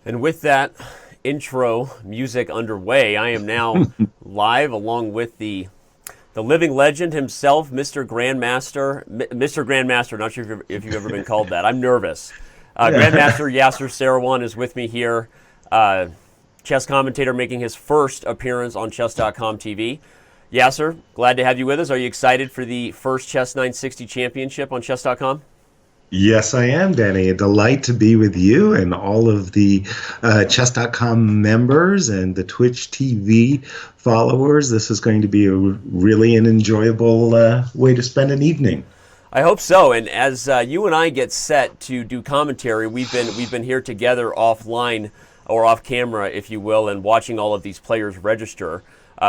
And with that intro music underway, I am now live along with the living legend himself, Mr. Grandmaster. Mr. Grandmaster, not sure if you've ever been called that. I'm nervous. Grandmaster Yasser Seirawan is with me here. Chess commentator making his first appearance on Chess.com TV. Yasser, glad to have you with us. Are you excited for the first Chess960 championship on Chess.com? Yes, I am, Danny. A delight to be with you and all of the Chess.com members and the Twitch TV followers. This is going to be really an enjoyable way to spend an evening. I hope so. And as you and I get set to do commentary, we've been here together offline or off camera, if you will, and watching all of these players register.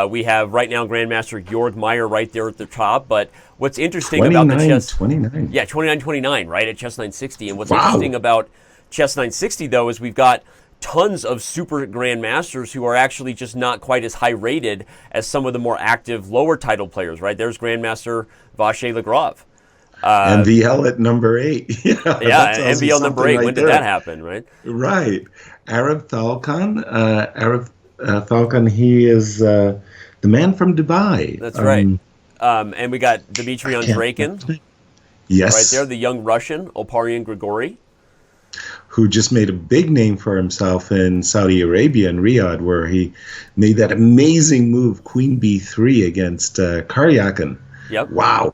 We have right now Grandmaster Georg Meyer right there at the top. But what's interesting about the chess 29. Yeah, 29-29, right, at Chess960. And what's interesting about Chess960 though is we've got tons of super grandmasters who are actually just not quite as high rated as some of the more active lower title players, right? There's Grandmaster Vachier-Lagrave. MVL at number 8. Yeah, MVL number 8. When did that happen, right? Right. Arab Falcon. Falcon, he is the man from Dubai. That's right. And we got Dmitry Andreikin. Yes. Right there, the young Russian, Oparian Grigori. Who just made a big name for himself in Saudi Arabia and Riyadh, where he made that amazing move, Queen B3 against Karyakin. Yep. Wow.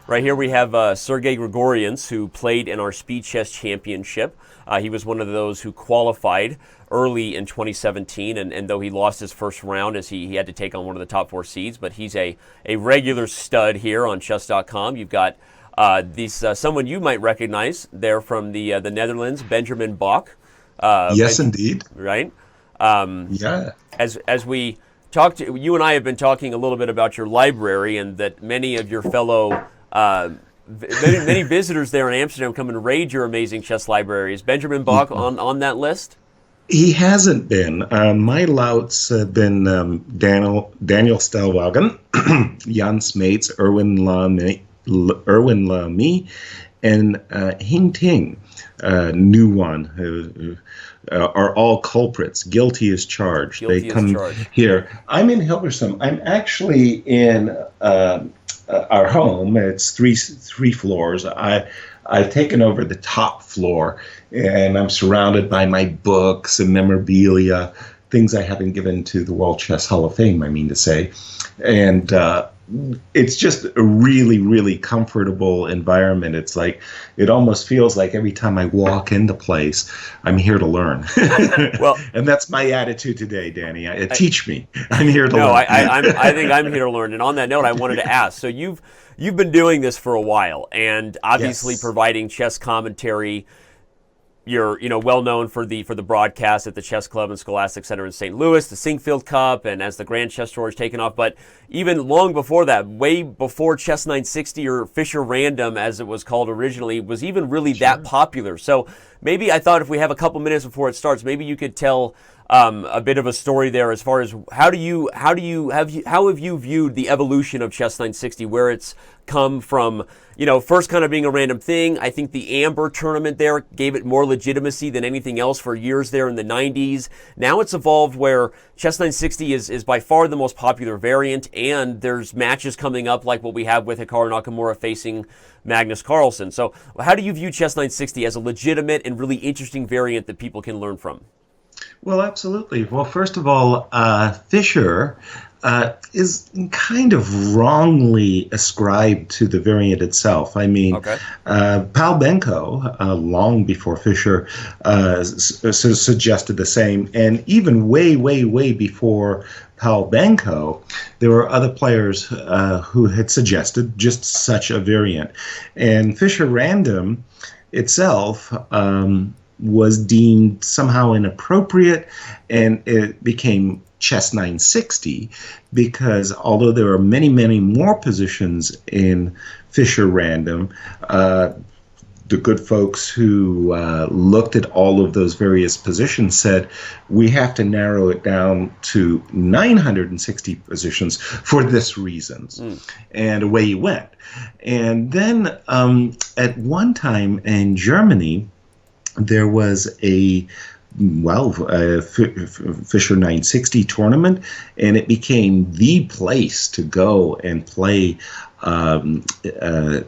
Right here we have Sergei Grigorians, who played in our Speed Chess Championship. He was one of those who qualified early in 2017, and though he lost his first round as he had to take on one of the top 4 seeds, but he's a regular stud here on Chess.com. You've got someone you might recognize there from the Netherlands, Benjamin Bach. Yes, indeed. Right? Yeah. As we talked, you and I have been talking a little bit about your library, and that many of your fellow many visitors there in Amsterdam come and raid your amazing chess library. Is Benjamin Bach on that list? He hasn't been. My louts have been Daniel Stellwagen, Jan Smeets, Erwin Lamy, and Hing Ting, Nuwan, who are all culprits. Guilty as charged. They come here. I'm in Hilversum. I'm actually in our home. It's three floors. I've taken over the top floor, and I'm surrounded by my books and memorabilia, things I haven't given to the World Chess Hall of Fame, I mean to say. And it's just a really, really comfortable environment. It's like, it almost feels like every time I walk into place, I'm here to learn. Well, and that's my attitude today, Danny. Teach me. I'm here to learn. I think I'm here to learn. And on that note, I wanted to ask, so you've been doing this for a while, and obviously providing chess commentary. You're well known for the broadcast at the Chess Club and Scholastic Center in St. Louis, the Singfield Cup, and as the Grand Chess Tour has taken off. But even long before that, way before Chess960 or Fischer Random, as it was called originally, was even really that popular. So maybe I thought if we have a couple minutes before it starts, maybe you could tell a bit of a story there as far as how have you viewed the evolution of Chess960, where it's come from, first kind of being a random thing. I think the Amber tournament there gave it more legitimacy than anything else for years there in the 90s. Now it's evolved where Chess960 is by far the most popular variant, and there's matches coming up like what we have with Hikaru Nakamura facing Magnus Carlsen. So how do you view Chess960 as a legitimate and really interesting variant that people can learn from? Well, absolutely. Well, first of all, Fischer is kind of wrongly ascribed to the variant itself. I mean, Palbenko, long before Fischer, suggested the same, and even way before Palbenko, there were other players who had suggested just such a variant. And Fischer Random itself was deemed somehow inappropriate, and it became Chess960 because although there are many more positions in Fischer Random, the good folks who looked at all of those various positions said, we have to narrow it down to 960 positions for this reasons. And away you went. And then at one time in Germany, there was a Fischer 960 tournament, and it became the place to go and play the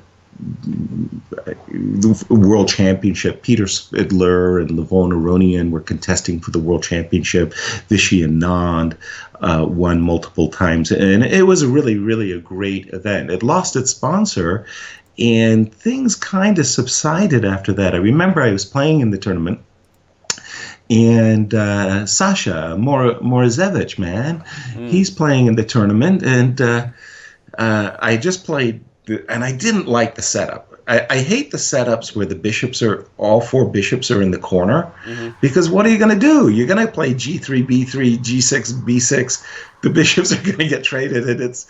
World Championship. Peter Spidler and Levon Aronian were contesting for the World Championship. Vichy and Nand won multiple times, and it was really a great event. It lost its sponsor, and things kind of subsided after that. I remember I was playing in the tournament, and Sasha Morozevich, man, he's playing in the tournament, and I just played, and I didn't like the setup. I hate the setups where all four bishops are in the corner, because what are you going to do? You're going to play G3, B3, G6, B6. The bishops are going to get traded, and it's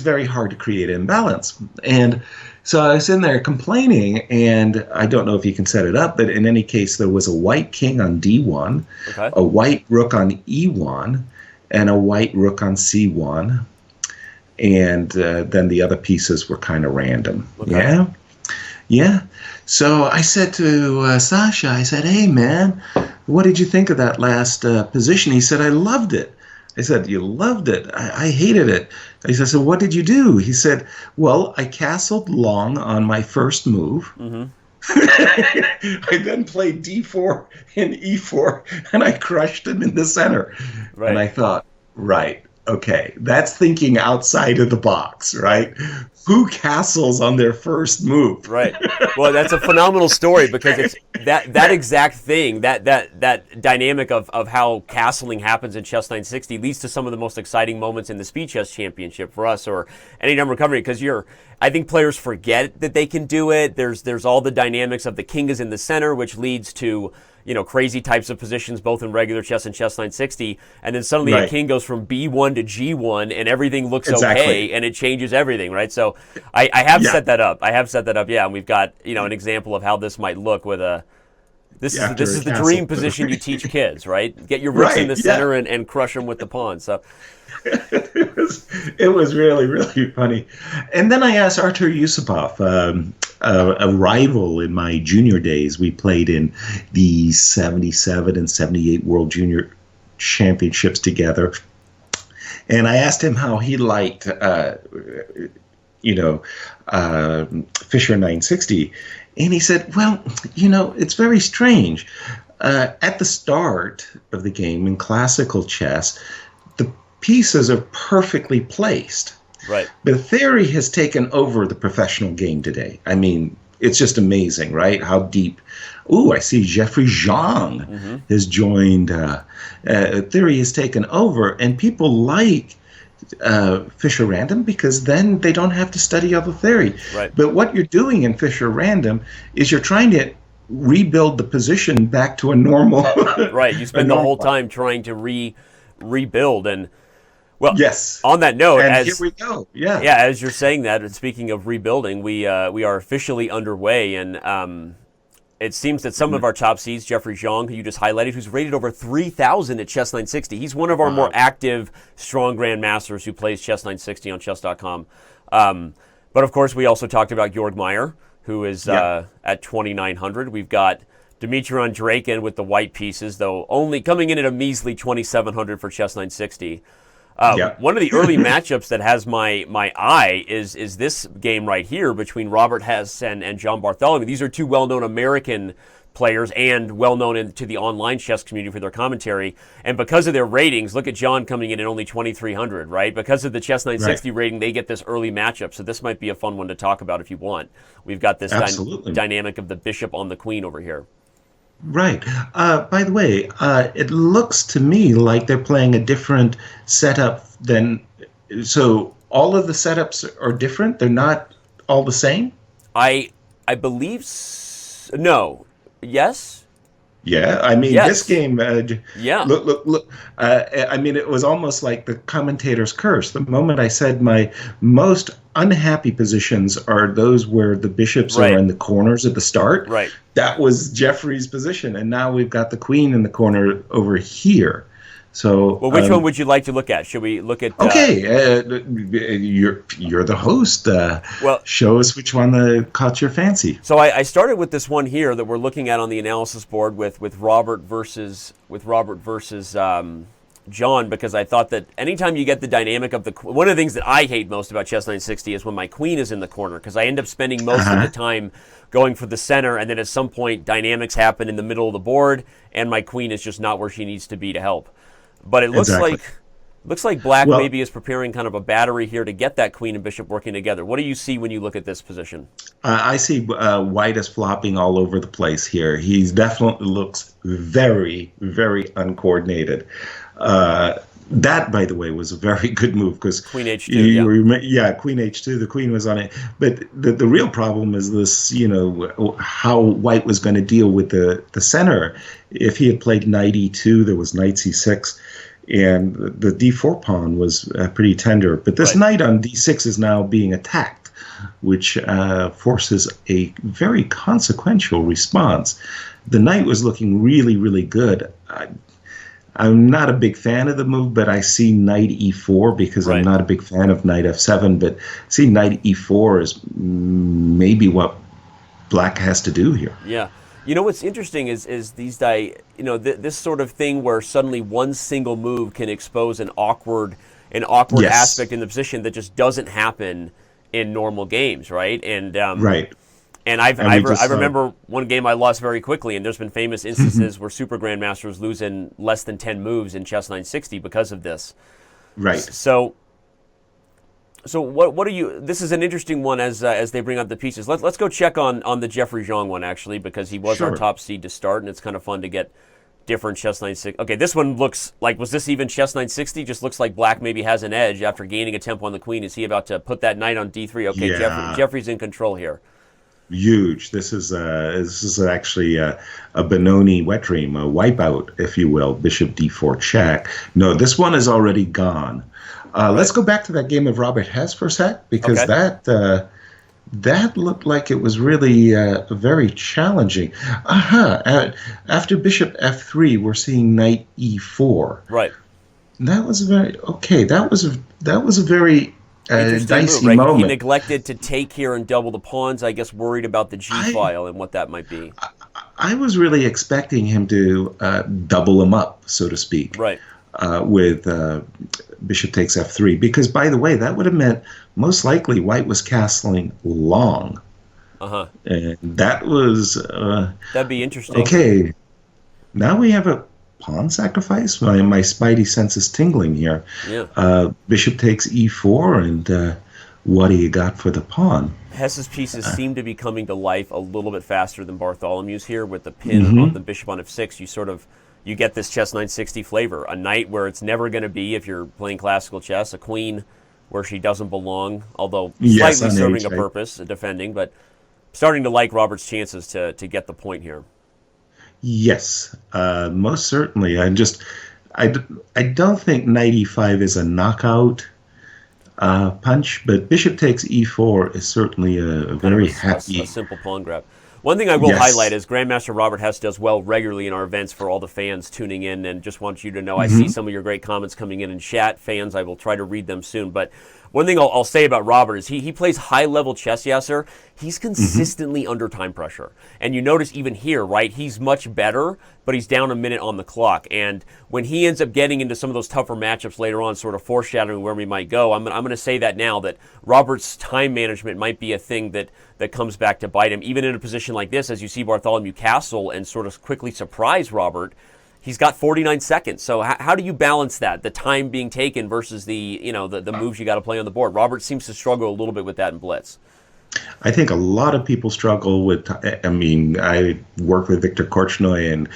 very hard to create imbalance. And so I was in there complaining, and I don't know if you can set it up, but in any case, there was a white king on D1, a white rook on E1, and a white rook on C1. And then the other pieces were kind of random. Yeah. So I said to Sasha, I said, hey, man, what did you think of that last position? He said, I loved it. I said, you loved it? I hated it. I said, so what did you do? He said, well, I castled long on my first move. I then played D4 and E4, and I crushed him in the center. Right. And I thought, right. Okay, that's thinking outside of the box, right? Who castles on their first move? Right. Well, that's a phenomenal story, because it's that exact thing, that dynamic of how castling happens in Chess 960 leads to some of the most exciting moments in the Speed Chess Championship for us, or any number of company, because I think players forget that they can do it. There's all the dynamics of the king is in the center, which leads to crazy types of positions, both in regular chess and Chess 960, and then suddenly a king goes from B1 to G1, and everything looks okay, and it changes everything, right? So I have set that up. And we've got an example of how this might look with this is the dream position you teach kids, right? Get your rooks in the center and crush them with the pawn. So it was really funny. And then I asked Artur Yusupov, a rival in my junior days. We played in the 77 and 78 World Junior Championships together. And I asked him how he liked, Fischer 960. And he said, well, it's very strange. At the start of the game in classical chess, the pieces are perfectly placed. Right. The theory has taken over the professional game today. I mean, it's just amazing, right? How deep. Ooh, I see Jeffrey Zhang has joined. Theory has taken over, and people like Fischer Random because then they don't have to study other theory. Right. But what you're doing in Fischer Random is you're trying to rebuild the position back to a normal. Right. You spend the whole time trying to rebuild. And well, yes. On that note, and here we go. Yeah. Yeah. As you're saying that, and speaking of rebuilding, we are officially underway, and it seems that some of our top seeds, Jeffrey Zhang, who you just highlighted, who's rated over 3,000 at Chess 960, he's one of our more active, strong grandmasters who plays Chess 960 on Chess.com. But of course, we also talked about Georg Meyer, who is at 2,900. We've got Dmitry Andreikin with the white pieces, though only coming in at a measly 2,700 for Chess 960. One of the early matchups that has my eye is this game right here between Robert Hess and John Bartholomew. These are two well-known American players and well-known to the online chess community for their commentary. And because of their ratings, look at John coming in at only 2,300, right? Because of the Chess 960 rating, they get this early matchup. So this might be a fun one to talk about if you want. We've got this dynamic of the bishop on the queen over here. Right. By the way, it looks to me like they're playing a different setup than. So all of the setups are different. They're not all the same. I believe no. Yes. Yeah, I mean this game. Look. I mean, it was almost like the commentator's curse. The moment I said my most unhappy positions are those where the bishops are in the corners at the start. Right. That was Jeffrey's position, and now we've got the queen in the corner over here. So, well, which one would you like to look at? Should we look at? Okay, you're the host. Well, show us which one caught your fancy. So I started with this one here that we're looking at on the analysis board with Robert versus John, because I thought that anytime you get the dynamic of one of the things that I hate most about Chess960 is when my queen is in the corner, because I end up spending most of the time going for the center, and then at some point dynamics happen in the middle of the board, and my queen is just not where she needs to be to help. But it looks like Black maybe is preparing kind of a battery here to get that queen and bishop working together. What do you see when you look at this position? I see White is flopping all over the place here. He definitely looks very, very uncoordinated. That, by the way, was a very good move because Queen H2. Queen H2. The queen was on it, but the real problem is this. How White was going to deal with the center. If he had played Knight E2, there was Knight C6, and the D4 pawn was pretty tender. But this knight on D6 is now being attacked, which forces a very consequential response. The knight was looking really, really good. I'm not a big fan of the move, but I see Knight E4 because I'm not a big fan of Knight F7. But see Knight E4 is maybe what Black has to do here. Yeah. You know what's interesting is these this sort of thing where suddenly one single move can expose an awkward aspect in the position that just doesn't happen in normal games, right? And And I remember one game I lost very quickly, and there's been famous instances where super grandmasters lose in less than 10 moves in Chess960 because of this. Right. So what are you? This is an interesting one as they bring up the pieces. Let's go check on the Jeffrey Zhang one actually, because he was our top seed to start, and it's kind of fun to get different Chess960. Okay, this one looks like, was this even Chess960? Just looks like Black maybe has an edge after gaining a tempo on the queen. Is he about to put that knight on D3? Okay, yeah. Jeffrey's in control here. Huge. This is actually a Benoni wet dream, a wipeout, if you will. Bishop D4 check. No, this one is already gone. Let's go back to that game of Robert Hess for a sec, because that looked like it was really very challenging. After Bishop F3, we're seeing Knight E4. Right. That was very okay. That was a very dicey move, right? moment. He neglected to take here and double the pawns, I guess worried about the G-file and what that might be. I was really expecting him to double him up, so to speak, right? With Bishop takes F3, because, by the way, that would have meant most likely White was castling long. And that was... that'd be interesting. Okay, now we have a pawn sacrifice. My spidey sense is tingling here. Yeah. Bishop takes E4, and what do you got for the pawn? Hess's pieces seem to be coming to life a little bit faster than Bartholomew's here with the pin on the bishop on F6. You get this Chess960 flavor. A knight where it's never going to be, if you're playing classical chess, a queen where she doesn't belong, although slightly serving a purpose, defending, but starting to like Robert's chances to get the point here. Yes, most certainly. I don't think Knight E5 is a knockout punch, but Bishop takes E4 is certainly a very happy... A simple pawn grab. One thing I will highlight is Grandmaster Robert Hess does well regularly in our events for all the fans tuning in, and just want you to know I see some of your great comments coming in chat. Fans, I will try to read them soon. But one thing I'll say about Robert is he plays high-level chess, Yasser. He's consistently under time pressure. And you notice even here, right, he's much better, but he's down a minute on the clock. And when he ends up getting into some of those tougher matchups later on, sort of foreshadowing where we might go, I'm going to say that now, that Robert's time management might be a thing that comes back to bite him. Even in a position like this, as you see Bartholomew castle and sort of quickly surprise Robert, he's got 49 seconds. So how do you balance that, the time being taken versus the moves you got to play on the board? Robert seems to struggle a little bit with that in blitz. I think a lot of people struggle with, I worked with Victor Korchnoi, and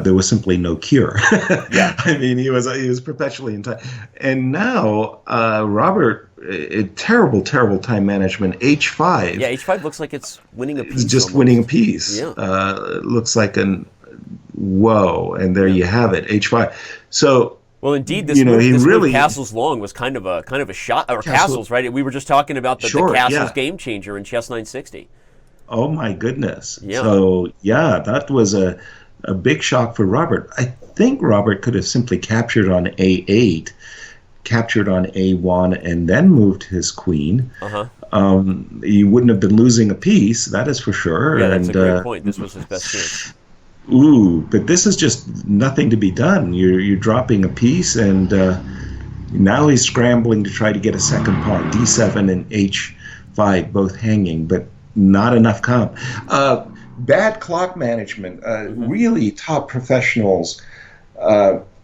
there was simply no cure. Yeah. He was perpetually in time. And now, Robert, terrible time management, H5. Yeah, H5 looks like it's winning a piece. It's just winning a piece. Yeah. Looks like whoa, and there you have it, H5. So... Well, indeed, this move, Castles Long, was kind of a shot, or Castles, right? We were just talking about the Castles game changer in Chess960. Oh my goodness! Yeah. So that was a big shock for Robert. think Robert could have simply captured on A8, captured on A1, and then moved his queen. He wouldn't have been losing a piece, that is for sure. Yeah, that's a great point. This was his best chance. Ooh, but this is just nothing to be done. You're dropping a piece, and now he's scrambling to try to get a second pawn. D7 and H5 both hanging, but not enough comp. Bad clock management. Really top professionals.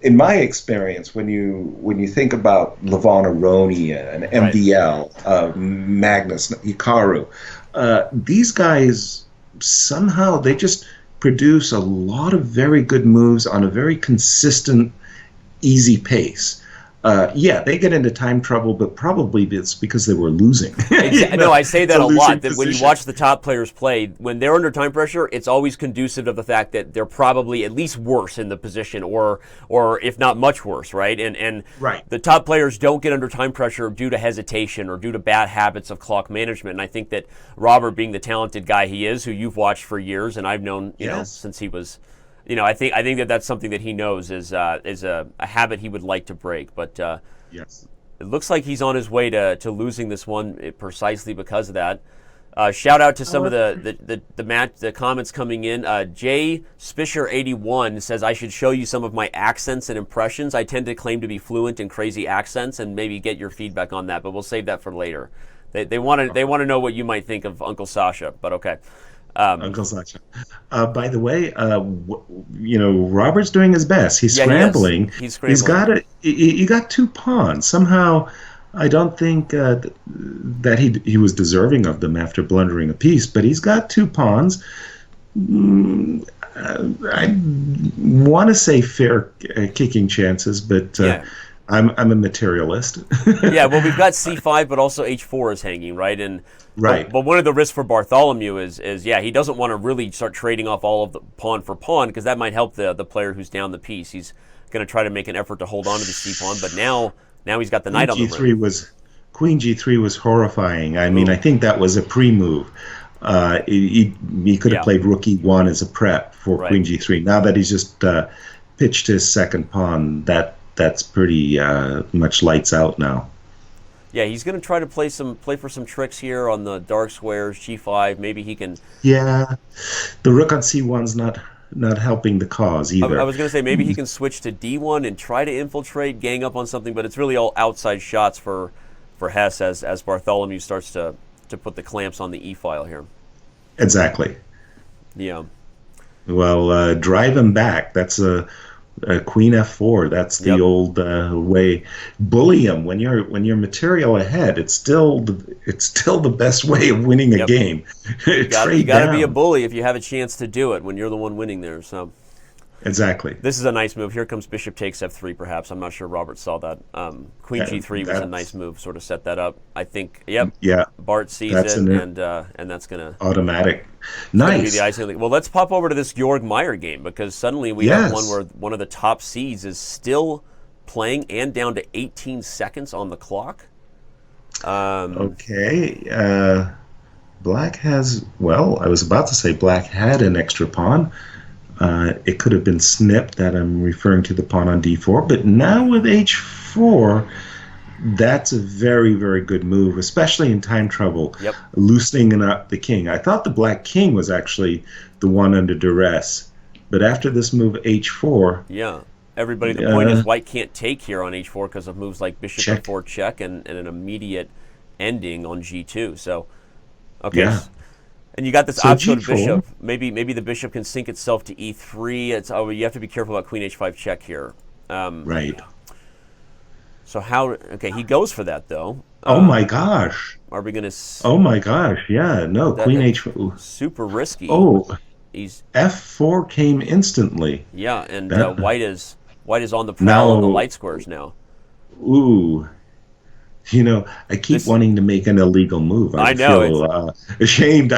In my experience, when you think about Levon Aroni and MVL, Magnus Hikaru, these guys somehow they just produce a lot of very good moves on a very consistent, easy pace. Yeah, they get into time trouble, but probably it's because they were losing. No, I say that a lot, that when you watch the top players play, when they're under time pressure, it's always conducive of the fact that they're probably at least worse in the position, or if not much worse, right? And the top players don't get under time pressure due to hesitation or due to bad habits of clock management. And I think that Robert, being the talented guy he is, who you've watched for years, and I've known know since he was... I think that that's something that he knows is a habit he would like to break. But it looks like he's on his way to losing this one precisely because of that. Shout out to some of the comments coming in. Jay Spisher81 says, I should show you some of my accents and impressions. I tend to claim to be fluent in crazy accents, and maybe get your feedback on that, but we'll save that for later. They want to know what you might think of Uncle Sasha, but okay. Uncle Sasha. By the way, Robert's doing his best. He's scrambling. He's scrambling. He got two pawns. Somehow, I don't think that he was deserving of them after blundering a piece, but he's got two pawns. I want to say fair kicking chances, but I'm a materialist. Yeah, well, we've got C5, but also H4 is hanging, right? But one of the risks for Bartholomew is he doesn't want to really start trading off all of the pawn for pawn, because that might help the player who's down the piece. He's going to try to make an effort to hold on to the C pawn, but now he's got the knight on the rim. Queen G3 was horrifying. I mean, I think that was a pre-move. He could have played rook E1 as a prep for Queen G3. Now that he's just pitched his second pawn, that's pretty much lights out now. Yeah, he's going to try to play for some tricks here on the dark squares, G5. Maybe he can... Yeah, the rook on C1's not helping the cause either. I was going to say, maybe he can switch to D1 and try to infiltrate, gang up on something, but it's really all outside shots for Hess as Bartholomew starts to put the clamps on the E-file here. Exactly. Yeah. Well, drive him back. That's a Queen F4. That's the old way. Bully him when you're material ahead. It's still the best way of winning a game. You got to be a bully if you have a chance to do it when you're the one winning there. So exactly. This is a nice move. Here comes Bishop takes F3. Perhaps I'm not sure Robert saw that. Queen G3 was a nice move. Sort of set that up. I think. Yep. Yeah. Bart sees it, and that's gonna automatic. Nice. Be the icing. Well, let's pop over to this Georg Meyer game, because suddenly we have one where one of the top seeds is still playing and down to 18 seconds on the clock. Okay. Black has, I was about to say Black had an extra pawn. It could have been snipped, that I'm referring to the pawn on D4, but now with H4, that's a very, very good move, especially in time trouble, loosening up the king. I thought the Black king was actually the one under duress, but after this move H4... Yeah, everybody, the point is White can't take here on H4 because of moves like Bishop F4 check and an immediate ending on G2, so... Okay. Yeah. And you got this option of bishop. Maybe the bishop can sink itself to E3. You have to be careful about Queen H5 check here. Right. So okay, he goes for that though. Oh my gosh. Are we gonna? Oh my gosh, yeah, no, Queen H4. Super risky. Oh, F4 came instantly. Yeah, and White is on the prowl on the light squares now. Ooh. I keep wanting to make an illegal move. I feel ashamed.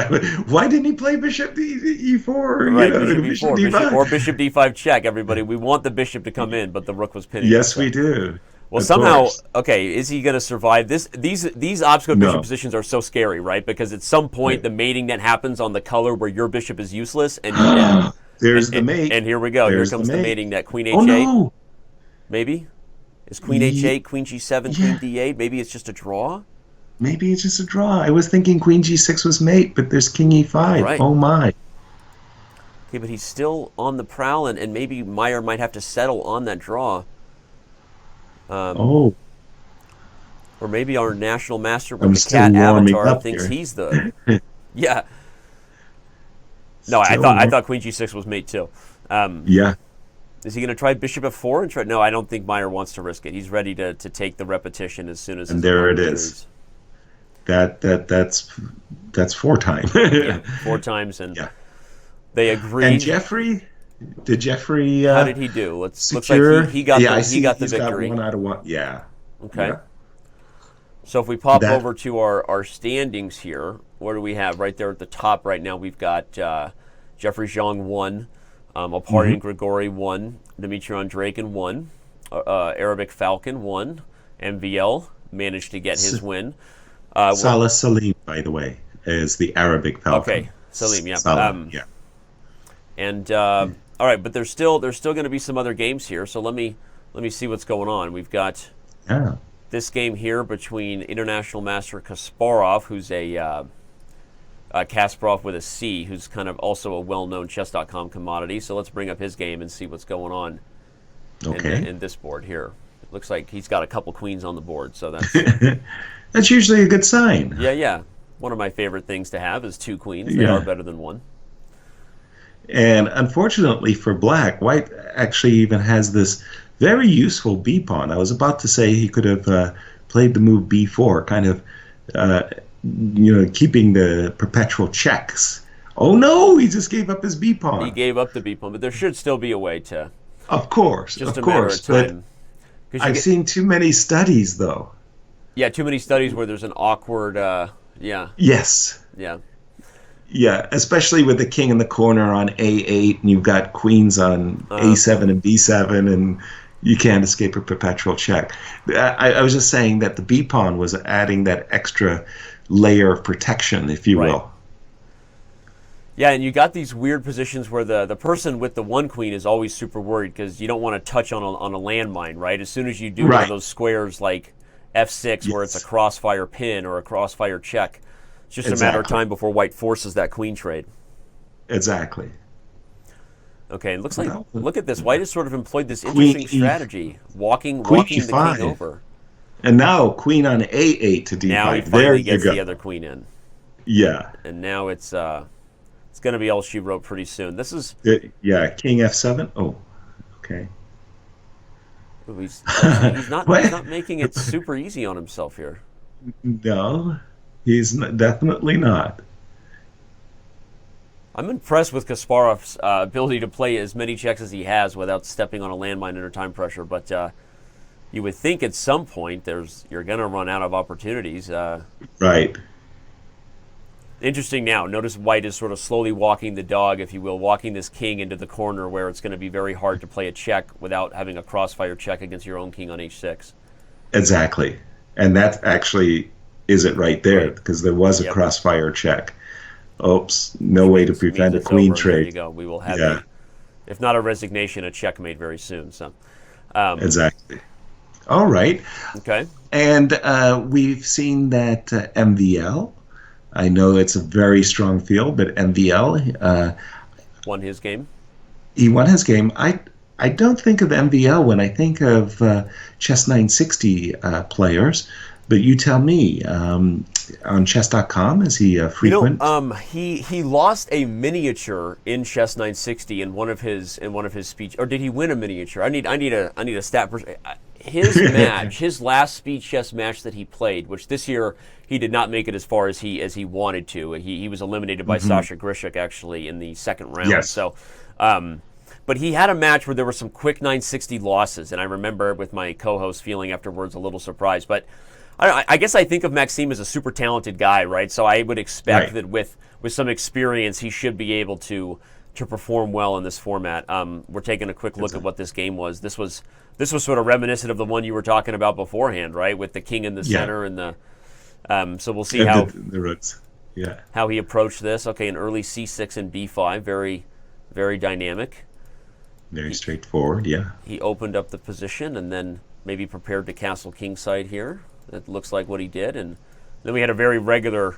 Why didn't he play Bishop E4? Right, Bishop E4, or Bishop D5 check, everybody. We want the bishop to come in, but the rook was pinning. Yes, we do. Well, somehow, okay, is he going to survive this? These obstacle bishop positions are so scary, right? Because at some point, the mating net happens on the color where your bishop is useless, and you're dead. There's the mate. And here we go. There's here comes the mating net. Queen H8. Oh, no. Maybe? Is Queen H8, Queen G7, Queen D8? Maybe it's just a draw? Maybe it's just a draw. I was thinking Queen G6 was mate, but there's King E5. Right. Oh, my. Okay, but he's still on the prowl, and maybe Meyer might have to settle on that draw. Oh. Or maybe our national master with the cat avatar thinks he's the... Yeah. No, I thought Queen G6 was mate too. Yeah. Is he going to try Bishop F4 and try? No, I don't think Meyer wants to risk it. He's ready to take the repetition as soon as. And there it is. That's 4 times. Yeah, 4 times, and they agreed. And Jeffrey, did Jeffrey? How did he do? Looks like he got the victory. Got 1 out of 1. Yeah. Okay. Yeah. So if we pop over to our standings here, what do we have right there at the top right now? We've got Jeffrey Zhang 1, Alparian Grigori 1, Dmitry Andreikin 1, Arabic Falcon 1, MVL managed to get his win. Salah Salim, by the way, is the Arabic Falcon. Okay, Salim, yeah. Salah, yeah. And all right, but there's still going to be some other games here. So let me see what's going on. We've got this game here between International Master Kasparov, who's a Kasparov with a C, who's kind of also a well-known Chess.com commodity. So let's bring up his game and see what's going on in this board here. It looks like he's got a couple queens on the board, so that's... That's usually a good sign. Yeah. One of my favorite things to have is 2 queens. They are better than 1. And unfortunately for Black, White actually even has this very useful B pawn. I was about to say he could have played the move B4, kind of, keeping the perpetual checks. Oh no, he just gave up his B pawn. He gave up the B pawn, but there should still be a way to. Of course, just a matter of time. But I've seen too many studies, though. Yeah, too many studies where there's an awkward. Yes. Yeah. Yeah, especially with the king in the corner on A8, and you've got queens on A7 and B7, and you can't escape a perpetual check. I was just saying that the B pawn was adding that extra layer of protection, if you will. Yeah, and you got these weird positions where the person with the 1 queen is always super worried because you don't want to touch on a landmine, right? As soon as you do one of those squares like F6 where it's a crossfire pin or a crossfire check, it's just a matter of time before White forces that queen trade. Exactly. Okay, it looks like, look at this. White has sort of employed this interesting strategy, walking the king over. And now queen on A8 to D5. Now he finally gets the other queen in. Yeah. And now it's going to be all she wrote pretty soon. This is... king F7? Oh, okay. He's not making it super easy on himself here. No, he's definitely not. I'm impressed with Kasparov's ability to play as many checks as he has without stepping on a landmine under time pressure. But you would think at some point you're going to run out of opportunities. Right. Interesting now. Notice White is sort of slowly walking the dog, if you will, walking this king into the corner where it's going to be very hard to play a check without having a crossfire check against your own king on H6. Exactly. And that actually is it right there, because there was a crossfire check. Oops, no way to prevent a queen trade. There you go. We will have, if not a resignation, a checkmate very soon. So, exactly. All right. Okay. And we've seen that MVL, I know it's a very strong field, but MVL won his game. He won his game. I don't think of MVL when I think of Chess960 players, but you tell me. On Chess.com, is he a frequent? He lost a miniature in Chess960 in one of his speech, or did he win a miniature? I need a stat. His match, his last speed chess match that he played, which this year he did not make it as far as he wanted to. He was eliminated by Sasha Grishik actually in the second round. Yes. So, but he had a match where there were some quick 960 losses, and I remember with my co-host feeling afterwards a little surprised, but. I guess I think of Maxime as a super talented guy, right? So I would expect that with some experience, he should be able to perform well in this format. We're taking a quick look at what this game was. This was sort of reminiscent of the one you were talking about beforehand, right? With the king in the center and the. So we'll see how the rooks. Yeah. How he approached this. Okay, an early C6 and B5, very, Very dynamic. Very straightforward, yeah. He opened up the position and then maybe prepared to castle kingside here. That looks like what he did. And then we had a very traditional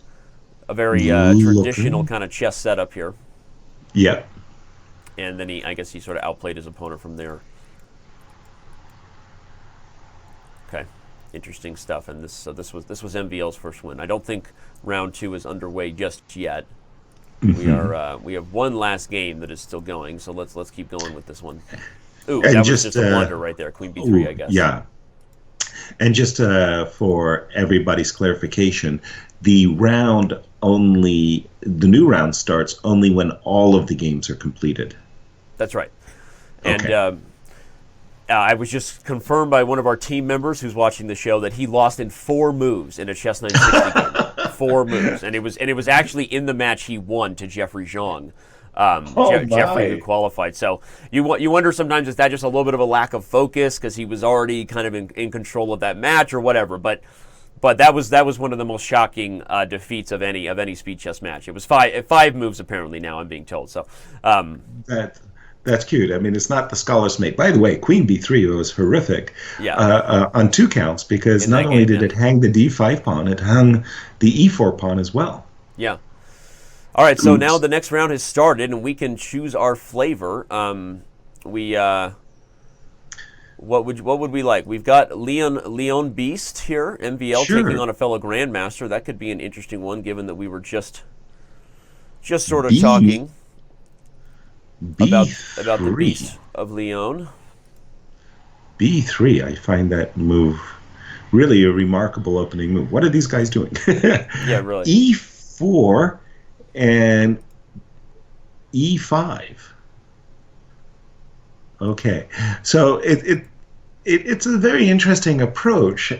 kind of chess setup here. Yep. And then I guess he sort of outplayed his opponent from there. Okay, interesting stuff. And this was MVL's first win. I don't think round 2 is underway just yet. We have one last game that is still going, so let's keep going with this one. Ooh, and that was just a blunder right there. Queen b3, I guess. Yeah. And just for everybody's clarification, the new round starts only when all of the games are completed. That's right. And I was just confirmed by one of our team members who's watching the show that he lost in 4 moves in a Chess960 game. 4 moves, and it was actually in the match he won to Jeffrey Zhang. Jeffrey who qualified. So you wonder sometimes, is that just a little bit of a lack of focus because he was already kind of in control of that match or whatever? But that was one of the most shocking defeats of any speed chess match. It was 5 moves apparently. Now I'm being told. So that's cute. I mean, it's not the scholar's mate. By the way, Queen b3 was horrific on 2 counts because not only did it hang the d5 pawn, it hung the e4 pawn as well. Yeah. All right, so now the next round has started, and we can choose our flavor. What would we like? We've got Leon Beast here, MVL, taking on a fellow grandmaster. That could be an interesting one, given that we were just sort of talking about the Beast of Leon. B3, I find that move really a remarkable opening move. What are these guys doing? Yeah, really. E4 and E5. Okay, so it's a very interesting approach.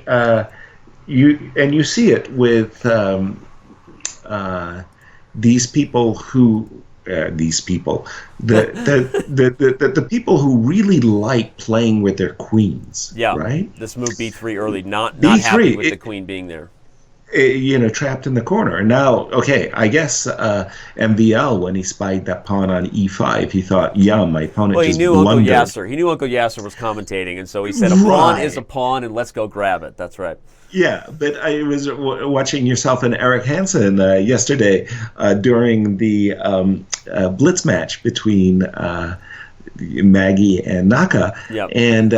You see it with these people who. The people who really like playing with their queens. Yeah, right. This move b3 early, not B3, happy with the queen being there. Trapped in the corner. And now, okay, I guess MVL, when he spied that pawn on e5, he thought, "Yum, my opponent just blundered." He knew Uncle Yasser was commentating, and so he said, "A pawn is a pawn, and let's go grab it." That's right. Yeah, but I was watching yourself and Eric Hansen yesterday during the blitz match between Maggie and Naka, and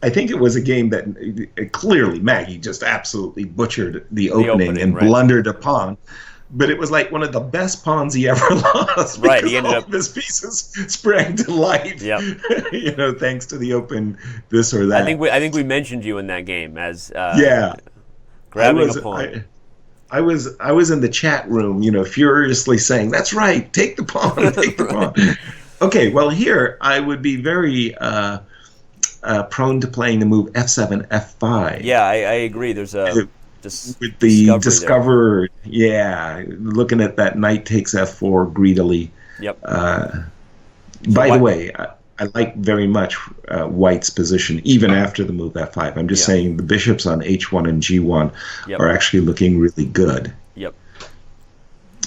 I think it was a game that clearly Maggie just absolutely butchered the opening and blundered a pawn. But it was like one of the best pawns he ever lost. Right, he ended up his pieces sprang to life. Yep. Thanks to the open this or that. I think we mentioned you in that game as grabbing a pawn. I was in the chat room, furiously saying, "That's right, take the pawn, take the pawn." Okay, well here I would be very prone to playing the move f7, f5. Yeah, I agree. There's a with the discover, looking at that knight takes f4 greedily. Yep. By the way, I like very much White's position, even after the move f5. I'm just saying the bishops on h1 and g1 are actually looking really good. Yep.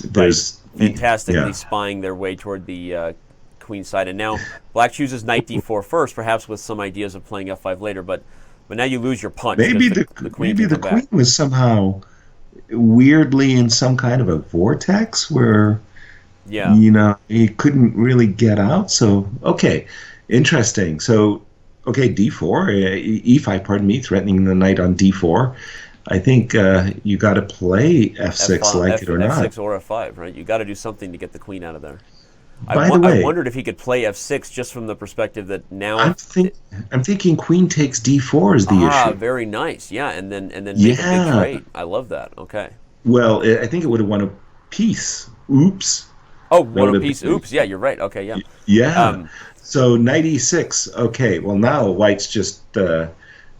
There's fantastically spying their way toward the queen side. And now Black chooses knight d4 first, perhaps with some ideas of playing f5 later, but now you lose your punch. Maybe the queen was somehow weirdly in some kind of a vortex where he couldn't really get out. So interesting. So d4, e5, pardon me, threatening the knight on d4. I think you got to play f6, like it or not. f6 or f5, right? You got to do something to get the queen out of there. By the way, I wondered if he could play f6 just from the perspective that now I'm thinking queen takes d4 is the issue. Ah, very nice. Yeah, and then make a big trade. I love that. Okay. Well, I think it would have won a piece. Oops. Oh, won a piece. Oops. Yeah, you're right. Okay, yeah. Yeah. So knight e6. Okay. Well, now White's just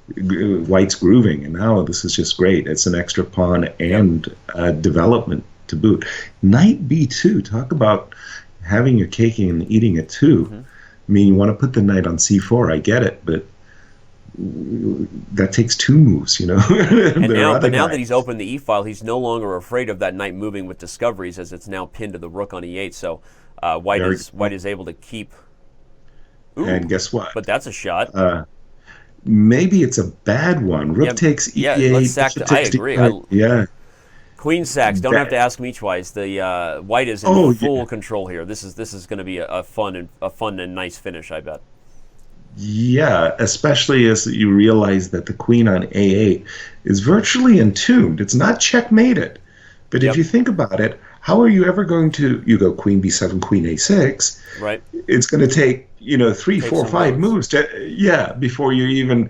White's grooving, and now this is just great. It's an extra pawn and development to boot. Knight b2. Talk about having your cake and eating it too. I mean, you want to put the knight on c4, I get it, but that takes 2 moves, And now that he's opened the e-file, he's no longer afraid of that knight moving with discoveries, as it's now pinned to the rook on e8. So White is able to keep. Ooh, and guess what? But that's a shot. Maybe it's a bad one. Rook takes E8. Yeah, let's sack. I agree. Yeah. Queen sacks. Don't have to ask me twice. The White is in full control here. This is going to be a fun and nice finish, I bet. Yeah, especially as you realize that the queen on A8 is virtually entombed. It's not checkmated. But if you think about it, how are you ever going to, you go queen B7, queen A6. Right. It's going to take, 3, 4, 5 moves before you're even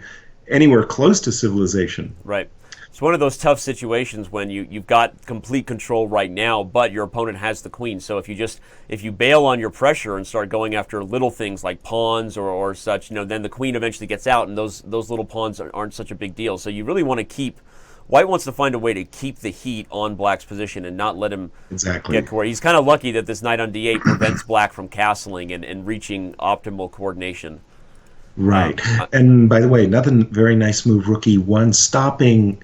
anywhere close to civilization. Right. It's one of those tough situations when you've got complete control right now, but your opponent has the queen. So if you bail on your pressure and start going after little things like pawns or such, then the queen eventually gets out, and those little pawns aren't such a big deal. So you really want to keep. White wants to find a way to keep the heat on Black's position and not let him get coordinated. He's kind of lucky that this knight on D8 prevents Black from castling and reaching optimal coordination. Right. And by the way, another very nice move, rook E1, stopping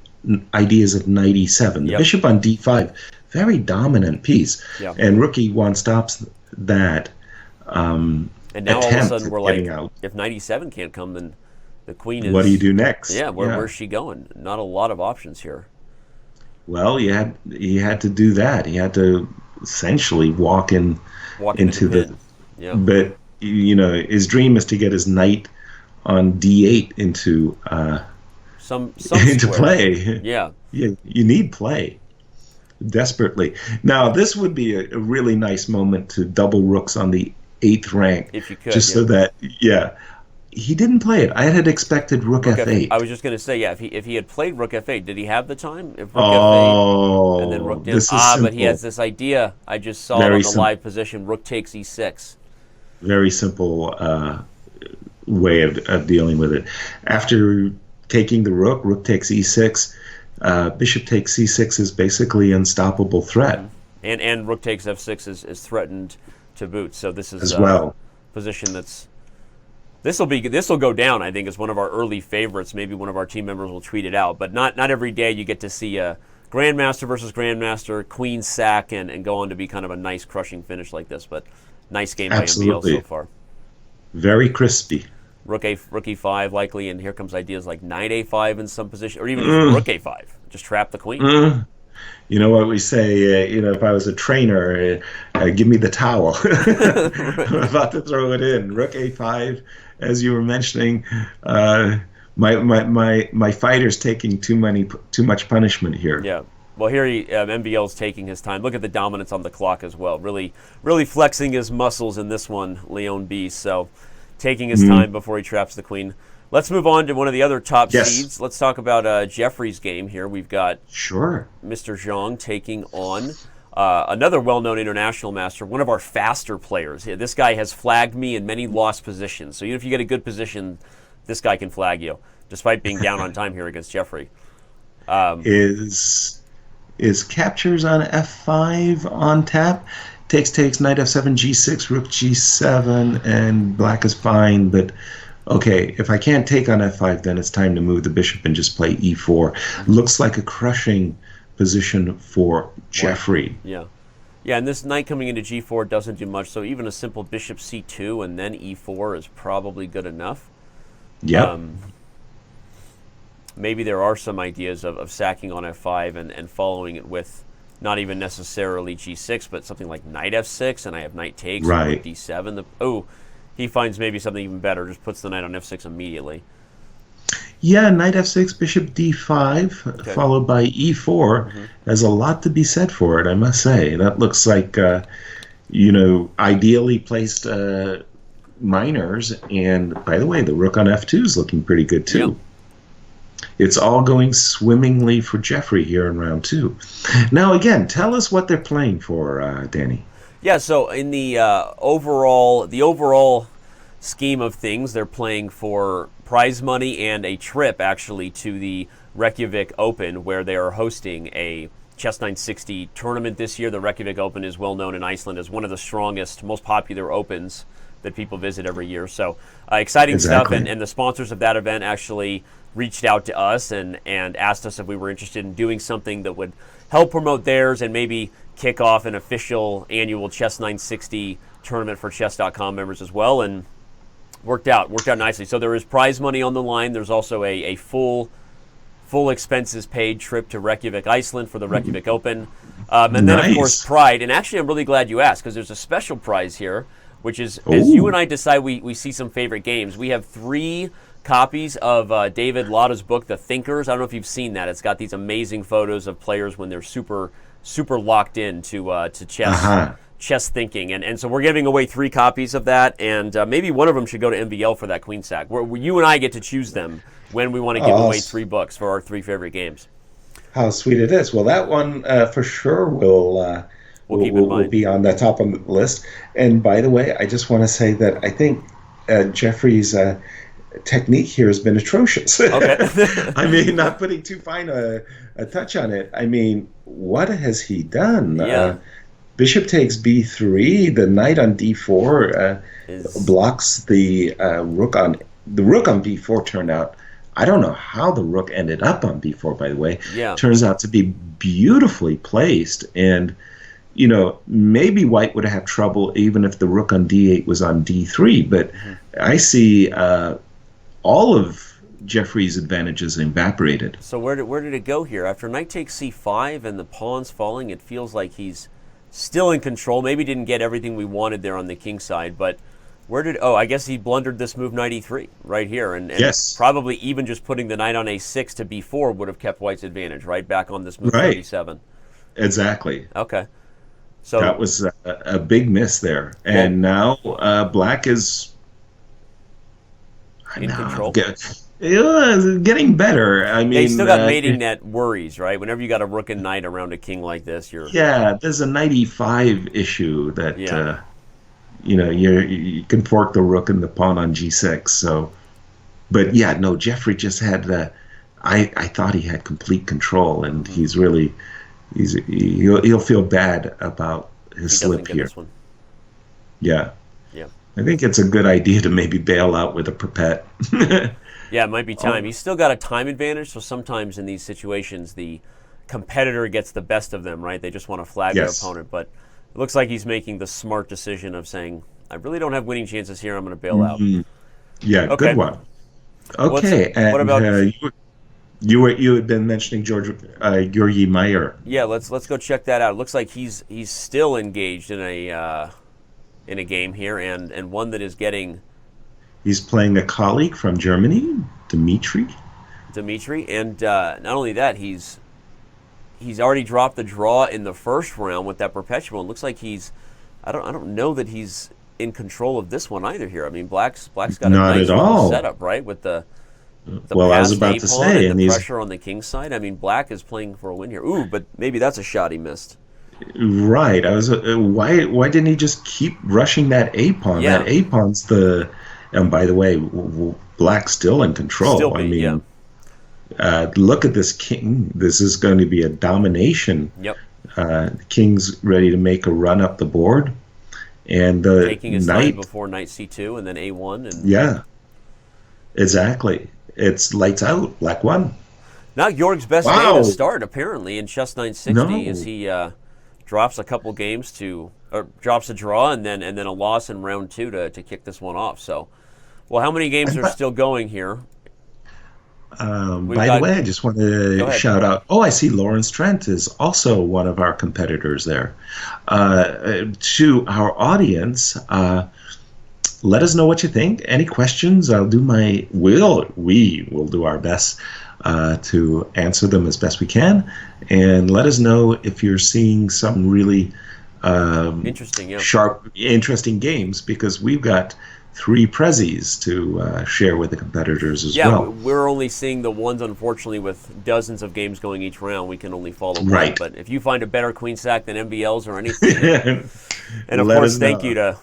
ideas of knight E7. The bishop on D5, very dominant piece. Yep. And rook E1 stops that and now all of a sudden we're like, out. If knight E7 can't come, then the queen is... What do you do next? Yeah, where's she going? Not a lot of options here. Well, he had to do that. He had to essentially walk into the... Yeah. But, his dream is to get his knight on D8 into... Some into play. Yeah. You need play desperately. Now, this would be a really nice moment to double rooks on the 8th rank. If you could. Just so that, he didn't play it. I had expected rook F8. I was just going to say, if he had played rook F8, did he have the time? If rook F8 and then rook down. This is simple. But he has this idea. I just saw it on the live position. Rook takes E6. Very simple way of dealing with it. After taking the rook takes E6. Bishop takes C6 is basically unstoppable threat. And rook takes F6 is threatened to boot. So this is as well position that's this will go down, I think, as one of our early favorites. Maybe one of our team members will tweet it out. But not every day you get to see a grandmaster versus grandmaster, queen sack, and go on to be kind of a nice crushing finish like this. But nice game by MVL so far. Very crispy. Rook E5 likely, and here comes ideas like knight A5 in some position, or even rook A5. Just trap the queen. You know what we say, if I was a trainer, give me the towel. I'm about to throw it in. Rook A5, as you were mentioning, my fighter's taking too much punishment here. Yeah. Well, here MVL's taking his time. Look at the dominance on the clock as well. Really, really flexing his muscles in this one, Leon B. So taking his time before he traps the queen. Let's move on to one of the other top seeds. Let's talk about Jeffrey's game here. We've got Mr. Zhang taking on another well-known international master, one of our faster players. Yeah, this guy has flagged me in many lost positions. So even if you get a good position, this guy can flag you, despite being down on time here against Jeffrey. Is captures on F5 on tap? Takes, knight F7, G6, rook G7, and black is fine, but okay, if I can't take on F5, then it's time to move the bishop and just play E4. Looks like a crushing position for Jeffrey. Yeah. Yeah, and this knight coming into G4 doesn't do much, so even a simple bishop C2 and then E4 is probably good enough. Yep. Maybe there are some ideas of sacking on F5 and following it with not even necessarily G6, but something like knight F6, and I have knight takes, right. D7. He finds maybe something even better, just puts the knight on F6 immediately. Yeah, knight F6, bishop D5, followed by E4, has a lot to be said for it, I must say. That looks like, ideally placed minors, and by the way, the rook on F2 is looking pretty good too. Yep. It's all going swimmingly for Jeffrey here in round 2. Now, again, tell us what they're playing for, Danny. Yeah, so in the overall scheme of things, they're playing for prize money and a trip, actually, to the Reykjavik Open, where they are hosting a Chess960 tournament this year. The Reykjavik Open is well known in Iceland as one of the strongest, most popular opens that people visit every year. So exciting stuff, and the sponsors of that event actually reached out to us and asked us if we were interested in doing something that would help promote theirs and maybe kick off an official annual Chess960 tournament for Chess.com members as well, and worked out nicely. So there is prize money on the line. There's also a full expenses paid trip to Reykjavik, Iceland for the Reykjavik Open. And then, of course, Pride. And actually, I'm really glad you asked, because there's a special prize here, which is, as you and I decide we see some favorite games, we have 3 copies of David Lauda's book, The Thinkers. I don't know if you've seen that. It's got these amazing photos of players when they're super locked in to chess. Chess thinking, and so we're giving away 3 copies of that, and maybe one of them should go to MVL for that queen sack. Where you and I get to choose them when we want to give away 3 books for our 3 favorite games. How sweet it is! Well, that one for sure will be on the top of the list. And by the way, I just want to say that I think Jeffrey's technique here has been atrocious. Okay. I mean, not putting too fine a touch on it. I mean, what has he done? Yeah. Bishop takes b3. The knight on d4 blocks the rook on b4. Turned out, I don't know how the rook ended up on b4. By the way, turns out to be beautifully placed, and maybe White would have trouble even if the rook on d8 was on d3. But I see all of Jeffrey's advantages evaporated. So where did it go here? After knight takes c5 and the pawn's falling, it feels like he's still in control. Maybe didn't get everything we wanted there on the king side, but I guess he blundered this move knight e3 right here, and probably even just putting the knight on a6 to b4 would have kept White's advantage, right? Back on this move 37. Exactly. Okay. So that was a big miss there, and now Black is in control. Getting better. I mean, you still got mating net worries, right? Whenever you got a rook and knight around a king like this, there's a knight e5 issue that you can fork the rook and the pawn on g6. So, but Jeffrey just had I thought he had complete control, and he'll feel bad about his slip here. This one. Yeah. I think it's a good idea to maybe bail out with a perpet. Yeah, it might be time. He's still got a time advantage, so sometimes in these situations the competitor gets the best of them, right? They just want to flag their opponent, but it looks like he's making the smart decision of saying, I really don't have winning chances here, I'm going to bail out. Yeah, okay. Good one. Okay, what about you had been mentioning Georgi Meyer. Yeah, let's go check that out. It looks like he's still engaged in a game here, and one that is getting... He's playing a colleague from Germany, Dimitri, and not only that, he's already dropped the draw in the first round with that perpetual. It looks like I don't know that he's in control of this one either here. I mean, Black's got a nice setup, right, with the I was about to say, and the pressure on the king side. I mean, Black is playing for a win here. Ooh, but maybe that's a shot he missed. Right. I was why didn't he just keep rushing that a pawn? Yeah. That a pawn's the... And by the way, Black's still in control. Look at this king. This is going to be a domination. Yep. The king's ready to make a run up the board, and the taking his knight before knight c2 and then a1. And exactly. It's lights out. Black won. Not Georg's best day to start apparently in Chess960 as he drops a couple games drops a draw and then a loss in round 2 to kick this one off. So. Well, how many games are still going here? By the way, I just want to shout out. I see Lawrence Trent is also one of our competitors there. To our audience, let us know what you think. Any questions? We will do our best to answer them as best we can. And let us know if you're seeing some really interesting games, because we've got 3 prezzies to share with the competitors as well. Yeah, we're only seeing the ones, unfortunately, with dozens of games going each round. We can only follow one. But if you find a better queen sack than MVLs or anything, and of course, thank you to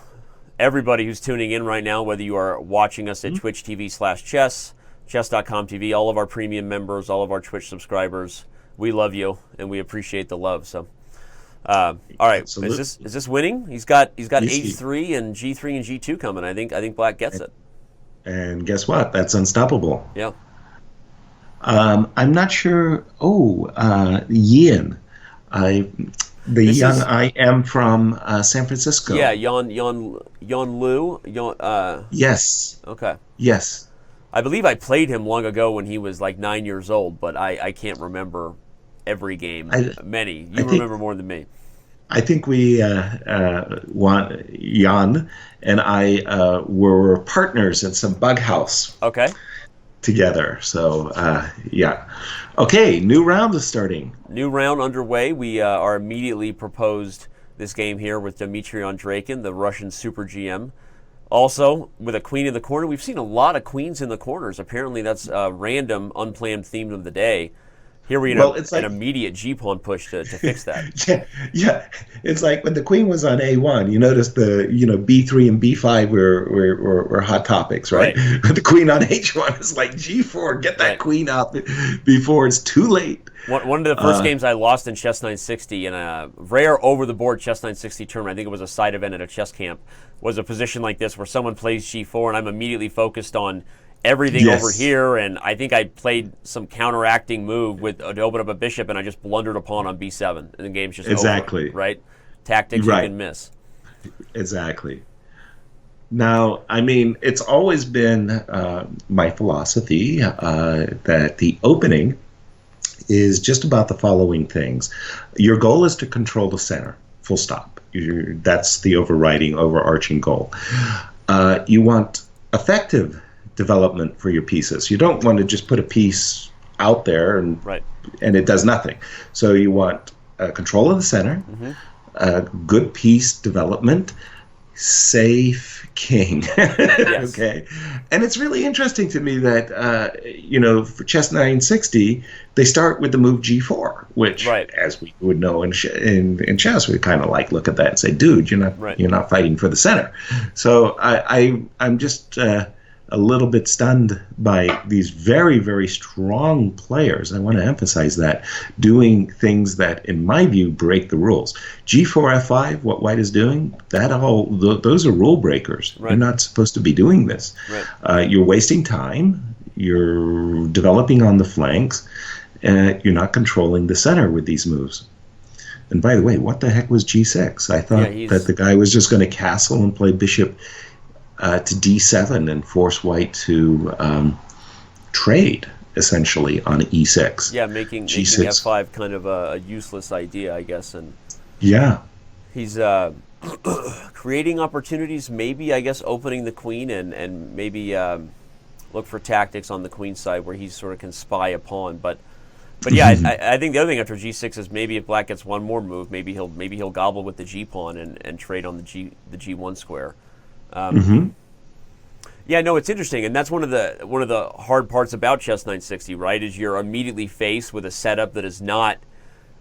everybody who's tuning in right now, whether you are watching us at Twitch TV/chess, Chess.com TV, all of our premium members, all of our Twitch subscribers. We love you, and we appreciate the love. So. All right, absolutely. Is this winning? He's got H3 and G3 and G2 coming. I think Black gets it. And guess what? That's unstoppable. Yeah. I'm not sure. Yin. The young I am from San Francisco. Yeah, Yon Lu. Yes. Okay. Yes. I believe I played him long ago when he was like 9 years old, but I can't remember every game. Many. You remember more than me. I think we Jan and I were partners in some bug house. Okay. Together. So yeah. Okay, new round is starting. New round underway. We are immediately proposed this game here with Dmitry Andreikin, the Russian super GM. Also, with a queen in the corner. We've seen a lot of queens in the corners. Apparently, that's a random, unplanned theme of the day. Here we have an immediate G-pawn push to fix that. Yeah. It's like when the queen was on A1, you noticed the B3 and B5 were hot topics, right? But the queen on H1 is like G4, get that queen out before it's too late. One of the first games I lost in Chess960 in a rare over-the-board Chess960 tournament, I think it was a side event at a chess camp, was a position like this where someone plays G4 and I'm immediately focused on everything over here, and I think I played some counteracting move to open up a bishop, and I just blundered a pawn on B7, and the game's just over, right? Tactics you can miss. Exactly. Now, I mean, it's always been my philosophy that the opening is just about the following things. Your goal is to control the center, full stop. That's the overarching goal. You want effective development for your pieces. You don't want to just put a piece out there and it does nothing. So you want control of the center, good piece development, safe king. Okay. And it's really interesting to me that for Chess960 they start with the move G4, which as we would know in chess, we kind of look at that and say, dude, you're not fighting for the center. So I'm just a little bit stunned by these very, very strong players. I want to emphasize that, doing things that, in my view, break the rules. G4, F5, what white is doing, those are rule breakers. You're not supposed to be doing this. You're wasting time. You're developing on the flanks. You're not controlling the center with these moves. And by the way, what the heck was G6? I thought that the guy was just going to castle and play bishop to D7 and force white to trade, essentially, on E6. Yeah, making F5 kind of a useless idea, I guess. And he's creating opportunities, maybe, I guess, opening the queen and maybe look for tactics on the queen side where he sort of can spy a pawn. But yeah, I think the other thing after G6 is maybe if black gets one more move, maybe he'll gobble with the G pawn and trade on the G1 square. Yeah, no, it's interesting, and that's one of the hard parts about Chess960, right? Is you're immediately faced with a setup that is not,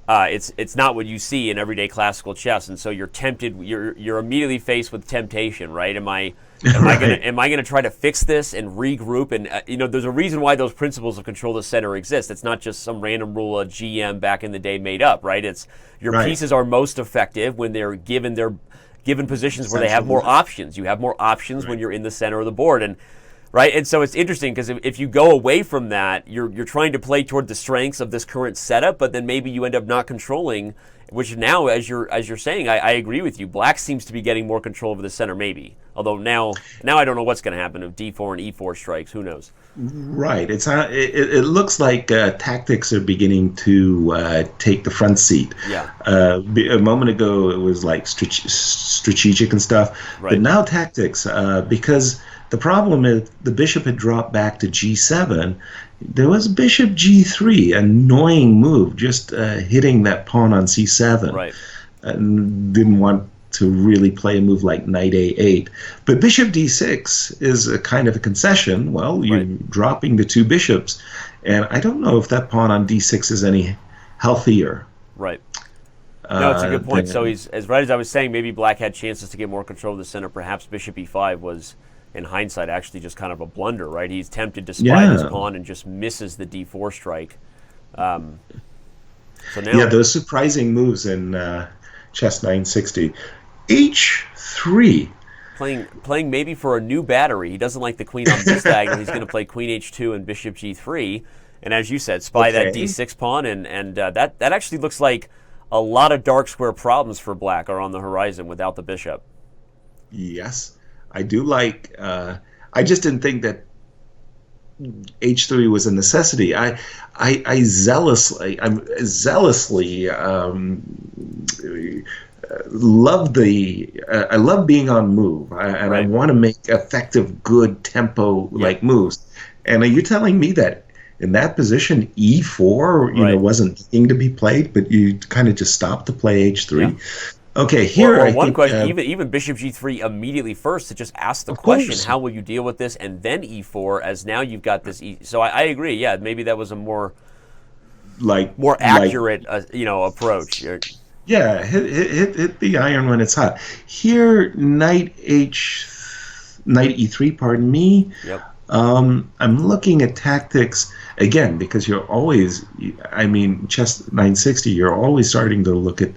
it's not what you see in everyday classical chess, and so you're tempted. You're immediately faced with temptation, right? Am I gonna try to fix this and regroup? And there's a reason why those principles of control the center exist. It's not just some random rule a GM back in the day made up, right? It's your pieces are most effective when they're given positions where they have more options. You have more options when you're in the center of the board, and so it's interesting because if you go away from that, you're trying to play toward the strengths of this current setup, but then maybe you end up not controlling. Which now, as you're saying, I agree with you. Black seems to be getting more control over the center, maybe. Although now I don't know what's going to happen if D4 and E4 strikes. Who knows? Right. It looks like tactics are beginning to take the front seat. Yeah. A moment ago, it was like strategic and stuff. But now tactics, because the problem is the bishop had dropped back to G7. There was bishop G3, annoying move, just hitting that pawn on C7. Right. And didn't want to really play a move like knight A8. But bishop D6 is a kind of a concession. Well, you're dropping the two bishops, and I don't know if that pawn on D6 is any healthier. Right. No, it's a good point. So he's as I was saying, maybe black had chances to get more control of the center. Perhaps bishop E5 was, in hindsight, actually just kind of a blunder, right? He's tempted to spy his pawn and just misses the D4 strike. So now, those surprising moves in Chess960. H3. Playing maybe for a new battery. He doesn't like the queen on this diagonal. He's going to play queen H2 and bishop G3. And as you said, spy that D6 pawn, and that actually looks like a lot of dark square problems for black are on the horizon without the bishop. Yes, I do like. I just didn't think that H3 was a necessity. I'm zealously love I love being on move, and I want to make effective, good tempo like moves. And are you telling me that in that position, E4, wasn't needing to be played, but you kind of just stopped to play H3? Yeah. Okay, here I one think, question, even Bishop G3 immediately first to just ask the question, how will you deal with this, and then E4, as now you've got this E. So I agree. Yeah, maybe that was a more accurate, approach. Yeah, hit the iron when it's hot. Here, knight E3. Pardon me. Yep. I'm looking at tactics again because you're always, Chess960. You're always starting to look at,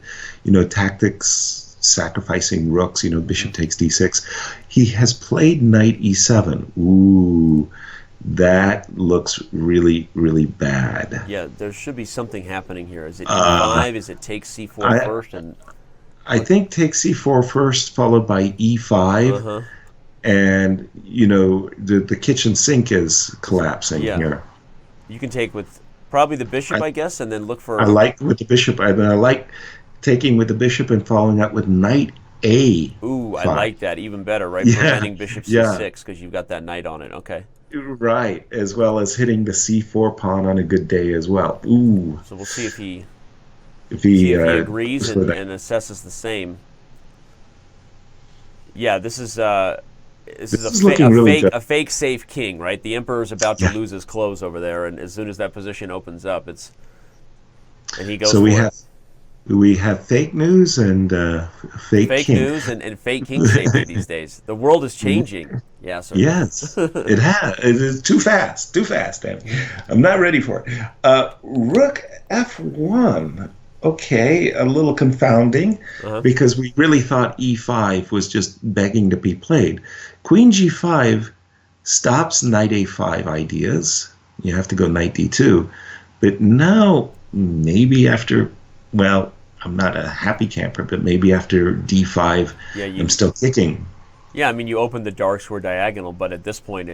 tactics, sacrificing rooks. Bishop takes D6. He has played knight E7. Ooh, that looks really, really bad. Yeah, there should be something happening here. Is it E5? Is it take C4 first? I think take C4 first, followed by E5. Uh-huh. And the kitchen sink is collapsing here. You can take with probably the bishop, I guess, and then look for. I like with the bishop. I like taking with the bishop and following up with knight A. Ooh, I like that even better, right? Preventing bishop C6 because you've got that knight on it. Okay. Right, as well as hitting the C4 pawn on a good day as well. Ooh. So we'll see if he agrees and assesses the same. Yeah, this is a fake safe king, right? The emperor's about to lose his clothes over there, and as soon as that position opens up, and he goes. So we have fake news and fake king. News and fake king safety these days. The world is changing. Yeah. So. Yes, it has. It is too fast. Damn. I'm not ready for it. Rook F1. Okay, a little confounding because we really thought E5 was just begging to be played. Queen G5 stops knight A5 ideas. You have to go knight D2. But now, maybe after, I'm not a happy camper, but maybe after D5, I'm still kicking. Yeah, you open the dark square diagonal, but at this point,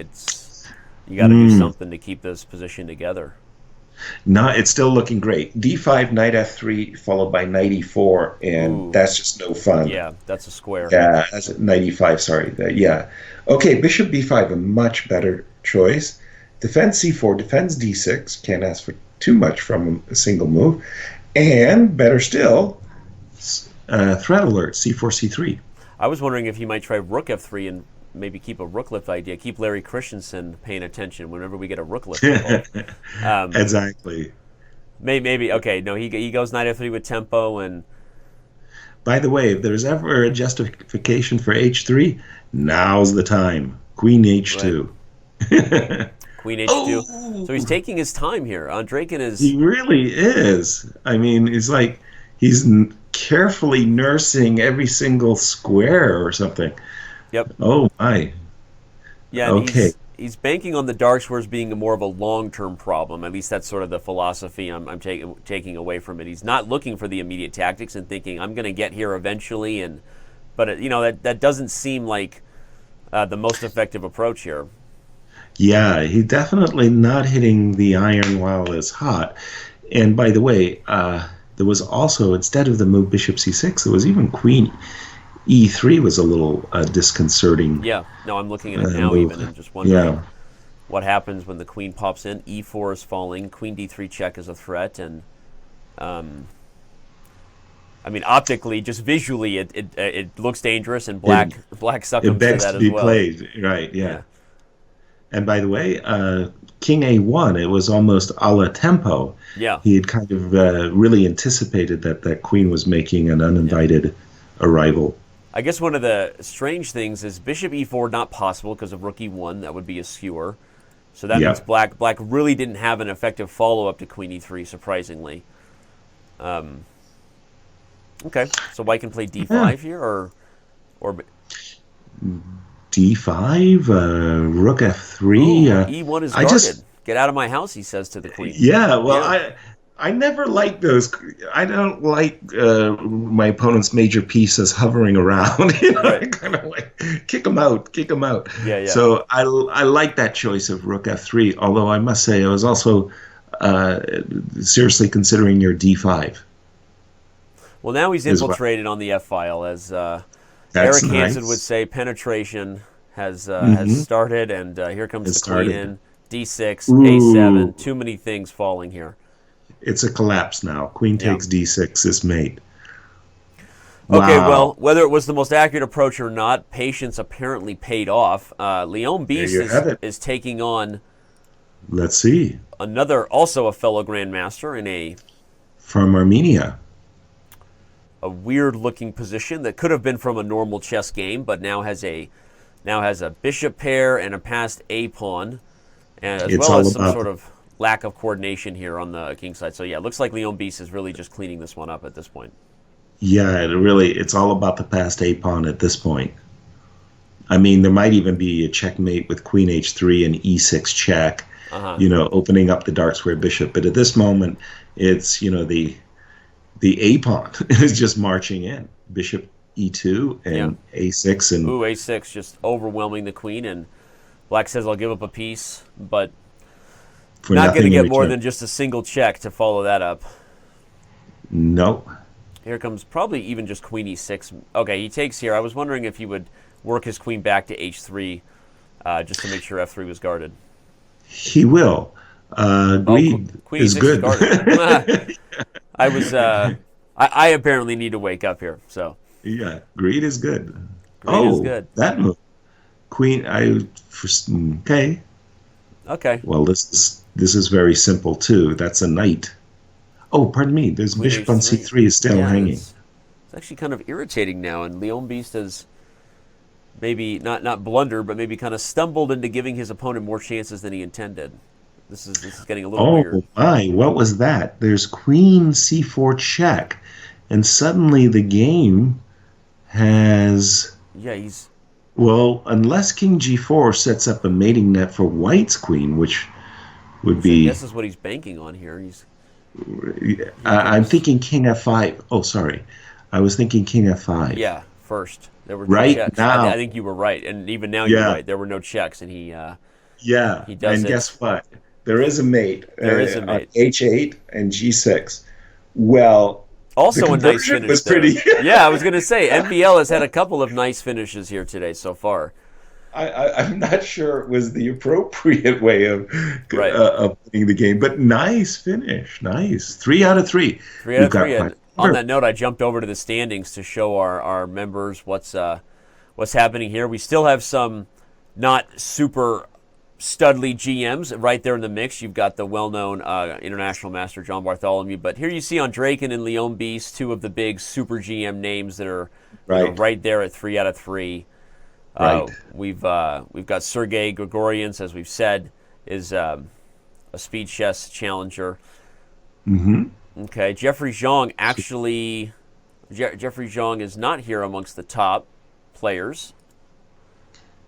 you got to do something to keep this position together. No, it's still looking great. D5, knight F3, followed by knight E4, and that's just no fun. Yeah, that's a square. Yeah, that's knight E5, sorry. Okay, bishop B5, a much better choice. Defends C4, defends D6, can't ask for too much from a single move. And, better still, threat alert, C4, C3. I was wondering if he might try rook F3 and maybe keep a rook lift idea. Keep Larry Christensen paying attention whenever we get a rook lift. Exactly. Maybe. Okay. No, he goes knight F3 with tempo. And by the way, if there's ever a justification for H3, now's the time. Queen H2. Right. Queen H2. So he's taking his time here. Andreykin is. He really is. He's carefully nursing every single square or something. Yep. Oh my. Yeah. Okay. He's banking on the dark squares being more of a long-term problem. At least that's sort of the philosophy I'm taking away from it. He's not looking for the immediate tactics and thinking I'm going to get here eventually. But that doesn't seem like the most effective approach here. Yeah, he's definitely not hitting the iron while it's hot. And by the way, there was also, instead of the move bishop c6, there was even queen E3 was a little disconcerting. Yeah, no, I'm looking at it now even and just wondering what happens when the queen pops in. E4 is falling. Queen D3 check is a threat, and optically, just visually, it looks dangerous, and black succumbs to that as well. It begs to be played, right? Yeah. And by the way, King A1, it was almost a la tempo. Yeah. He had kind of really anticipated that queen was making an uninvited arrival. I guess one of the strange things is bishop e4 not possible because of rook e1. That would be a skewer. So that means black really didn't have an effective follow-up to queen e3, surprisingly. Okay, so white can play d5 here, or d5, rook f3. E1 is guarded. Get out of my house, he says to the queen. Yeah, well, I never like those. I don't like my opponent's major pieces hovering around. You know, Right. I kind of like kick them out, kick them out. Yeah, yeah. So I like that choice of rook f3. Although I must say I was also seriously considering your d5. Well, now he's infiltrated on the F file, as Eric Hansen would say. Penetration has started, and here comes the queen in. D6, A7. Too many things falling here. It's a collapse now. Queen takes D6 is mate. Okay, well, whether it was the most accurate approach or not, patience apparently paid off. Leon Beast is taking on. Let's see. Also a fellow grandmaster in a. From Armenia. A weird-looking position that could have been from a normal chess game, but now has a bishop pair and a passed a pawn, and as well as some sort of lack of coordination here on the king side. So yeah, it looks like Leon Beast is really just cleaning this one up at this point. Yeah, it's all about the passed a pawn at this point. I mean, there might even be a checkmate with queen h3 and e6 check, opening up the dark square bishop. But at this moment, it's the a pawn is just marching in. Bishop e2 and a6 and a6 just overwhelming the queen, and black says I'll give up a piece, but not going to get more than just a single check to follow that up. No. Here comes probably even just queen e6. Okay, he takes here. I was wondering if he would work his queen back to h3 just to make sure f3 was guarded. He will. Greed is good. I apparently need to wake up here. So yeah, greed is good. Greed is good. That move. Queen. Okay. Okay. Well, this is very simple too. That's a knight. Oh, pardon me. There's queen bishop on c3 is still hanging. It's actually kind of irritating now, and Leon Beast has maybe not blundered, but maybe kind of stumbled into giving his opponent more chances than he intended. This is getting a little weird. Oh my! What was that? There's queen c4 check, and suddenly the game has. Yeah, he's. Well, unless king g4 sets up a mating net for white's queen, which would be. This is what he's banking on here. I'm thinking king f5. Oh, sorry. I was thinking king f5. Yeah, first. There were no checks. Now, I think you were right. And even now you're right. There were no checks. And he does and guess what? There is a mate. There is a mate. H8 and G6. Well, also a nice finish. Was pretty. Yeah, I was going to say, MVL has had a couple of nice finishes here today so far. I'm not sure it was the appropriate way of playing the game, but nice finish. Nice. 3 out of 3. 3 out of 3. And on that note, I jumped over to the standings to show our members what's happening here. We still have some not super studly GMs right there in the mix. You've got the well-known international master John Bartholomew, but here you see on Draken and Leon Beast, 2 of the big super GM names that are right there at 3 out of 3. We've got Sergei Grigorians, as we've said, is a speed chess challenger. Mm-hmm. Okay, Jeffrey Zhang actually. Jeffrey Zhang is not here amongst the top players,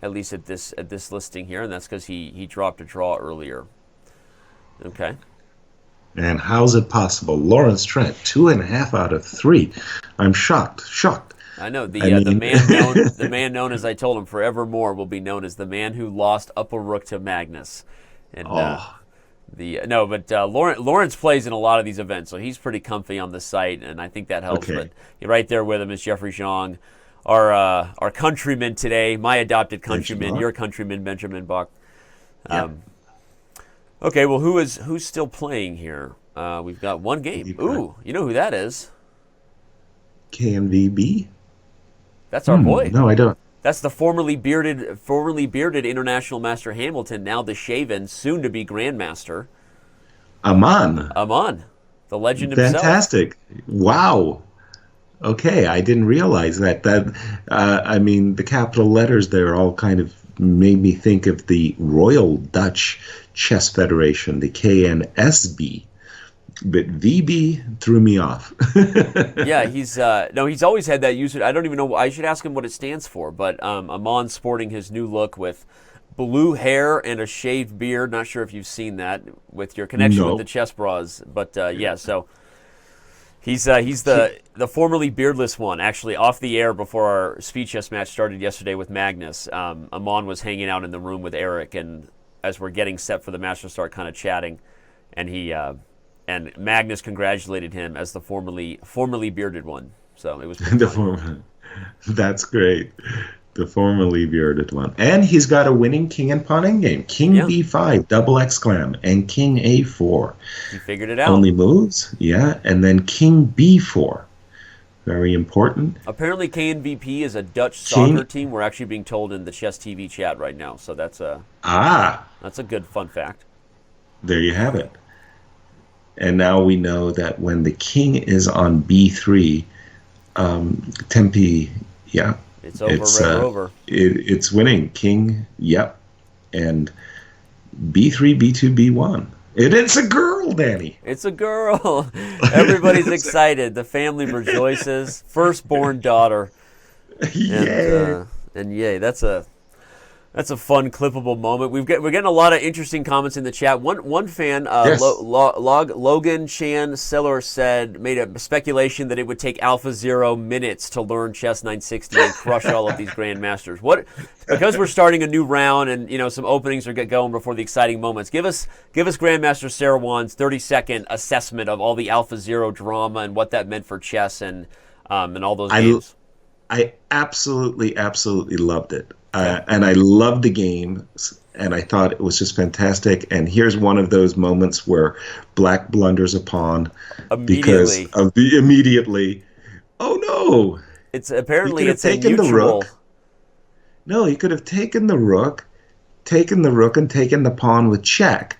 at least at this listing here, and that's because he dropped a draw earlier. Okay. And how's it possible? Lawrence Trent, 2.5 out of 3. I'm shocked. I know the man known as I told him forevermore will be known as the man who lost up a rook to Magnus. And Lawrence plays in a lot of these events, so he's pretty comfy on the site, and I think that helps. Okay. But right there with him is Jeffrey Zhang, our countryman today, my adopted countryman, your countryman Benjamin Bach. Okay, well, who's still playing here? We've got one game. Ooh, you know who that is? KNVB. That's our boy. No, I don't. That's the formerly bearded international master Hamilton, now the shaven, soon-to-be grandmaster. Aman, the legend himself. Fantastic. Wow. Okay, I didn't realize that. I mean, the capital letters there all kind of made me think of the Royal Dutch Chess Federation, the KNSB. But VB threw me off. Yeah, he's always had that user. I don't even know. I should ask him what it stands for. But Aman sporting his new look with blue hair and a shaved beard. Not sure if you've seen that with your connection with the Chess Bras, but yeah. So he's the formerly beardless one. Actually, off the air before our speed chess match started yesterday with Magnus, Amon was hanging out in the room with Eric, and as we're getting set for the match to start, kind of chatting, and and Magnus congratulated him as the formerly bearded one. So it was that's great. The formerly bearded one. And he's got a winning king and pawn endgame. King b5, double exclam, and king a4. He figured it out. Only moves, yeah. And then king b4. Very important. Apparently KNVP is a Dutch soccer team. We're actually being told in the Chess TV chat right now. So that's a good fun fact. There you have it. And now we know that when the king is on b3, Tempe, yeah. It's over. It's winning. King, yep. And b3, b2, b1. It's a girl, Danny. It's a girl. Everybody's excited. The family rejoices. Firstborn daughter. Yay. And yay, that's a fun clippable moment. We're getting a lot of interesting comments in the chat. One fan, Yes. Logan Chan Seller made a speculation that it would take AlphaZero minutes to learn Chess960 and crush all of these grandmasters. Because we're starting a new round and some openings are get going before the exciting moments. Give us Grandmaster Seirawan's 30-second assessment of all the AlphaZero drama and what that meant for chess and all those games. I absolutely loved it. And I loved the game, and I thought it was just fantastic. And here's one of those moments where black blunders a pawn because of the immediately. Oh no! It's apparently it's a mutual. The rook. No, he could have taken the rook and taken the pawn with check.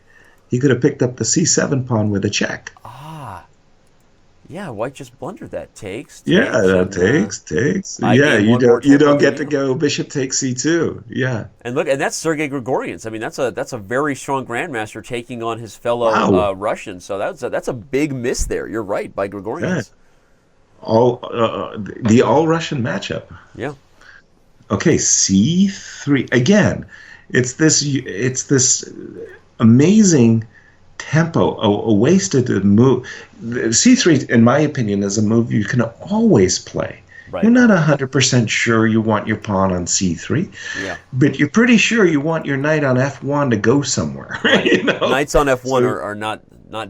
He could have picked up the c7 pawn with a check. Yeah, white just blundered that. Takes. Yeah, that takes. Yeah, you don't get to go bishop takes c2. Yeah. And look, and that's Sergei Grigorians. I mean, that's a very strong grandmaster taking on his fellow Russian. So that's a big miss there. You're right, by Grigorians. Yeah. The all Russian matchup. Yeah. Okay, c3 again. It's this amazing tempo, a wasted move. C3, in my opinion, is a move you can always play. Right. You're not 100% sure you want your pawn on c3, but you're pretty sure you want your knight on f1 to go somewhere. Right. Knights on f1 are not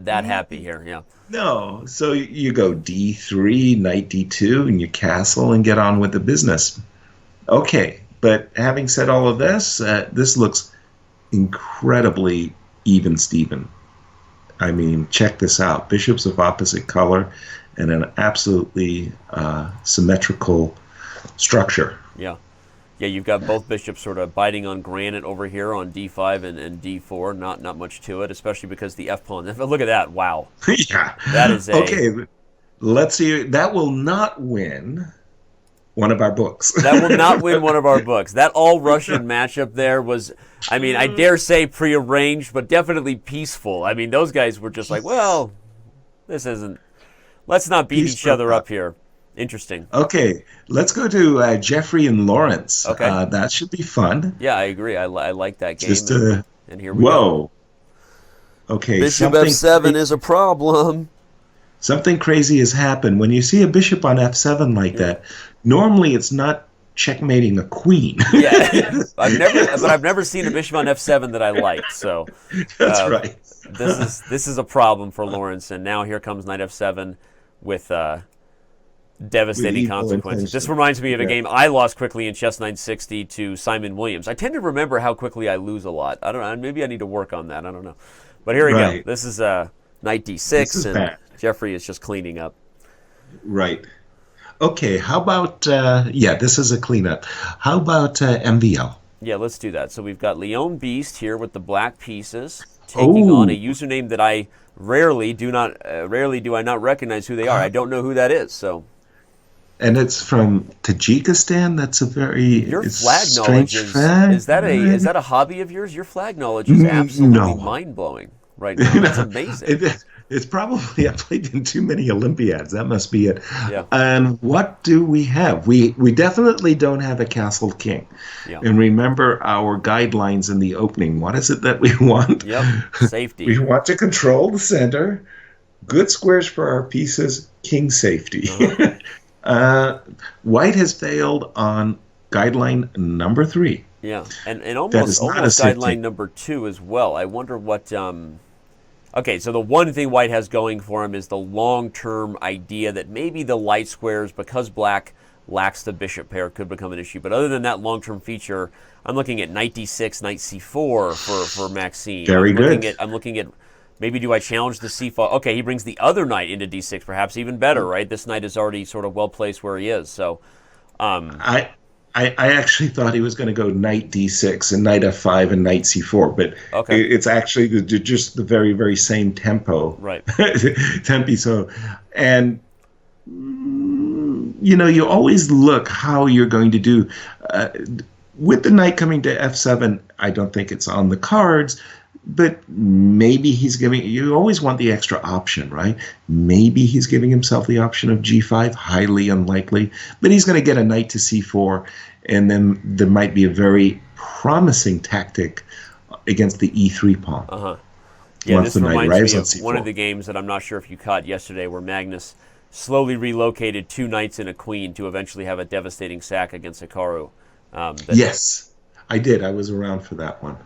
that happy here. Yeah. No, so you go d3, knight d2, and you castle and get on with the business. Okay, but having said all of this, this looks incredibly even Steven. I mean, check this out. Bishops of opposite color and an absolutely symmetrical structure. Yeah. Yeah, you've got both bishops sort of biting on granite over here on d5 and d4. Not much to it, especially because the f-pawn. Look at that. Wow. Yeah. That is Okay, let's see. That will not win one of our books. That will not win one of our books. That all-Russian matchup there was, I mean, I dare say prearranged, but definitely peaceful. I mean, those guys were just like, well, this isn't, let's not beat each other up here. Interesting. Okay, let's go to Jeffrey and Lawrence. Okay. That should be fun. Yeah, I agree. I like that game. Just, and here we go. Okay. Bishop f7 is a problem. Something crazy has happened. When you see a bishop on f7 like that, normally it's not checkmating a queen. Yeah, I've never seen a bishop on f7 that I liked. So that's right. This is a problem for Lawrence, and now here comes knight f7 with devastating consequences. This reminds me of a game I lost quickly in Chess960 to Simon Williams. I tend to remember how quickly I lose a lot. I don't know. Maybe I need to work on that. I don't know. But here we go. This is knight d6, and bad. Jeffrey is just cleaning up. Right. Okay, how about, this is a cleanup. How about MVL? Yeah, let's do that. So we've got Leon Beast here with the black pieces, taking on a username that I rarely do I not recognize who they are. I don't know who that is, so. And it's from Tajikistan. That's a very your flag knowledge is that a hobby of yours? Your flag knowledge is absolutely mind blowing. right now. That's amazing. It's probably I played in too many Olympiads. That must be it. Yeah. And what do we have? We definitely don't have a castled king. Yeah. And remember our guidelines in the opening. What is it that we want? Yep. Safety. We want to control the center. Good squares for our pieces. King safety. White has failed on guideline number 3. Yeah, and almost guideline number 2 as well. I wonder what. Okay, so the one thing White has going for him is the long-term idea that maybe the light squares, because Black lacks the bishop pair, could become an issue. But other than that long-term feature, I'm looking at knight d6, knight c4 for Maxime. Very good. I'm looking at maybe do I challenge the c5? Okay, he brings the other knight into d6, perhaps even better, right? This knight is already sort of well-placed where he is. So, I actually thought he was going to go knight d6 and knight f5 and knight c4, but it's actually just the very, very same tempo. Right. Tempi. So, and you always look how you're going to do. With the knight coming to f7, I don't think it's on the cards. But maybe he's giving, you always want the extra option, right? Maybe he's giving himself the option of g5, highly unlikely, but he's going to get a knight to c4, and then there might be a very promising tactic against the e3 pawn. Yeah, this reminds me of one of the games that I'm not sure if you caught yesterday where Magnus slowly relocated 2 knights and a queen to eventually have a devastating sack against Hikaru. Yes, I did. I was around for that one.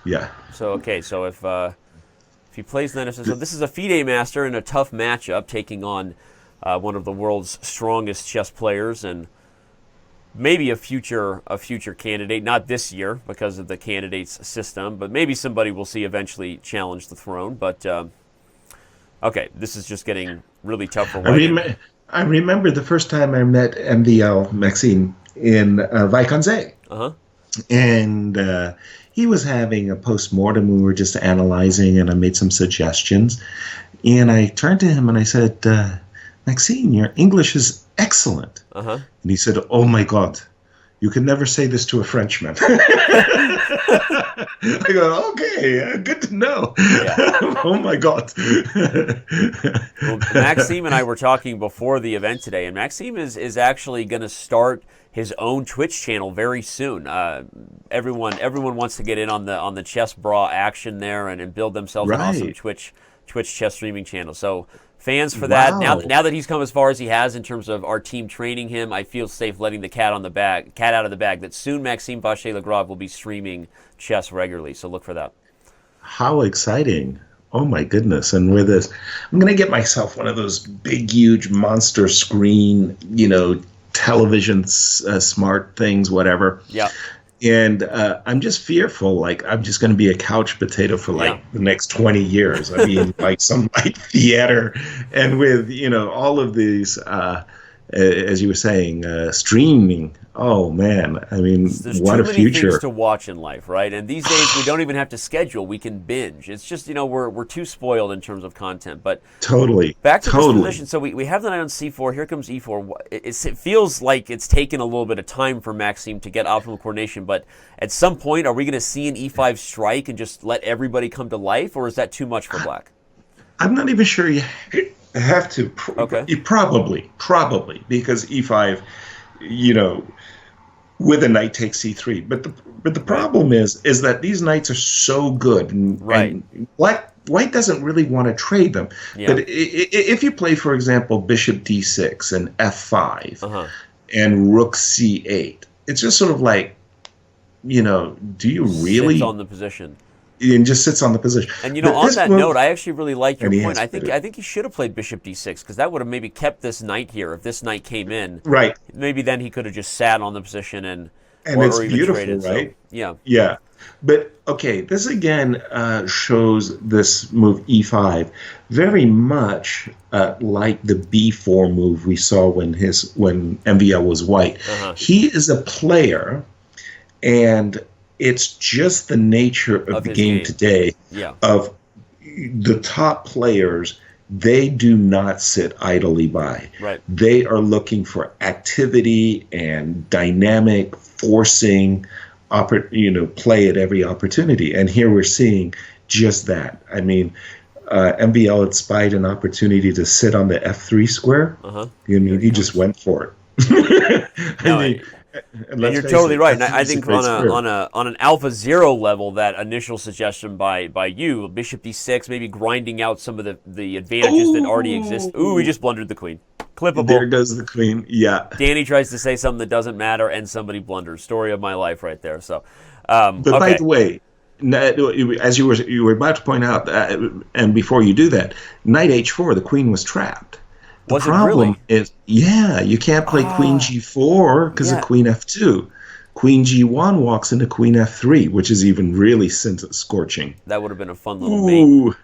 Yeah. So so if he plays then, so this is a FIDE master in a tough matchup, taking on one of the world's strongest chess players and maybe a future candidate. Not this year because of the candidates system, but maybe somebody we'll see eventually challenge the throne. But this is just getting really tough for White. I remember the first time I met MVL Maxime in Vaikonze. And he was having a post-mortem. We were just analyzing, and I made some suggestions. And I turned to him and I said, Maxime, your English is excellent. And he said, oh, my God, you can never say this to a Frenchman. I go, okay, good to know. Yeah. Oh, my God. Well, Maxime and I were talking before the event today, and Maxime is actually going to start his own Twitch channel very soon. Everyone wants to get in on the Chess Bra action there and build themselves an awesome Twitch chess streaming channel. So fans for that. Now that he's come as far as he has in terms of our team training him, I feel safe letting the cat out of the bag. That soon Maxime Vachier-Lagrave will be streaming chess regularly. So look for that. How exciting! Oh my goodness! And with this, I'm gonna get myself one of those big, huge monster screen, television smart things, whatever. Yeah. And I'm just fearful, like I'm just going to be a couch potato for the next 20 years. I mean, like some theater, and with all of these, as you were saying, streaming. Oh man, I mean, there's what a future! There's too many things to watch in life, right? And these days we don't even have to schedule; we can binge. It's just we're too spoiled in terms of content. But back to this position. So we have the knight on c4. Here comes e4. It feels like it's taken a little bit of time for Maxime to get optimal coordination. But at some point, are we going to see an e5 strike and just let everybody come to life, or is that too much for Black? I'm not even sure you have to. You probably because e5, with a knight takes c3. But the problem is that these knights are so good, and White doesn't really want to trade them. Yeah. But if you play, for example, bishop d6 and f5 and rook c8, it's just sort of like, do you really sits on the position? And just sits on the position. And on that note, I actually really like your point. I think he should have played bishop d6 because that would have maybe kept this knight here. If this knight came in, maybe then he could have just sat on the position and it's beautiful, traded, right? So, yeah. But okay, this again shows this move e5 very much like the b4 move we saw when MVL was White. He is a player, and it's just the nature of the game today of the top players. They do not sit idly by. Right. They are looking for activity and dynamic, forcing, play at every opportunity. And here we're seeing just that. I mean, MVL had spied an opportunity to sit on the F3 square. He just went for it. And you're totally right. And I think on an alpha zero level, that initial suggestion by you, bishop d6, maybe grinding out some of the advantages that already exist. Ooh, he just blundered the queen. Clippable. There goes the queen. Yeah. Danny tries to say something that doesn't matter, and somebody blunders. Story of my life, right there. So, but by the way, as you were about to point out, and before you do that, knight h4, the queen was trapped. The problem is, you can't play queen g4 because of queen f2. Queen g1 walks into queen f3, which is even really scorching. That would have been a fun little mate.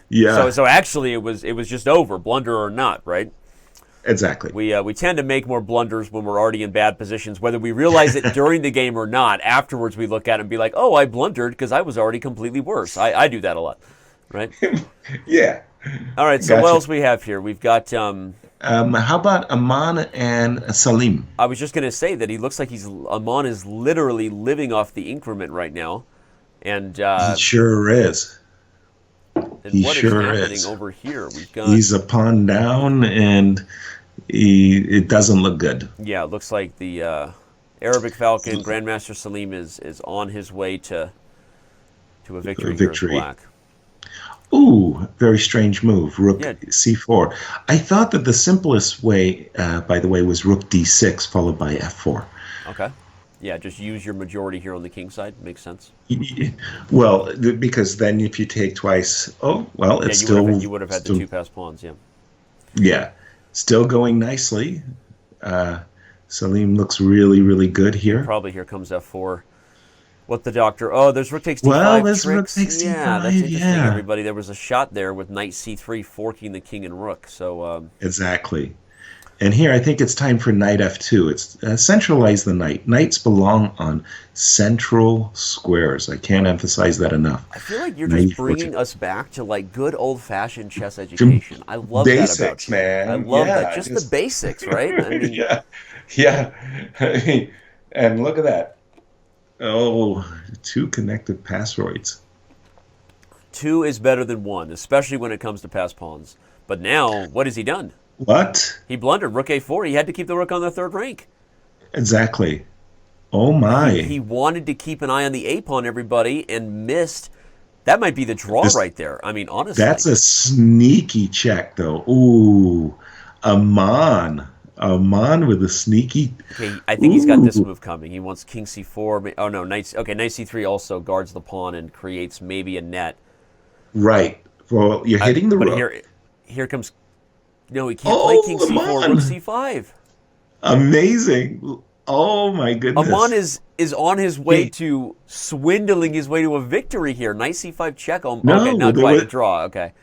Yeah. So actually, it was just over, blunder or not, right? Exactly. We tend to make more blunders when we're already in bad positions, whether we realize it during the game or not. Afterwards, we look at it and be like, "Oh, I blundered because I was already completely worse." I do that a lot, right? Yeah. All right. So what else we have here? We've got. How about Aman and Salim? I was just going to say that he looks like Aman is literally living off the increment right now, and he sure is. And what is happening over here? We've got. He's a pawn down, and it doesn't look good. Yeah, it looks like the Arabic Falcon Grandmaster Salim is on his way to a victory. Here as black. Ooh, very strange move. Rook c4. I thought that the simplest way, by the way, was rook d6 followed by f4. Okay. Yeah, just use your majority here on the king side. Makes sense. Well, because then if you take twice, you would have had the two passed pawns. Yeah. Yeah, still going nicely. Salim looks really, really good here. Probably here comes f4. What the doctor? Oh, there's rook takes d5. Well, there's rook takes d5. Yeah, that's interesting, everybody. There was a shot there with knight c3 forking the king and rook. So exactly. And here, I think it's time for knight f2. It's centralize the knight. Knights belong on central squares. I can't emphasize that enough. I feel like you're just bringing us back to like good old-fashioned chess education. I love that about you. Man. I love that. Just the basics, right? I mean, yeah. And look at that. Oh, 2 connected passroids. 2 is better than 1, especially when it comes to pass pawns. But now, what has he done? What? He blundered. Rook a4. He had to keep the rook on the third rank. Exactly. Oh, my. He wanted to keep an eye on the a-pawn, everybody, and missed. That might be the draw right there. I mean, honestly. That's a sneaky check, though. Ooh. Aman with a sneaky... Okay, I think he's got this move coming. He wants king c4. Oh, no. Knight c3 also guards the pawn and creates maybe a net. Right. Well, you're hitting the rook. But here comes... No, he can't play king c4, rook c5. Amazing. Oh, my goodness. Aman is on his way to swindling his way to a victory here. Knight c5 check. Okay, not quite a draw. Okay.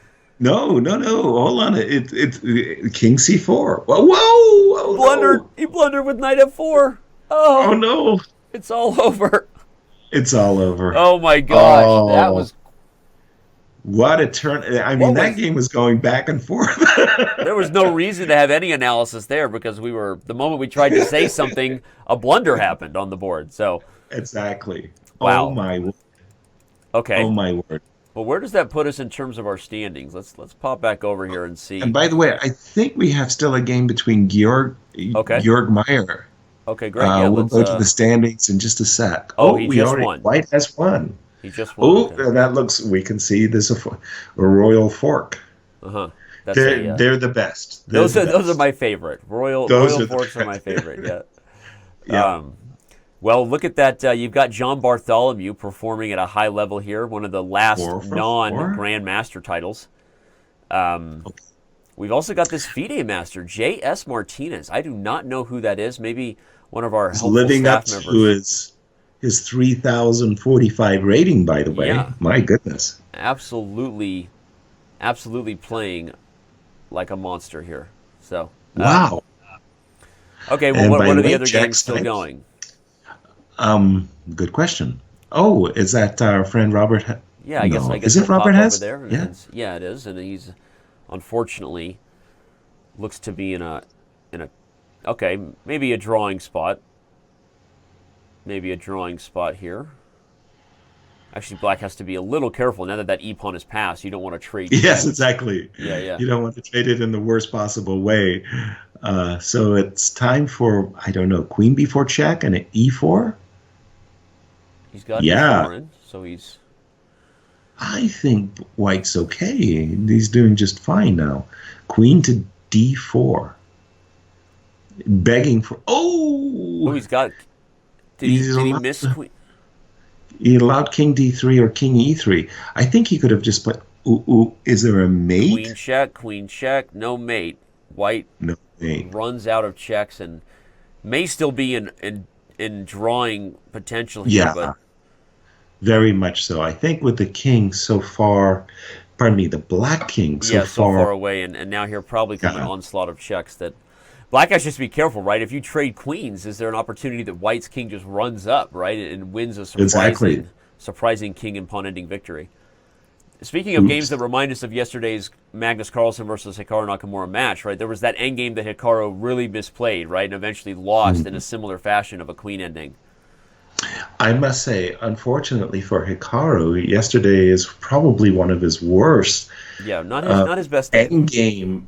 No. Hold on. It's king c4. Whoa. Blundered. No. He blundered with knight f4. Oh, no. It's all over. It's all over. Oh, my gosh. That was... What a turn. I mean, that game was going back and forth. There was no reason to have any analysis there because the moment we tried to say something, a blunder happened on the board. So exactly. Wow. Oh, my word. Okay. Oh, my word. Well, where does that put us in terms of our standings? Let's pop back over here and see. And by the way, I think we have still a game between Georg Meyer. Okay, great. Yeah, we'll go to the standings in just a sec. He just won. White has won. He just won. Oh, that looks. We can see there's a royal fork. They're the best. Those are my favorite. Royal forks are my favorite. Yeah. Yeah. Well, look at that. You've got John Bartholomew performing at a high level here. One of the last non-Grandmaster titles. We've also got this FIDE master, J.S. Martinez. I do not know who that is. Maybe one of our helpful living staff up members. To his 3,045 rating, by the way. Yeah. My goodness. Absolutely playing like a monster here. So wow. Okay, well, what are the other games still going? Good question. Oh, is that our friend Robert? Yeah, I guess. Is it Robert Hess? Yeah, it is, and he's unfortunately looks to be in a maybe a drawing spot. Maybe a drawing spot here. Actually, black has to be a little careful now that that e-pawn is passed. You don't want to trade. Yes, exactly. Yeah. You don't want to trade it in the worst possible way. So it's time for, I don't know, queen before check and an e4? He's got e4 in, so he's... I think white's okay. He's doing just fine now. Queen to d4. Begging for... Oh, he's got... Did he miss queen? He allowed king d3 or king e3. I think he could have just played... Ooh, is there a mate? Queen check, no mate. White no mate. Runs out of checks and may still be in drawing potential here. Yeah, but very much so. I think with the king so far... Pardon me, the black king so far away, and now here probably comes an onslaught of checks that... Black has to be careful, right? If you trade queens, is there an opportunity that white's king just runs up, right, and wins a surprising king and pawn ending victory? Speaking of games that remind us of yesterday's Magnus Carlsen versus Hikaru Nakamura match, right? There was that endgame that Hikaru really misplayed, right, and eventually lost in a similar fashion of a queen ending. I must say, unfortunately for Hikaru, yesterday is probably one of his worst. Yeah, not his best. Endgame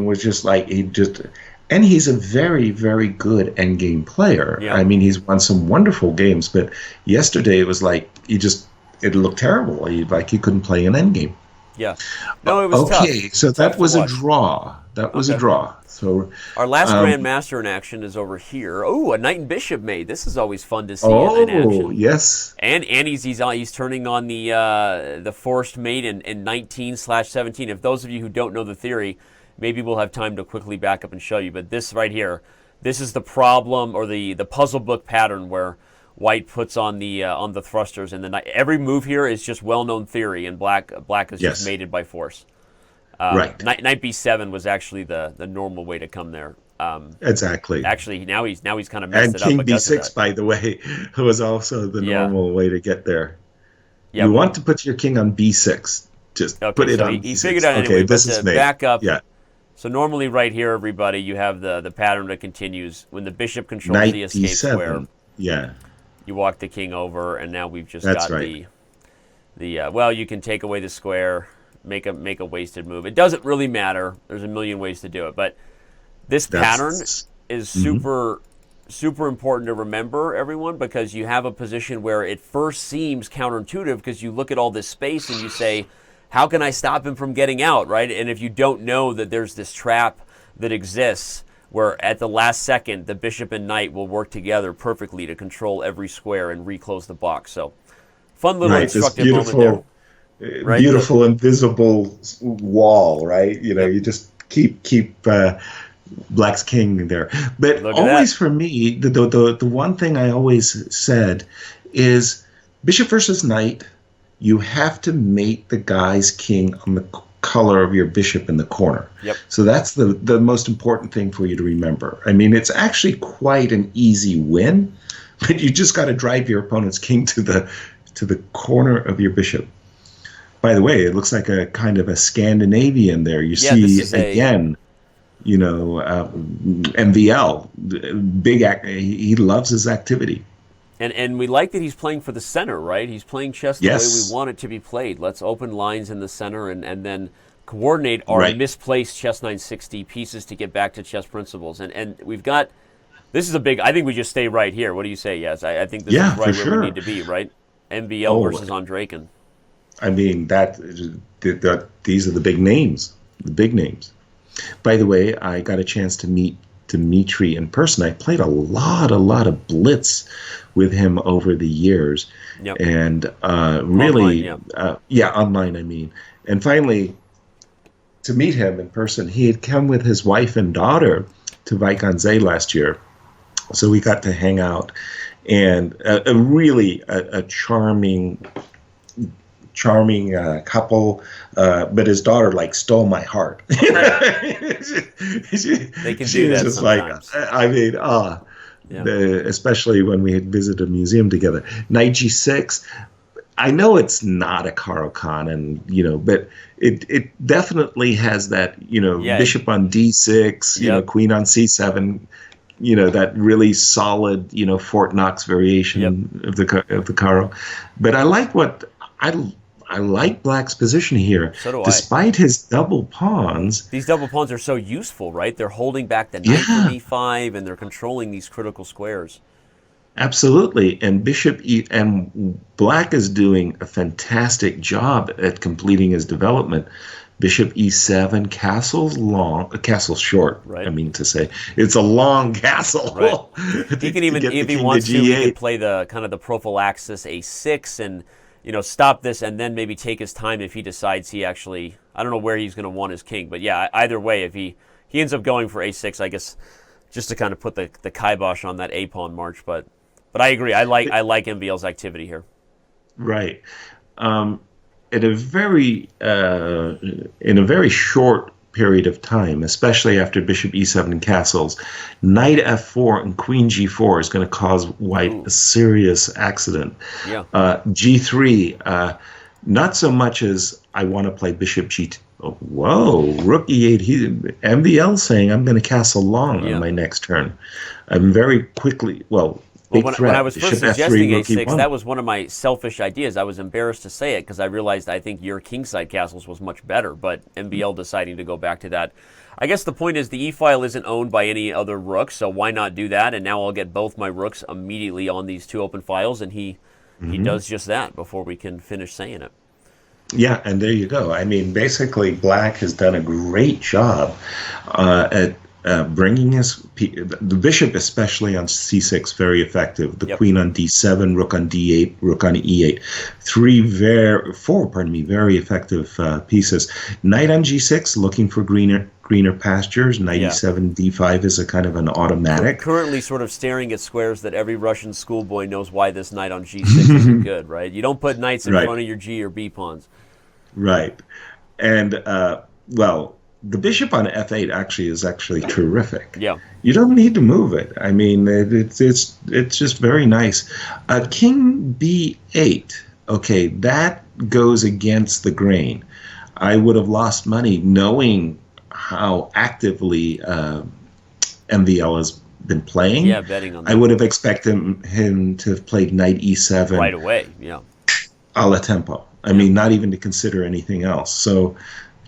was just like and he's a very, very good endgame player. Yeah. I mean, he's won some wonderful games, but yesterday it was like it looked terrible. He couldn't play an endgame. Yeah. No, it was tough. Okay, so that was a draw. That was a draw. So our last grandmaster in action is over here. Oh, a knight and bishop mate. This is always fun to see in action. Oh, yes. And he's turning on the forced mate in 19/17. If those of you who don't know the theory, maybe we'll have time to quickly back up and show you. But this right here, this is the problem or the puzzle book pattern where white puts on the thrusters and the knight. Every move here is just well-known theory, and black is just mated by force. Right. Knight b7 was actually the normal way to come there. Exactly. Actually, now he's kind of messed it up. And king b6, by the way, was also the normal way to get there. Yeah, you want to put your king on b6. Just put it on. He figured out anyway. This is back up. Yeah. So normally, right here, everybody, you have the pattern that continues when the bishop controls the escape square. Yeah. You walk the king over, and now we've just got well, you can take away the square. Make a wasted move. It doesn't really matter. There's a million ways to do it, but this pattern is super important to remember, everyone, because you have a position where it first seems counterintuitive because you look at all this space and you say, how can I stop him from getting out, right? And if you don't know that there's this trap that exists where at the last second the bishop and knight will work together perfectly to control every square and reclose the box. So fun little instructive moment there. Right? Beautiful invisible wall, right? You just keep black's king there. But always for me, the one thing I always said is bishop versus knight, you have to mate the guy's king on the color of your bishop in the corner. Yep. So that's the most important thing for you to remember. I mean, it's actually quite an easy win, but you just got to drive your opponent's king to the corner of your bishop. By the way, it looks like a kind of a Scandinavian there. You see again, MVL, big. He loves his activity. And we like that he's playing for the center, right? He's playing chess the way we want it to be played. Let's open lines in the center and then coordinate our misplaced Chess960 pieces to get back to chess principles. And we've got, this is a big, I think we just stay right here. What do you say, Yes? I think this is right where we need to be, right? MVL versus Andreken. I mean, these are the big names, By the way, I got a chance to meet Dmitry in person. I played a lot of blitz with him over the years, and really, online. I mean, and finally, to meet him in person, he had come with his wife and daughter to Vaikanze last year, so we got to hang out, and a really charming couple, but his daughter stole my heart. They can do that just sometimes. Especially when we had visited a museum together. Knight g6. I know it's not a Caro-Kann, and but it definitely has that bishop on d6, queen on c7. that really solid, Fort Knox variation of the Caro. But I like Black's position here. So do Despite his double pawns. These double pawns are so useful, right? They're holding back the knight from e5, and they're controlling these critical squares. Absolutely, and and Black is doing a fantastic job at completing his development. Bishop e7, castle's short. Right. I mean to say, it's a long castle. Right. He can even, if he wants to, he can play the kind of the prophylaxis a6 and stop this, and then maybe take his time if he decides he actually. I don't know where he's going to want his king, but yeah, either way, if he ends up going for a6, I guess, just to kind of put the kibosh on that a pawn march, but I agree. I like MVL's activity here. Right. In a very short period of time, especially after bishop e7 and castles, knight f4 and queen g4 is going to cause white a serious accident. Yeah. G3, not so much as I want to play bishop g2. Oh, whoa, rook e8. MVL saying I'm going to castle long on my next turn. I'm very quickly, big when threat. I was first suggesting a6, that was one of my selfish ideas. I was embarrassed to say it because I realized I think your kingside castles was much better, but MVL deciding to go back to that. I guess the point is the e-file isn't owned by any other rook, so why not do that? And now I'll get both my rooks immediately on these two open files, and he does just that before we can finish saying it. Yeah, and there you go. I mean, basically, Black has done a great job at bringing the bishop, especially on c6, very effective. The queen on d7, rook on d8, rook on e8. Four, very effective pieces. Knight on g6, looking for greener pastures. Knight e7, d5 is a kind of an automatic. We're currently sort of staring at squares that every Russian schoolboy knows why this knight on g6 isn't good, right? You don't put knights in front of your g or b pawns. Right. And, the bishop on f8 is actually terrific. Yeah. You don't need to move it. I mean, it's just very nice. King b8. Okay, that goes against the grain. I would have lost money knowing how actively MVL has been playing. Yeah, betting on that. I would have expected him to have played knight e7 right away. Yeah. A la tempo. I mean, not even to consider anything else. So.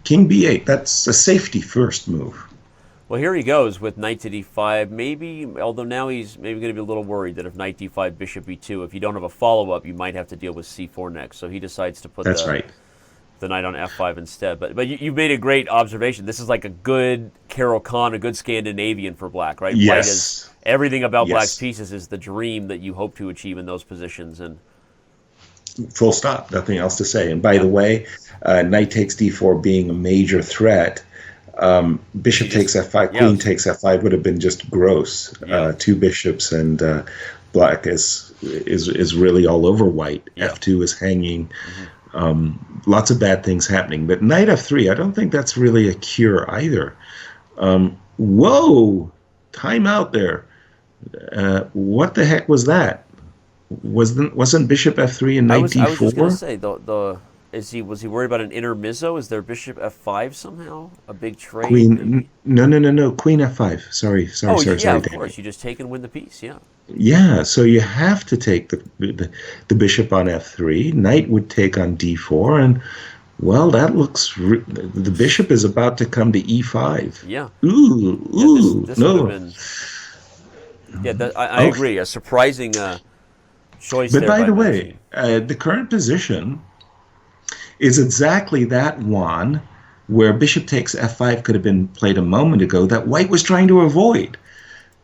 King b8, that's a safety first move. Well, here he goes with knight to d5. Maybe, although now he's maybe going to be a little worried that if knight d5, bishop e2, if you don't have a follow-up, you might have to deal with c4 next. So he decides to put the knight on f5 instead. But you made a great observation. This is like a good Caro-Kann, a good Scandinavian for Black, right? Yes. White is, everything about Black's pieces is the dream that you hope to achieve in those positions. And full stop. Nothing else to say. And by the way, knight takes d4 being a major threat. Bishop takes f5, queen takes f5 would have been just gross. Two bishops, and Black is really all over white. F2 is hanging. Lots of bad things happening. But knight f3, I don't think that's really a cure either. Whoa! Time out there. What the heck was that? Wasn't bishop f3 and knight d4? I was just going to say, was he worried about an intermezzo? Is there bishop f5 somehow? A big trade? Queen, no. Queen f5. Sorry. Of course. You just take and win the piece, Yeah, so you have to take the bishop on f3. Knight would take on d4, and, that looks... the bishop is about to come to e5. Yeah. Ooh, this no. Would have been, I agree. A surprising... choice. But by the way, the current position is exactly that one where bishop takes f5 could have been played a moment ago that white was trying to avoid.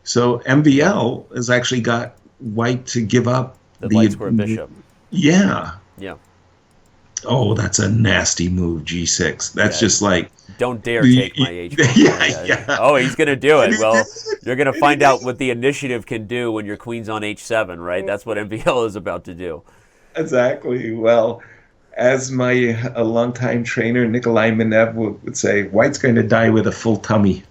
So MVL has actually got white to give up the light square bishop. Yeah. Yeah. Oh, that's a nasty move, g6. That's just like... Don't dare take my h4. Yeah. Oh, he's going to do it. Well, you're going to find out what the initiative can do when your queen's on h7, right? That's what MVL is about to do. Exactly. Well, as a longtime trainer, Nikolai Minev would say, white's going to die with a full tummy.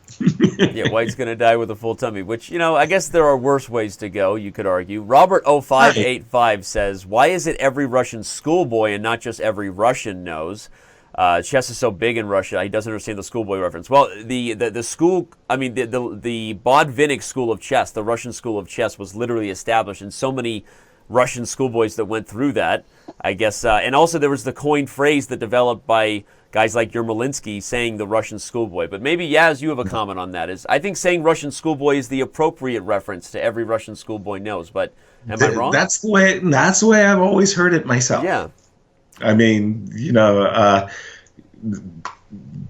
White's going to die with a full tummy, which, I guess there are worse ways to go, you could argue. Robert0585 says, why is it every Russian schoolboy and not just every Russian knows chess is so big in Russia, he doesn't understand the schoolboy reference. Well, the school, I mean, the Bodvinnik school of chess, the Russian school of chess, was literally established, and so many Russian schoolboys that went through that, I guess. And also there was the coined phrase that developed by guys like Yermolinsky saying the Russian schoolboy. But maybe, Yaz, you have a comment on that. I think saying Russian schoolboy is the appropriate reference to every Russian schoolboy knows, but am I wrong? That's the way I've always heard it myself. Yeah. I mean,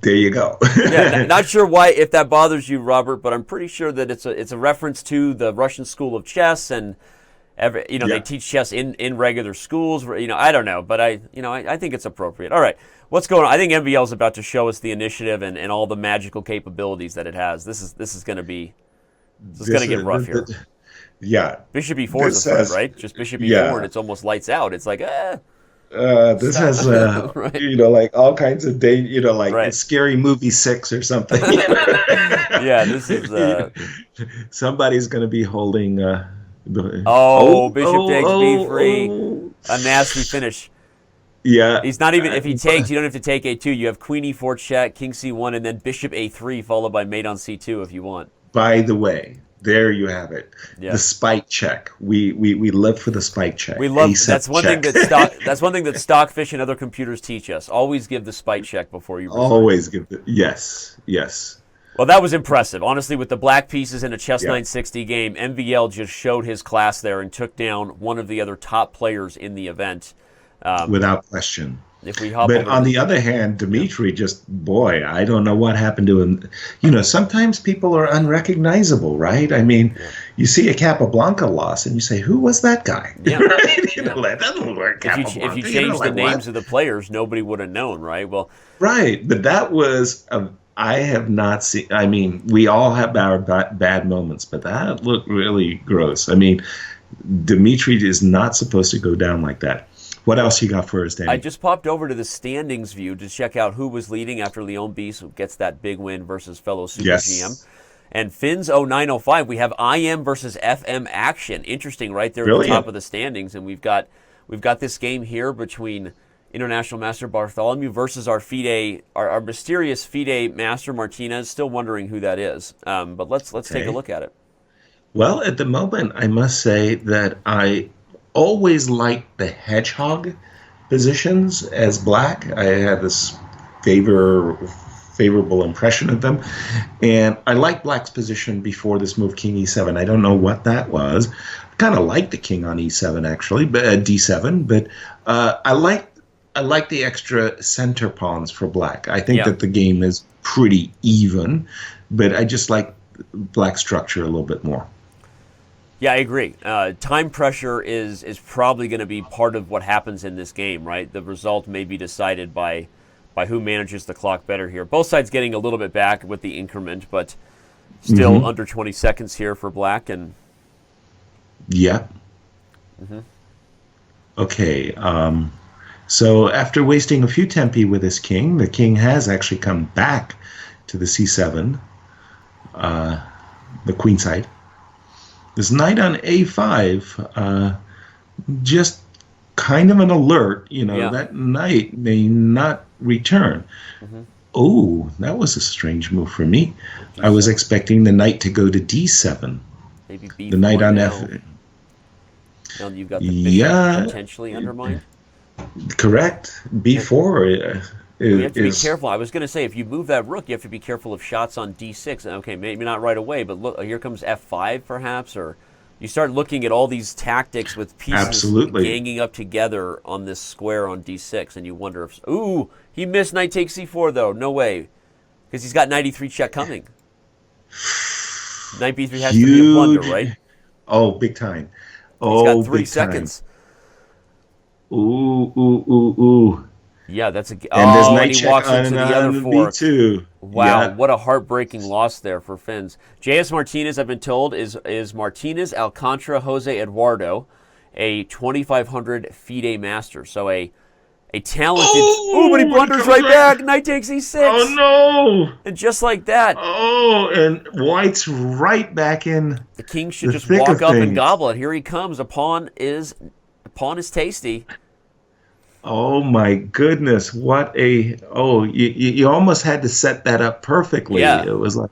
there you go. Yeah, not sure why, if that bothers you, Robert, but I'm pretty sure that it's a reference to the Russian school of chess, and they teach chess in regular schools. I don't know, but I think it's appropriate. All right, what's going on? I think MVL is about to show us the initiative and all the magical capabilities that it has. This is going to get rough here. Yeah, Bishop E4 is the threat, right? Just Bishop E4, and it's almost lights out. It's like this has right. Like all kinds of like right. Scary Movie 6 or something. Yeah, this is somebody's going to be holding bishop takes B3, a nasty finish. Yeah, he's not even, if he takes, you don't have to take A2. You have queen E4 check, king C1, and then bishop A3 followed by mate on C2 if you want. By the way, there you have it. Yeah. The spike check. We live for the spike check. We love that's one thing that Stockfish and other computers teach us. Always give the spike check before you resign. Always give yes. Well, that was impressive. Honestly, with the black pieces in a Chess960 game, MVL just showed his class there and took down one of the other top players in the event. Without question. If we hop but over on the other hand, Dmitry I don't know what happened to him. Sometimes people are unrecognizable, right? I mean, you see a Capablanca loss and you say, who was that guy? Yeah. Right? That doesn't work. If you change the names of the players, nobody would have known, right? Well, right. But that was, I have not seen, I mean, we all have our bad moments, but that looked really gross. I mean, Dmitry is not supposed to go down like that. What else you got for us, Danny? I just popped over to the standings view to check out who was leading after Leon Bies gets that big win versus fellow super-GM. And Fins 0905, we have IM versus FM action. Interesting, right there at the top of the standings. And we've got this game here between International Master Bartholomew versus our mysterious FIDE Master Martinez. Still wondering who that is. But let's take a look at it. Well, at the moment, I must say that I always liked the hedgehog positions as black. I had this favorable impression of them, and I liked black's position before this move king e7. I don't know what that was. I kind of liked the king on e7 actually, but d7. But I like the extra center pawns for black. I think that the game is pretty even, but I just like black structure a little bit more. Yeah, I agree. Time pressure is probably going to be part of what happens in this game, right? The result may be decided by who manages the clock better here. Both sides getting a little bit back with the increment, but still under 20 seconds here for black. And yeah. Okay. So after wasting a few tempi with his king, the king has actually come back to the c7, the queen side. This knight on a5, just kind of an alert, that knight may not return. Oh, that was a strange move for me. I was expecting the knight to go to d7. Maybe b4 the knight on now. f. Now you've got the bishop potentially undermined. Correct. b4 you have to be careful. I was going to say, if you move that rook, you have to be careful of shots on d6. Okay, maybe not right away, but look, here comes f5 perhaps, or you start looking at all these tactics with pieces ganging up together on this square on d6, and you wonder if, ooh, he missed knight takes c4 though. No way, because he's got knight e3 check coming. Knight b3 has to be a blunder, right? Oh, big time. He's got 3 seconds. Ooh. Yeah, that's and he walks into the other fork. B2. Wow, what a heartbreaking loss there for Fins. J.S. Martinez, I've been told, is Martinez Alcantara Jose Eduardo, a 2,500 FIDE master. So a talented... Oh, but he blunders right back. Knight takes e6. Oh, no. And just like that. Oh, and white's right back in. The king should just walk up and gobble it. Here he comes. A pawn is tasty. Oh my goodness! What a you almost had to set that up perfectly. Yeah. It was like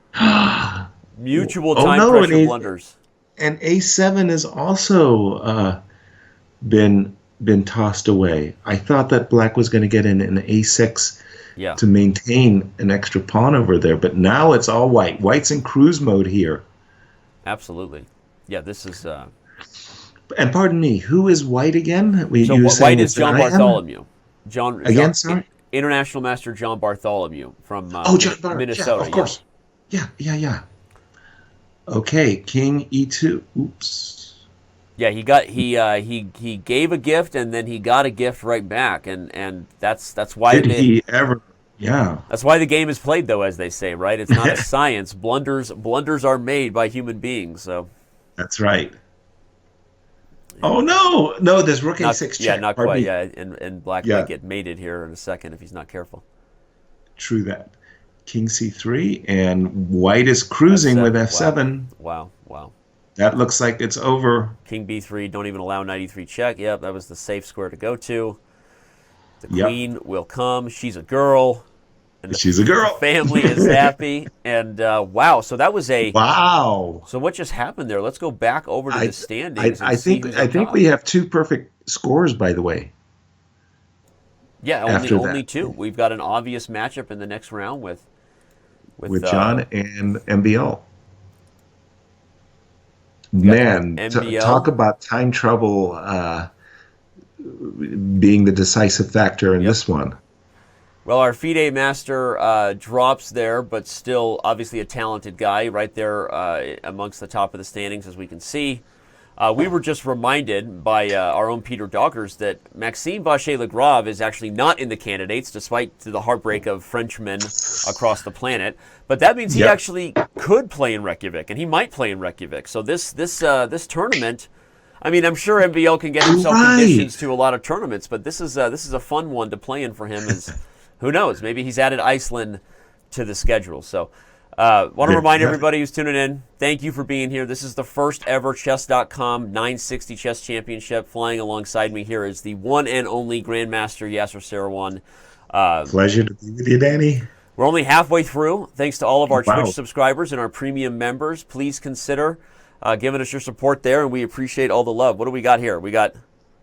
Mutual oh time no, pressure blunders. and A7 has also been tossed away. I thought that Black was going to get in an A6 to maintain an extra pawn over there, but now it's all white. White's in cruise mode here. Absolutely. Yeah, this is. And pardon me, who is White again? White is John Bartholomew. Sorry? International Master John Bartholomew from Minnesota. Yeah, of course. Yeah. Okay, King E2. Oops. Yeah, he gave a gift and then he got a gift right back, and that's why he ever. Yeah. That's why the game is played, though, as they say, right? It's not a science. Blunders are made by human beings. So. That's right. Oh no! There's Rook A6 check. Yeah, not quite. Yeah, and Black might get mated here in a second if he's not careful. True that. King C3 and White is cruising F7. With F7. Wow. That looks like it's over. King B3. Don't even allow knight E3 check. Yep, that was the safe square to go to. The queen will come. She's a girl. And she's a girl. The family is happy. And wow, so that was a wow. So what just happened there? Let's go back over to the standings. I think we have two perfect scores, by the way. Yeah, only two. We've got an obvious matchup in the next round with John and MVL. Man, talk about time trouble being the decisive factor in this one. Well, our FIDE master drops there, but still obviously a talented guy right there amongst the top of the standings, as we can see. We were just reminded by our own Peter Doggers that Maxime Vachier-Lagrave is actually not in the candidates, despite the heartbreak of Frenchmen across the planet. But that means he actually could play in Reykjavik, and he might play in Reykjavik. So this tournament, I mean, I'm sure MVL can get himself conditions to a lot of tournaments, but this is a fun one to play in for him. Who knows? Maybe he's added Iceland to the schedule. So want to remind everybody who's tuning in, thank you for being here. This is the first ever Chess.com 960 Chess Championship. Flying alongside me here is the one and only Grandmaster Yasser Seirawan. Pleasure to be with you, Danny. We're only halfway through. Thanks to all of our Twitch subscribers and our premium members. Please consider giving us your support there, and we appreciate all the love. What do we got here? We got...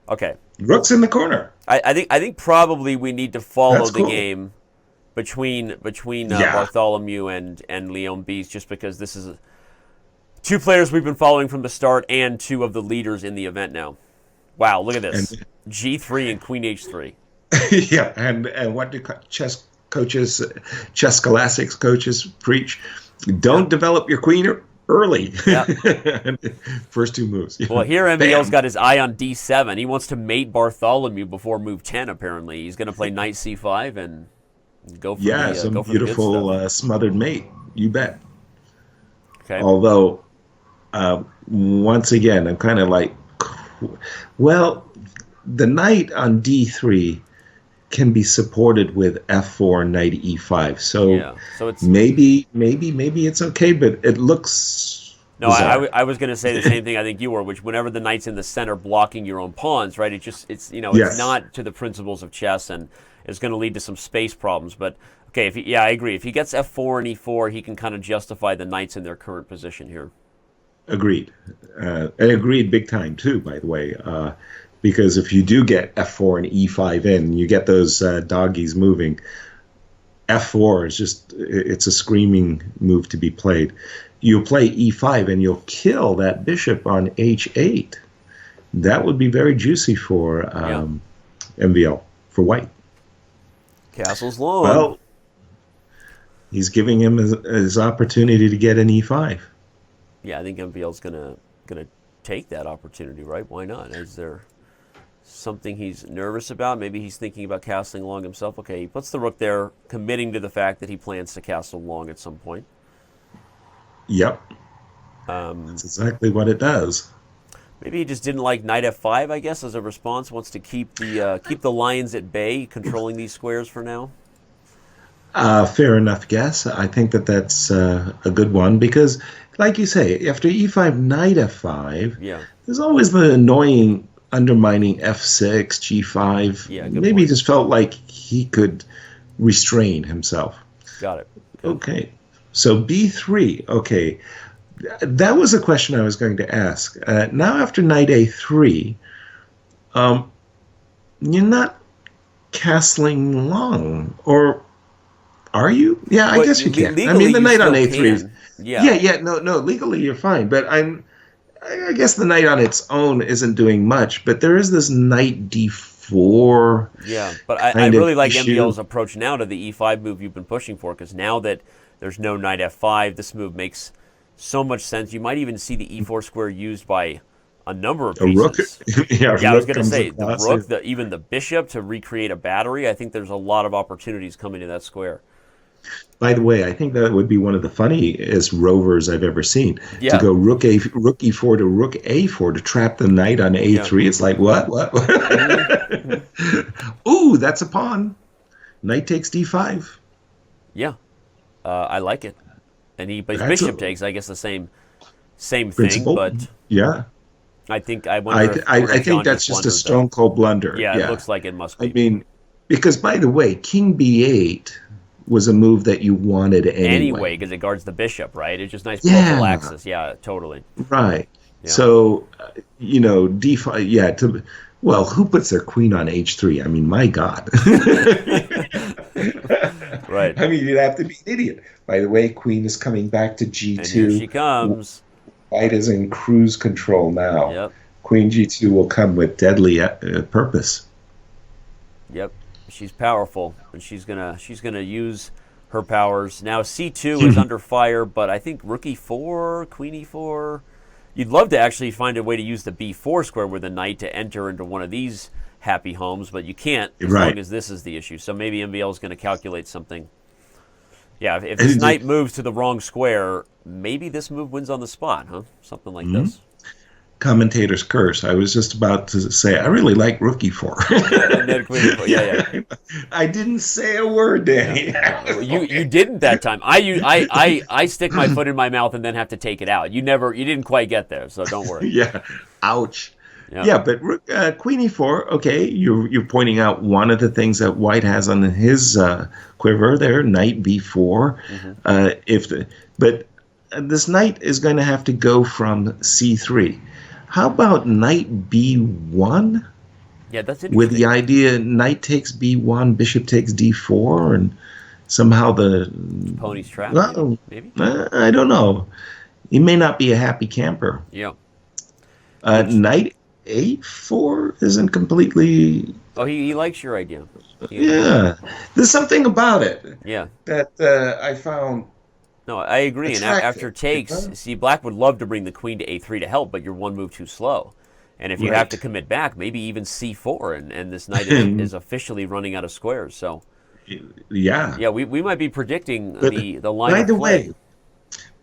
Okay. Rook's in the corner. I think probably we need to follow the game between Bartholomew and Leon Beast, just because this is two players we've been following from the start and two of the leaders in the event now. Wow, look at this. G3 and Queen H3. Yeah, and what do chess coaches, chess scholastics coaches preach? Don't develop your queen early. Yeah. First two moves. Well, here MVL's got his eye on D7. He wants to mate Bartholomew before move 10, apparently. He's going to play knight C5 and go for some beautiful smothered mate. You bet. Okay. Although, once again, I'm kind of like, well, the knight on D3 can be supported with F4 knight E5. So it's maybe it's okay, but it looks no. I was going to say the same thing I think you were, which whenever the knight's in the center blocking your own pawns, right? It's it's not to the principles of chess, and it's going to lead to some space problems. But okay, I agree. If he gets F4 and E4, he can kind of justify the knights in their current position here. Agreed, and agreed big time too. By the way. Because if you do get F4 and E5 in, you get those doggies moving. F4 is it's a screaming move to be played. You play E5 and you'll kill that bishop on H8. That would be very juicy for MVL, for white. Castle's long. Well, he's giving him his opportunity to get an E5. Yeah, I think MVL's gonna take that opportunity, right? Why not? Is there something he's nervous about? Maybe he's thinking about castling long himself. Okay, he puts the rook there, committing to the fact that he plans to castle long at some point. Yep. That's exactly what it does. Maybe he just didn't like knight F5, I guess, as a response. Wants to keep the lions at bay, controlling these squares for now. Fair enough guess. I think that's a good one because, like you say, after E5, knight F5, there's always the annoying undermining f6, g5. Yeah, maybe he just felt like he could restrain himself. Got it. Okay. So b3. Okay. That was a question I was going to ask. Now after knight a3, you're not castling long, or are you? Yeah, I guess you can. I mean, the knight on a3 is... Yeah. No, legally you're fine. But I guess the knight on its own isn't doing much. But there is this knight d4. Yeah, but I really like MVL's approach now to the e5 move you've been pushing for, because now that there's no knight f5, this move makes so much sense. You might even see the e4 square used by a number of pieces. A rook? Yeah, I was going to say, the rook, even the bishop to recreate a battery. I think there's a lot of opportunities coming to that square. By the way, I think that would be one of the funniest rovers I've ever seen. To go rook e4 to rook a4 to trap the knight on a3. Yeah. It's like, what? Ooh, that's a pawn. Knight takes d5. Yeah, I like it. And but his bishop takes, I guess, the same principle thing. But yeah, I think I think that's just a stone cold blunder. Yeah, it looks like it must be. I mean, because by the way, king b8 was a move that you wanted anyway, because it guards the bishop, right? It's just nice prophylaxis. Yeah, totally. Right. Yeah. So, d5. Yeah. Well, who puts their queen on h3? I mean, my God. Right. I mean, you'd have to be an idiot. By the way, queen is coming back to g2. And here she comes. White is in cruise control now. Yep. Queen g2 will come with deadly purpose. Yep. She's powerful, and she's gonna use her powers. Now c2 is under fire, but I think rook e4, queen e4. You'd love to actually find a way to use the b4 square with a knight to enter into one of these happy homes, but you can't as long as this is the issue. So maybe MVL is going to calculate something. Yeah, if this knight moves to the wrong square, maybe this move wins on the spot, huh? Something like this. Commentator's curse. I was just about to say, I really like rook e4. Yeah. I didn't say a word, Danny. Yeah. You didn't that time. I stick my foot in my mouth and then have to take it out. You didn't quite get there, so don't worry. Yeah. Ouch. Yeah, but queen e4. Okay, you're pointing out one of the things that White has on his quiver there. Knight b4. But this knight is going to have to go from c3. How about knight b1? Yeah, that's interesting. With the idea knight takes b1, bishop takes d4, and somehow the pony's trapped. Well, maybe. I don't know. He may not be a happy camper. Yeah. Knight a4 isn't completely. Oh, he likes your idea. There's something about it. Yeah. That I found. No, I agree. Attractive. And after takes, see, Black would love to bring the queen to a3 to help, but you're one move too slow. And if you have to commit back, maybe even c4, and this knight is officially running out of squares. So, yeah, we might be predicting the line of play.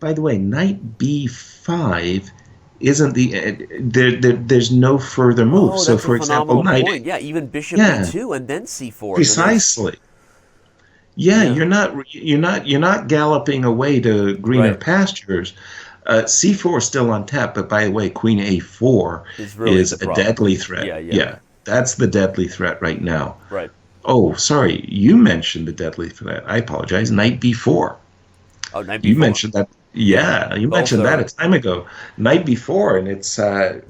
By the way, knight b5 isn't there's no further move. So, for example, knight. Point. Yeah, even bishop b2 and then c4. Precisely. Yeah, you're not galloping away to greener pastures. C4 is still on tap, but by the way, queen a4 is a deadly threat. Yeah, that's the deadly threat right now. Right. Oh, sorry, you mentioned the deadly threat. I apologize. Knight b4. Oh, knight b4. You mentioned that. Yeah, you mentioned that a time ago. Knight b4, and it's a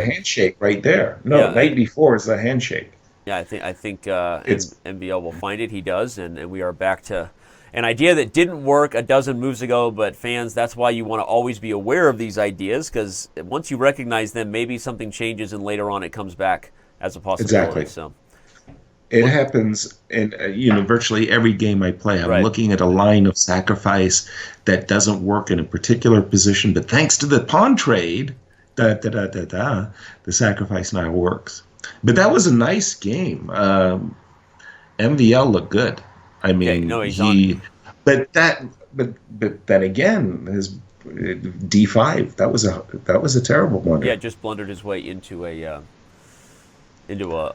handshake right there. No, knight b4 is a handshake. Yeah, I think MVL will find it. He does, and we are back to an idea that didn't work a dozen moves ago. But fans, that's why you want to always be aware of these ideas, because once you recognize them, maybe something changes, and later on it comes back as a possibility. Exactly. So it happens in virtually every game I play. I'm looking at a line of sacrifice that doesn't work in a particular position, but thanks to the pawn trade, the sacrifice now works. But that was a nice game. MVL looked good. I mean, but then again, his d5 that was a terrible blunder. Yeah, just blundered his way into a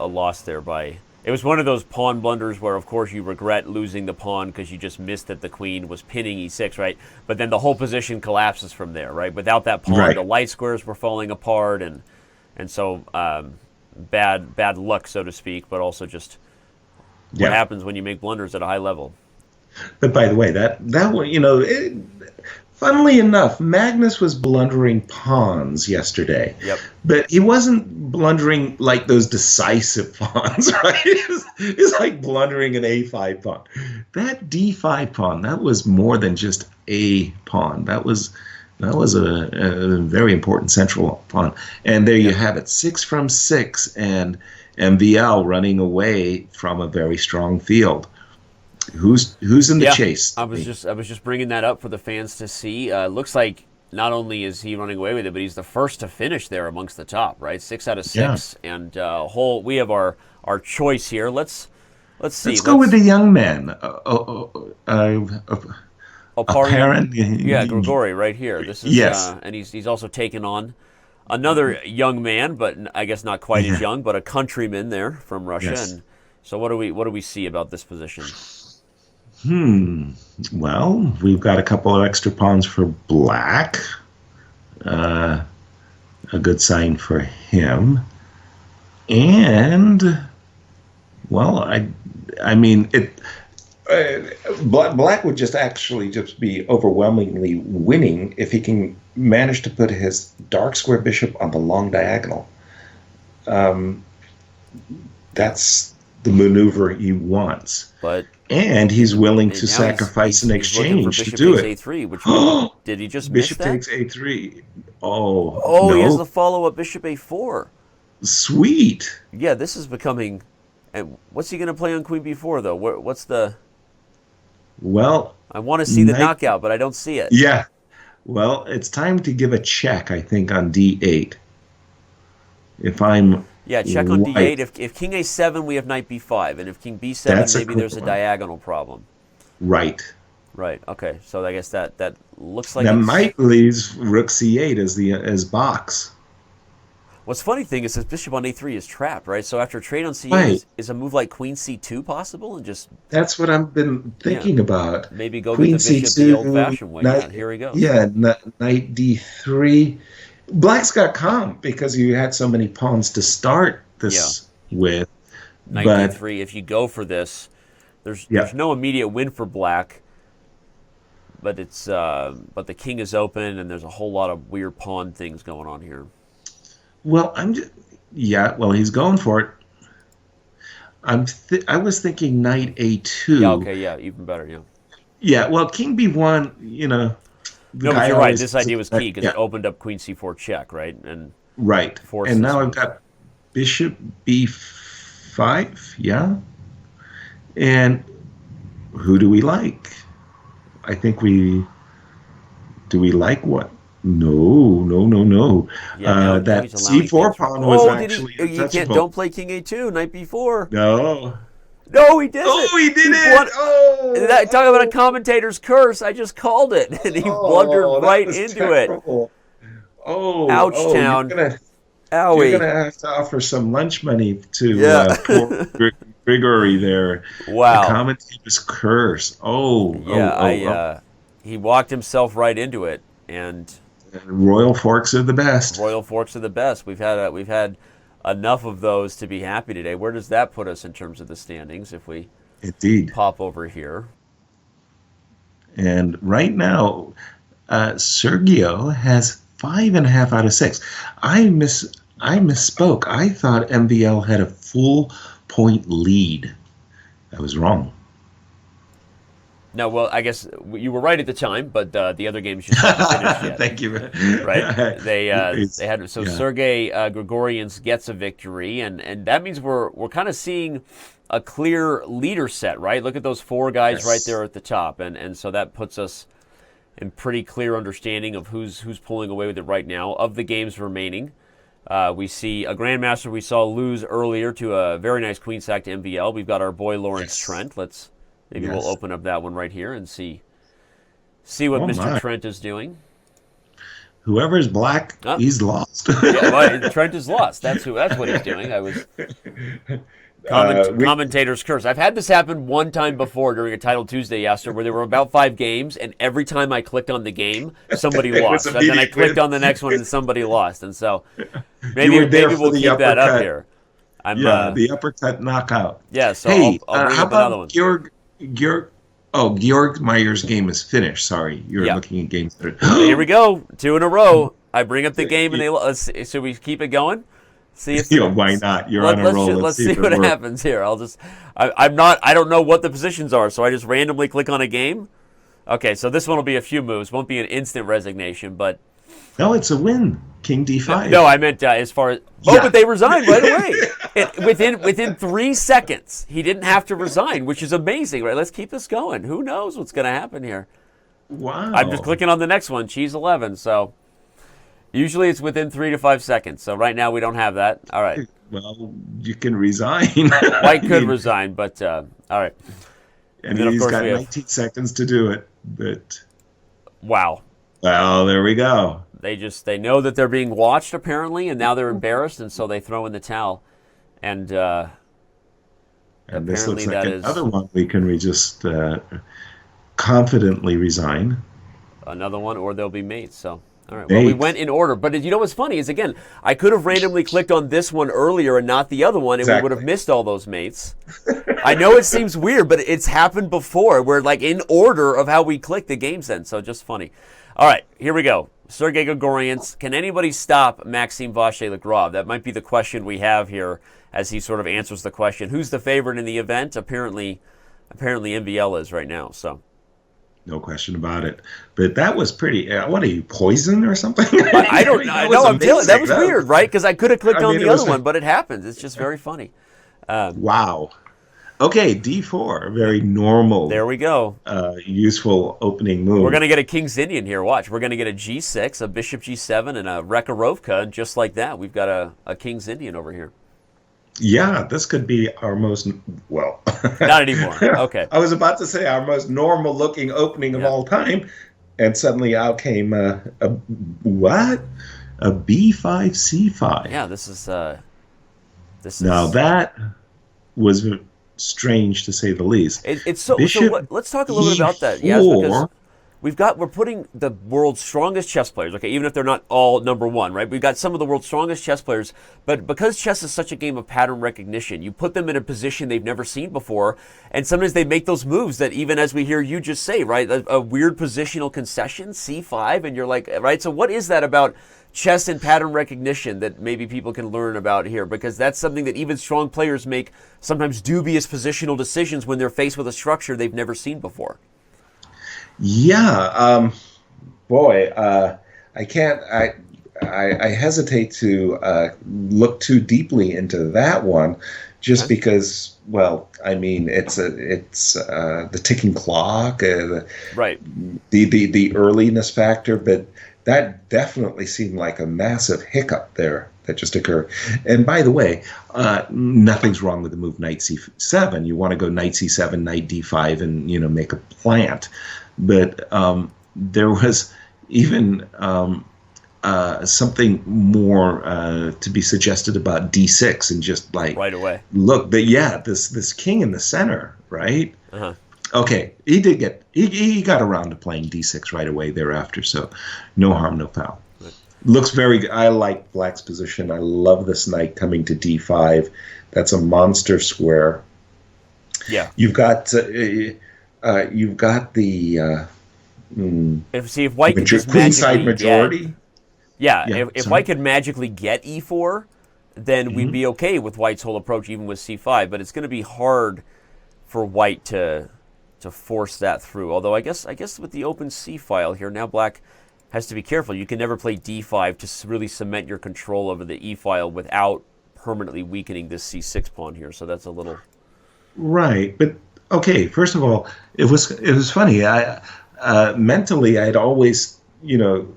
loss there by. It was one of those pawn blunders where, of course, you regret losing the pawn because you just missed that the queen was pinning e6, right? But then the whole position collapses from there, right? Without that pawn, the light squares were falling apart, and so bad luck, so to speak, but also just what happens when you make blunders at a high level. But by the way, that one, funnily enough, Magnus was blundering pawns yesterday. Yep. But he wasn't blundering like those decisive pawns, right? It's like blundering an A5 pawn. That D5 pawn, that was more than just a pawn. That was a very important central pawn. And there you have it, 6 from 6, and MVL running away from a very strong field. Who's in the chase? I was just bringing that up for the fans to see. Looks like not only is he running away with it, but he's the first to finish there amongst the top, right? 6 out of 6, and we have our choice here. Let's see. Let's go with the young man. Parent, Grigori right here. This is and he's also taken on another young man, but I guess not quite as young, but a countryman there from Russia. Yes. And so what do we see about this position? Well, we've got a couple of extra pawns for black. A good sign for him. And, well, I mean, black would just be overwhelmingly winning if he can manage to put his dark square bishop on the long diagonal. That's the maneuver he wants. And he's willing to sacrifice an exchange to do it. A3, which did he just Bishop miss that? takes A3. Oh, no. He has the follow-up Bishop A4. Sweet. Yeah, this is becoming... And what's he going to play on Queen B4, though? What's the... Well... I want to see the knockout, but I don't see it. Yeah. Well, it's time to give a check, I think, on D8. If I'm... Yeah, check on D8. If King A7, we have Knight B5. And if King B7, maybe there's a diagonal problem. Right. Right. Okay. So I guess that looks like... That might leave Rook C8 as box. What's funny thing is this bishop on A3 is trapped, right? So after trade on C8, is a move like Queen C2 possible? And just... That's what I've been thinking about. Maybe go Queen get the bishop C2, the old-fashioned way. Knight, here we go. Yeah, Knight D3. Black's got calm because you had so many pawns to start this with. Knight D3. If you go for this, there's no immediate win for black, but it's but the king is open and there's a whole lot of weird pawn things going on here. Well, he's going for it. I was thinking Knight A2. Yeah. Okay. Yeah. Even better. Yeah. Yeah. Well, King B1. No, but you're right. This idea was key because it opened up Queen C4 check, right? And and now I've got Bishop B5. Yeah. And who do we like? I think do we like what? No. Yeah, that C4 pawn was actually untouchable. Don't play King A2, Knight B4. No, he did it. Oh, he did it. Talk about a commentator's curse. I just called it, and he blundered right into it. Ouchtown. You're going to have to offer some lunch money to poor Grigori there. Wow. The commentator's curse. He walked himself right into it, and Royal forks are the best. Royal forks are the best. We've had enough of those to be happy today. Where does that put us in terms of the standings if we pop over here? And right now, Sergio has 5.5 out of 6. I misspoke. I thought MVL had a full point lead. I was wrong. No, well, I guess you were right at the time, but the other games just haven't finished yet. Thank you. Right? They had Sergei Grigorians gets a victory, and that means we're kind of seeing a clear leader set, right? Look at those 4 guys right there at the top, and so that puts us in pretty clear understanding of who's pulling away with it right now. Of the games remaining, we see a grandmaster we saw lose earlier to a very nice queen sack to MVL. We've got our boy Lawrence Trent. Maybe we'll open up that one right here and see what Mr. Trent is doing. Whoever's black, he's lost. Trent is lost. That's what he's doing. Commentator's curse. I've had this happen one time before during a Title Tuesday, Yasser, where there were about 5 games, and every time I clicked on the game, somebody lost. And then I clicked on the next one, and somebody lost. And so maybe we'll keep that up here. Yeah, the uppercut knockout. Yeah, so hey, I'll bring how up another one. about Georg Meyer's game is finished. Sorry, you're looking at games that are... Here we go, 2 in a row. I bring up the game and let's see, should we keep it going? See if why not? You're on a roll. Let's see what happens here. I don't know what the positions are, so I just randomly click on a game. Okay, so this one will be a few moves. Won't be an instant resignation, but no, it's a win. King D5. No, I meant as far as but they resigned right away. Within 3 seconds, he didn't have to resign, which is amazing, right? Let's keep this going. Who knows what's going to happen here? Wow. I'm just clicking on the next one, Cheese 11. So usually it's within 3 to 5 seconds. So right now we don't have that. All right. Well, you can resign. White could resign, but all right. And then, he's got 19 seconds to do it. But wow. Well, there we go. They know that they're being watched apparently, and now they're embarrassed, and so they throw in the towel. And this looks like another one we can just confidently resign. Another one, or they'll be mates. So. All right. Well, we went in order, but you know what's funny is, again, I could have randomly clicked on this one earlier and not the other one, and we would have missed all those mates. I know it seems weird, but it's happened before. We're like in order of how we click the games then, so just funny. All right, here we go. Sergei Gregorians, can anybody stop Maxime Vachier-Lagrave? That might be the question we have here as he sort of answers the question. Who's the favorite in the event? Apparently MVL is right now, so. No question about it. But that was pretty... what are you, poison or something? I don't know. No, I'm telling you, that was weird, right? Because I could have clicked on the other one, but it happens. It's just very funny. Wow. Okay, D4. Very normal. There we go. Useful opening move. We're going to get a King's Indian here. Watch. We're going to get a G6, a Bishop G7, and a Rekharovka. And just like that, we've got a King's Indian over here. Yeah, this could be our most, well... Not anymore. Okay. I was about to say our most normal-looking opening of all time, and suddenly out came a what? A B5, C5. Yeah, this is... Now that was strange to say the least. It's so let's talk a little bit about that. Yes, because we're putting the world's strongest chess players, okay, even if they're not all number one, right? We've got some of the world's strongest chess players, but because chess is such a game of pattern recognition, you put them in a position they've never seen before, and sometimes they make those moves that even as we hear you just say, right, a weird positional concession, C5, and you're like, right? So what is that about chess and pattern recognition that maybe people can learn about here? Because that's something that even strong players make sometimes dubious positional decisions when they're faced with a structure they've never seen before. Yeah, boy, I can't. I hesitate to look too deeply into that one, just because. Well, I mean, it's the ticking clock, right? The earliness factor, but that definitely seemed like a massive hiccup there that just occurred. And by the way, nothing's wrong with the move Knight C7. You want to go Knight C7, Knight D5, and make a plant. But there was even something more to be suggested about D6, and just like right away. Look, this king in the center, right? Uh-huh. Okay, he got around to playing D6 right away thereafter, so no harm, no foul. Right. Looks very good. I like Black's position. I love this knight coming to D5. That's a monster square. Yeah, you've got the if White could just queenside majority. If White could magically get E4, then we'd be okay with White's whole approach, even with C5. But it's going to be hard for White to force that through. Although I guess with the open C file here, now Black has to be careful. You can never play D5 to really cement your control over the E file without permanently weakening this C6 pawn here. So that's a little right. But okay, first of all, it was funny. Mentally, I'd always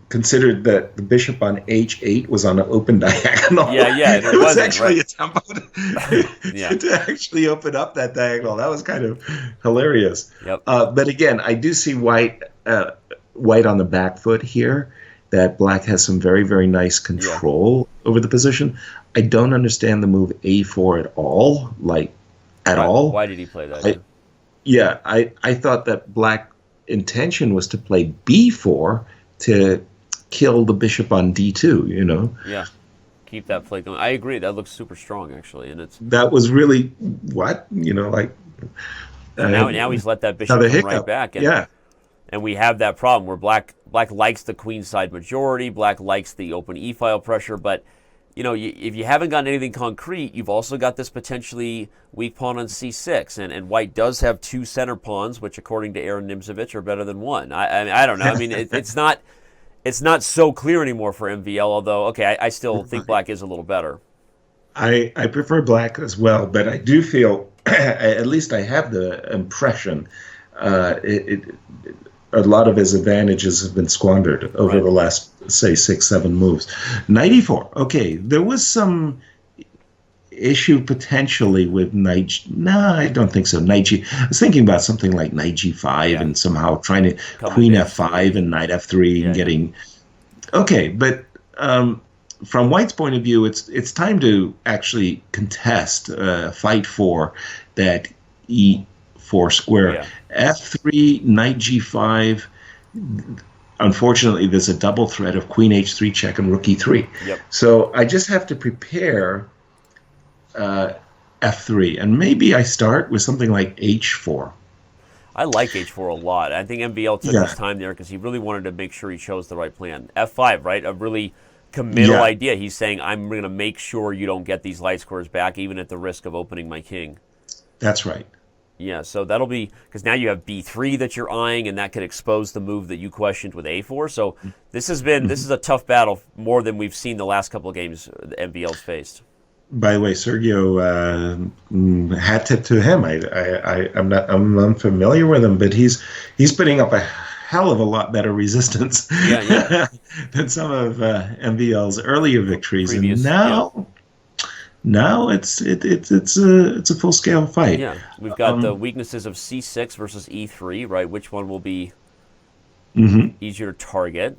considered that the bishop on H8 was on an open diagonal. Yeah, it was actually a tempo to actually open up that diagonal. That was kind of hilarious. Yep. But again, I do see White on the back foot here, that Black has some very, very nice control over the position. I don't understand the move A4 at all, all. Why did he play that? I thought that Black intention was to play B4 to kill the bishop on D2, Yeah. keep that play going. I agree. That looks super strong, actually, and it's that was really what like. Now he's let that bishop come right back, and we have that problem where black likes the queenside majority. Black likes the open e-file pressure, but if you haven't gotten anything concrete, you've also got this potentially weak pawn on c6, and white does have 2 center pawns, which according to Aaron Nimzovich are better than 1. I don't know. I mean, it's not so clear anymore for MVL. Although, okay, I still think black is a little better. I prefer black as well, but I do feel, at least I have the impression, a lot of his advantages have been squandered over the last, say, 6-7 moves. Knight e4. Okay, there was some issue potentially with knight. No, I don't think so. Knight g. I was thinking about something like knight g5 and somehow trying to queen f5 and knight f3 and getting. Okay, but from white's point of view, it's time to actually contest, fight for that e4 square. Yeah. f3, knight g5. Unfortunately, there's a double threat of queen h3 check and rook e3. Yep. So I just have to prepare f3, and maybe I start with something like h4. I like h4 a lot. I think MVL took his time there because he really wanted to make sure he chose the right plan. f5, right? A really committal idea. He's saying, I'm going to make sure you don't get these light squares back, even at the risk of opening my king. That's right. Yeah, so that'll be, because now you have b3 that you're eyeing, and that could expose the move that you questioned with a4. So this is a tough battle, more than we've seen the last couple of games MVL's faced. By the way, Sergio, hat tip to him. I'm unfamiliar with him, but he's putting up a hell of a lot better resistance than some of MVL's earlier victories. And now it's a full scale fight. Yeah, we've got the weaknesses of c6 versus e3, right? Which one will be easier to target?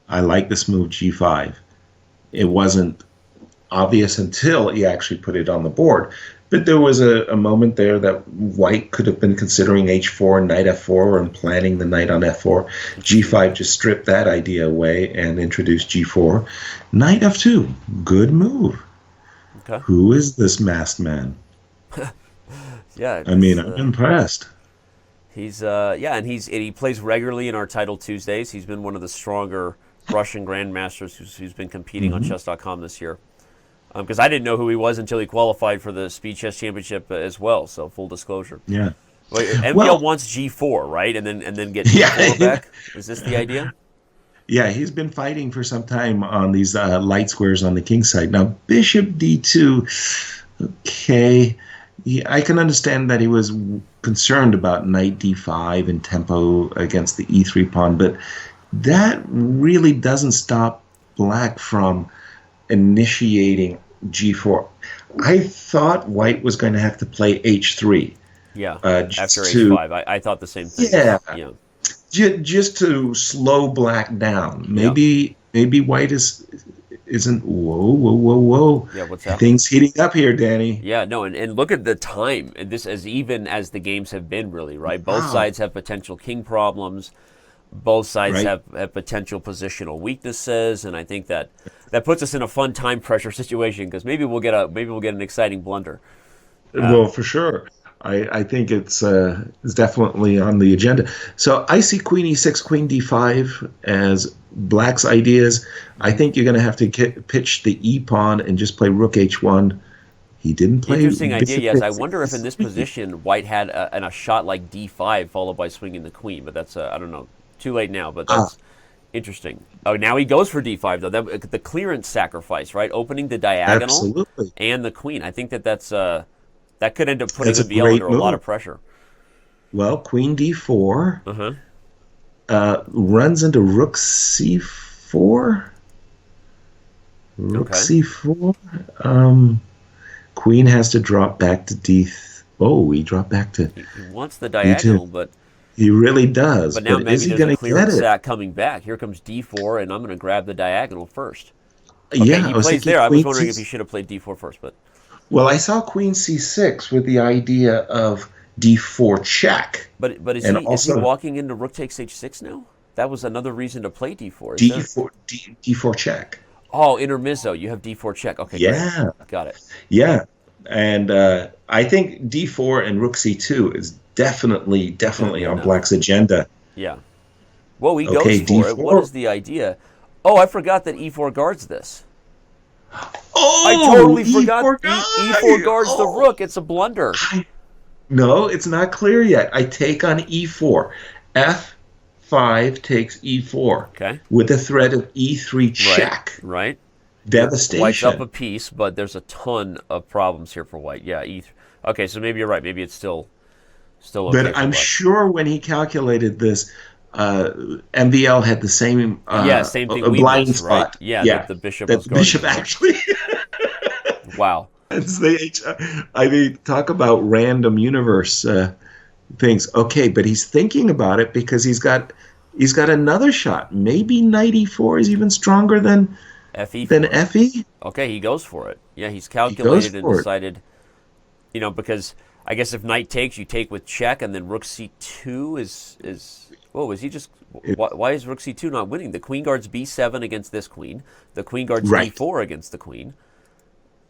I like this move g5. It wasn't obvious until he actually put it on the board, but there was a moment there that white could have been considering h4 and knight f4 and planning the knight on f4. g5 just stripped that idea away and introduced g4. Knight f2, good move. Okay. Who is this masked man? I'm impressed. He's and he plays regularly in our Title Tuesdays. He's been one of the stronger Russian grandmasters who's been competing on Chess.com this year. Because I didn't know who he was until he qualified for the Speed Chess Championship as well. So full disclosure. Yeah. Well, MVL wants g4, right, and then get g4 back. Is this the idea? Yeah, he's been fighting for some time on these light squares on the king side. Now, bishop d2, okay. I can understand that he was concerned about knight d5 and tempo against the e3 pawn, but that really doesn't stop black from initiating g4. I thought white was going to have to play h3. Yeah, after h5. I thought the same thing. Yeah. Just to slow black down. Maybe white isn't. Whoa. Yeah, what's happening? Things heating up here, Danny. Yeah, no, and look at the time. And this, as even as the games have been, really, right? Both sides have potential king problems. Both sides have potential positional weaknesses, and I think that puts us in a fun time pressure situation because maybe we'll get an exciting blunder. Well, for sure. I think it's definitely on the agenda. So I see queen e6, queen d5 as black's ideas. I think you're going to have to pitch the e pawn and just play rook h1. He didn't play. Interesting idea. Yes, I wonder if in this position white had a shot like d5 followed by swinging the queen, but that's I don't know. Too late now, but that's interesting. Oh, now he goes for d5 though. The clearance sacrifice, right? Opening the diagonal and the queen. I think that's that could end up putting the MVL under a lot of pressure. Well, queen d4 runs into rook c4. Rook c4. Queen has to drop back to he dropped back to. He wants the diagonal, but. He really does. But now maybe there's a clearance sack coming back. Here comes d4, and I'm going to grab the diagonal first. Okay, he plays there. I was wondering if he should have played d4 first, but. Well, I saw queen c6 with the idea of d4 check. But is he walking into rook takes h6 now? That was another reason to play d4. D4 check. Oh, intermezzo. You have d4 check. Okay, Yeah, great. Got it. yeah. And I think d4 and rook c2 is definitely on enough. Black's agenda. Yeah. Well, he goes Okay, for d4. it. What is the idea? Oh, I forgot that e4 guards this. Oh, I totally forgot E4 e4 guards the rook. It's a blunder. No, it's not clear yet. I take on e4. f5 takes e4. Okay. With the threat of e3 check. Right. Devastation. White's up a piece, but there's a ton of problems here for white. Yeah. Okay, so maybe you're right. Maybe it's still okay. But I'm sure when he calculated this, MVL had the same same thing. a blind spot. Right? Yeah. The bishop was the bishop actually. Wow. I mean, talk about random universe things. Okay, but he's thinking about it because he's got another shot. Maybe knight e4 is even stronger than FE. Okay, he goes for it. Yeah, he's calculated and decided. Because I guess if knight takes, you take with check, and then rook c2 is. Whoa, is he just? Why is rook c2 not winning? The queen guards b7 against this queen. The queen guards d4 against the queen.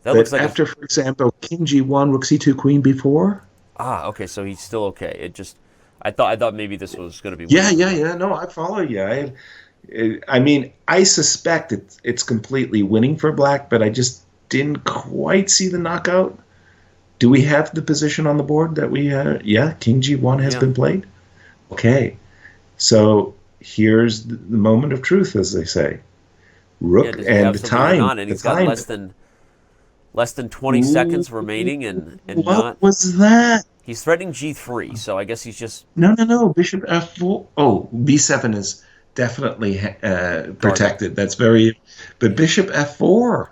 That looks like after, for example, king g1, rook c2, queen b4. Ah, okay, so he's still okay. It just, I thought maybe this was going to be. Yeah. No, I follow you. I mean, I suspect it's completely winning for Black, but I just didn't quite see the knockout. Do we have the position on the board that we had? Yeah, king g1 has been played. Okay, so here's the moment of truth, as they say. Rook and the time. And he's got less than 20 seconds remaining, and what was that? He's threatening g3, so I guess he's just no. Bishop f4. Oh, b7 is definitely protected. That's very. But bishop f4.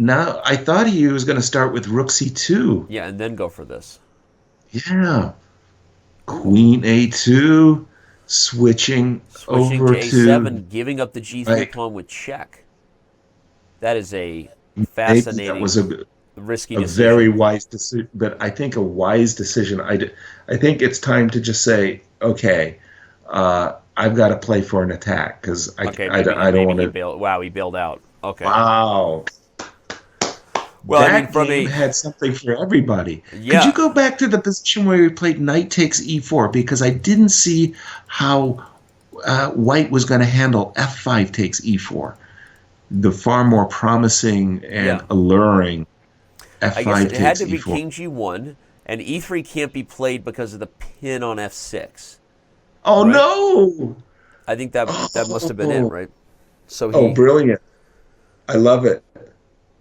Now I thought he was going to start with rook c2. Yeah, and then go for this. Yeah. Queen a2, switching over to a7, giving up the g3 pawn with check. That is a fascinating. That was a risky decision. Very wise decision, but I think a wise decision. I think it's time to just say, okay, I've got to play for an attack because I don't want to. Wow, he bailed out. Okay. Wow. Well, that game had something for everybody. Yeah. Could you go back to the position where we played knight takes e4? Because I didn't see how white was going to handle f5 takes e4. The far more promising and alluring f5 takes e4. I guess it had to be king g1, and e3 can't be played because of the pin on f6. Oh, right? No! I think that must have been it, right? So brilliant. I love it.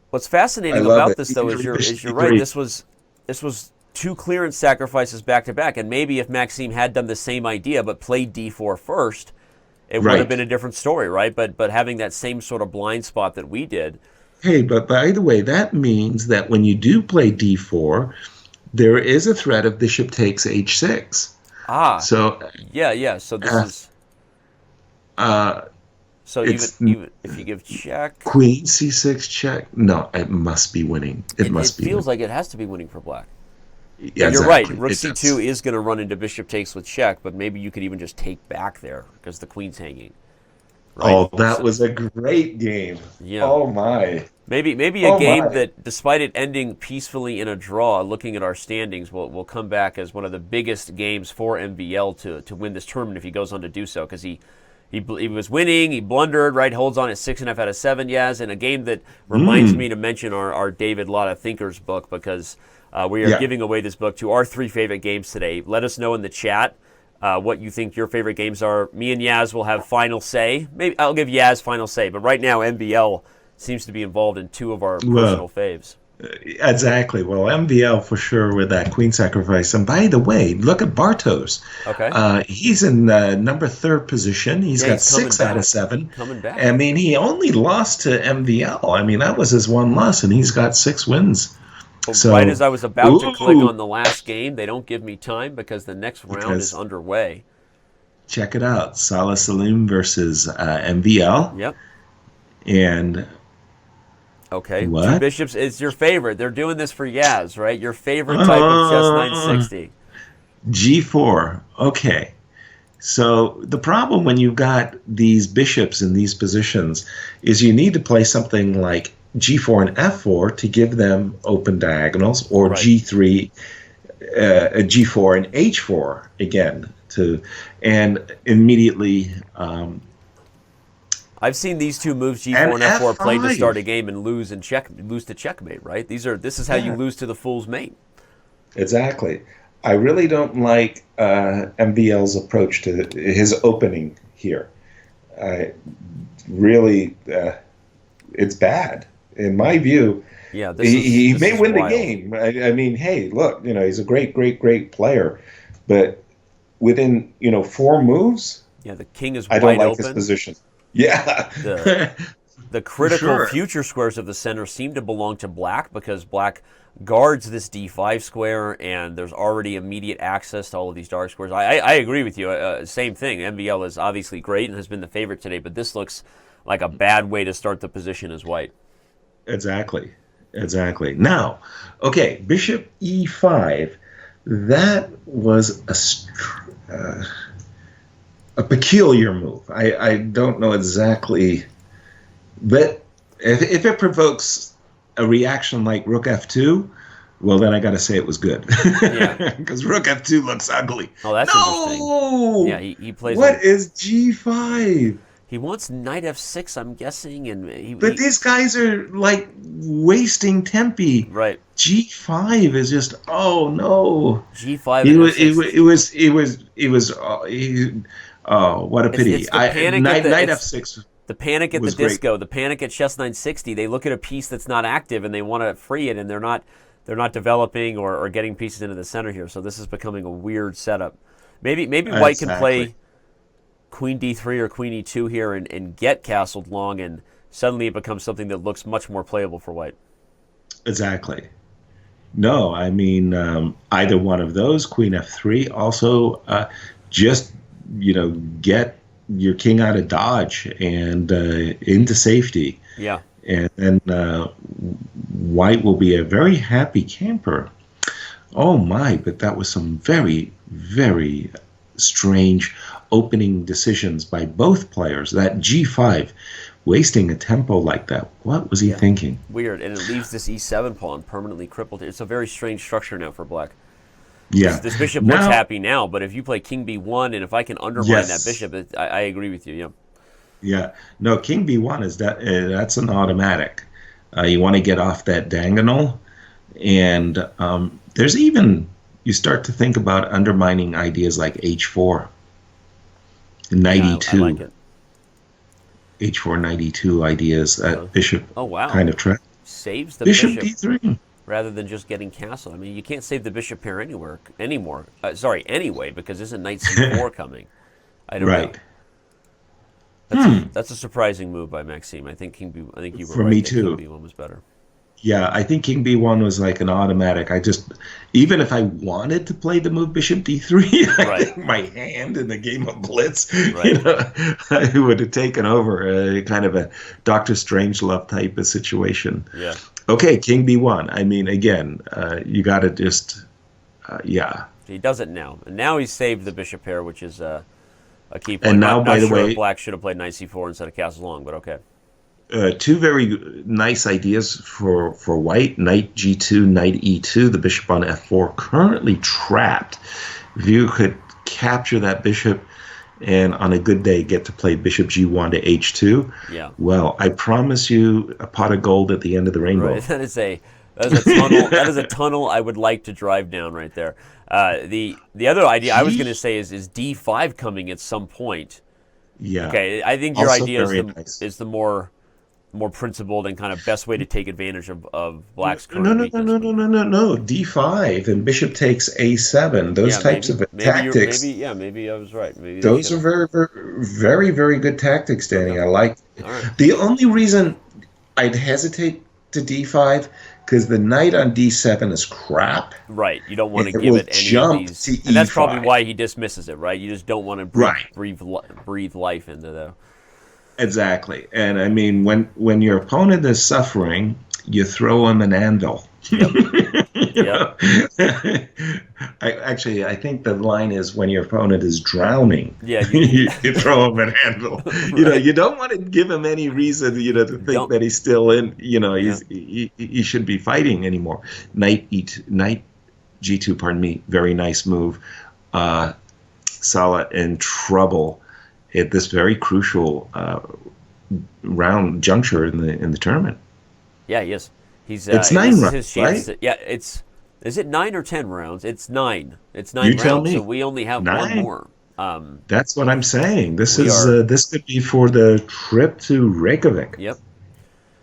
What's fascinating about this, though, is you're right. This was two clearance sacrifices back to back, and maybe if Maxime had done the same idea but played d4 first, it would have been a different story, right? But having that same sort of blind spot that we did. Hey, but by the way, that means that when you do play d4, there is a threat of bishop takes h6. Ah. So yeah. So this is. So even if you give check, queen c6 check. No, it must be winning. It must be. It feels like it has to be winning for Black. Yeah, you're right. Rook c2 is going to run into bishop takes with check, but maybe you could even just take back there because the queen's hanging. Right? Oh, that was a great game. Yeah. Oh my. Maybe a game that, despite it ending peacefully in a draw, looking at our standings, will come back as one of the biggest games for MVL to win this tournament if he goes on to do so, because he was winning, he blundered, right, holds on at 6.5 out of 7, Yaz, in a game that reminds me to mention our David Lotta Thinkers book, because we are giving away this book to our 3 favorite games today. Let us know in the chat what you think your favorite games are. Me and Yaz will have final say. Maybe I'll give Yaz final say, but right now MVL seems to be involved in 2 of our personal faves. Exactly. Well, MVL for sure with that queen sacrifice. And by the way, look at Bartos. Okay. He's in number 3rd position. He's got 6 out of 7. Coming back. I mean, he only lost to MVL. I mean, that was his one loss, and he's got 6 wins. So, right as I was about to click on the last game, they don't give me time because the next round is underway. Check it out. Salah Salim versus MVL. Yep. And... Okay, what? 2 bishops is your favorite. They're doing this for Yaz, right? Your favorite type of Chess960. G4. Okay. So the problem when you've got these bishops in these positions is you need to play something like g4 and f4 to give them open diagonals, or Right. g3, g4 and h4 again and immediately. I've seen these two moves, g4 And and f4, played to F5. start a game and lose to checkmate. Right? This is how you lose to the fool's mate. Exactly. I really don't like MVL's approach to his opening here. Really, it's bad in my view. Yeah, He this may is win wild. the game. I mean, hey, look, he's a great, great, great player, but within 4 moves, Yeah, the king is I don't wide like his open. position. Yeah. The critical Sure. future squares of the center seem to belong to black, because black guards this d5 square, and there's already immediate access to all of these dark squares. I agree with you. Same thing. MVL is obviously great and has been the favorite today, but this looks like a bad way to start the position as white. Exactly. Now, okay, bishop e5. That was a peculiar move. I don't know exactly, but if it provokes a reaction like rook f2, well, then I got to say it was good. Yeah. Because rook f2 looks ugly. Oh, that's No! interesting. Yeah, he plays. What is g5? He wants knight f6, I'm guessing, and But these guys are like wasting tempi. right. G5 is just, oh no. G5 It and was f6. What a pity. It's the panic Knight at f6. The panic at the was great. disco, the panic at Chess960. They look at a piece that's not active and they want to free it, and they're not developing or getting pieces into the center here. So this is becoming a weird setup. Maybe white can play queen d3 or queen e2 here and get castled long, and suddenly it becomes something that looks much more playable for white. Exactly. No, I mean, either one of those, queen f3, also just, get your king out of dodge and into safety. Yeah. And then white will be a very happy camper. Oh my, but that was some very, very strange opening decisions by both players. That g5, wasting a tempo like that. What was he thinking? Weird, and it leaves this e7 pawn permanently crippled. It's a very strange structure now for black. Yeah. This bishop looks happy now, but if you play king b1, and if I can undermine that bishop, I agree with you. Yeah. Yeah. No, king b1 is that's an automatic. You want to get off that diagonal, and there's even, you start to think about undermining ideas like h4, knight e2. I like it. h4, knight e2 ideas. Bishop kind of trap. Saves the bishop d3 rather than just getting castled. I mean, you can't save the bishop pair anymore. Anyway, because isn't knight c4 coming? I don't know. That's a surprising move by Maxime. I think you were right. For me too. King b1 was better. Yeah, I think king b1 was like an automatic. Even if I wanted to play the move bishop d3, I think my hand in the game of blitz, I would have taken over kind of a Dr. Strangelove type of situation. Yeah. Okay, king b1. I mean, again, you got to just, He does it now. And now he's saved the bishop pair, which is a key point. And now, by the way, black should have played knight c4 instead of castle long, but okay. Two very nice ideas for white. Knight g2, knight e2, the bishop on f4, currently trapped. If you could capture that bishop and on a good day get to play bishop g1 to h2, well, I promise you a pot of gold at the end of the rainbow. Right. That is a tunnel. That is a tunnel I would like to drive down right there. The other idea I was going to say is d5 coming at some point. Yeah. Okay, I think your Also idea is the more principled and kind of best way to take advantage of black's current No. D5 and bishop takes a7. Those types of tactics. Maybe I was right. Maybe those are very, very, very, very good tactics, Danny. I like it. Right. The only reason I'd hesitate to d5 because the knight on d7 is crap. Right. You don't want to give it any of these. To and that's E5. probably why he dismisses it, right? You just don't want to breathe life into the... Exactly. And I mean, when your opponent is suffering, you throw him an anvil. Yep. Yeah. I think the line is when your opponent is drowning, Yeah, you throw him an handle. Right. You don't want to give him any reason, to think that he's still in. He should be fighting anymore. Knight G2, pardon me, very nice move. Salah in trouble at this very crucial round juncture in the tournament. Yeah, he is. It's 9 rounds, right? Is it 9 or 10 rounds? It's 9. It's 9 You rounds. tell me. So we only have 9. one more. That's what I'm saying. This could be for the trip to Reykjavik. Yep.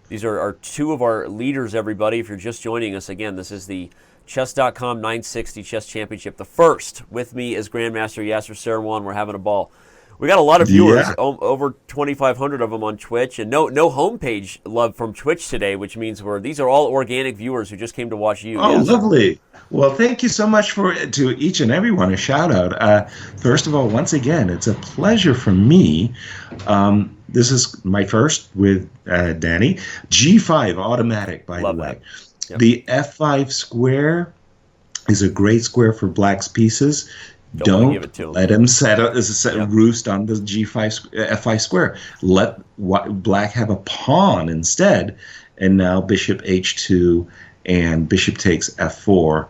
These are two of our leaders, everybody. If you're just joining us, again, this is the Chess.com 960 Chess Championship. The first. With me is Grandmaster Yasser Seirawan. We're having a ball. We got a lot of viewers, over 2,500 of them on Twitch, and no homepage love from Twitch today, which means these are all organic viewers who just came to watch you. Oh, lovely. Well, thank you so much to each and everyone. A shout out. First of all, once again, it's a pleasure for me. This is my first with Danny. G5 automatic, by the way. Yep. The F5 square is a great square for Black's pieces. Don't let him roost on the F5 square. Let Black have a pawn instead. And now Bishop H2 and Bishop takes F4.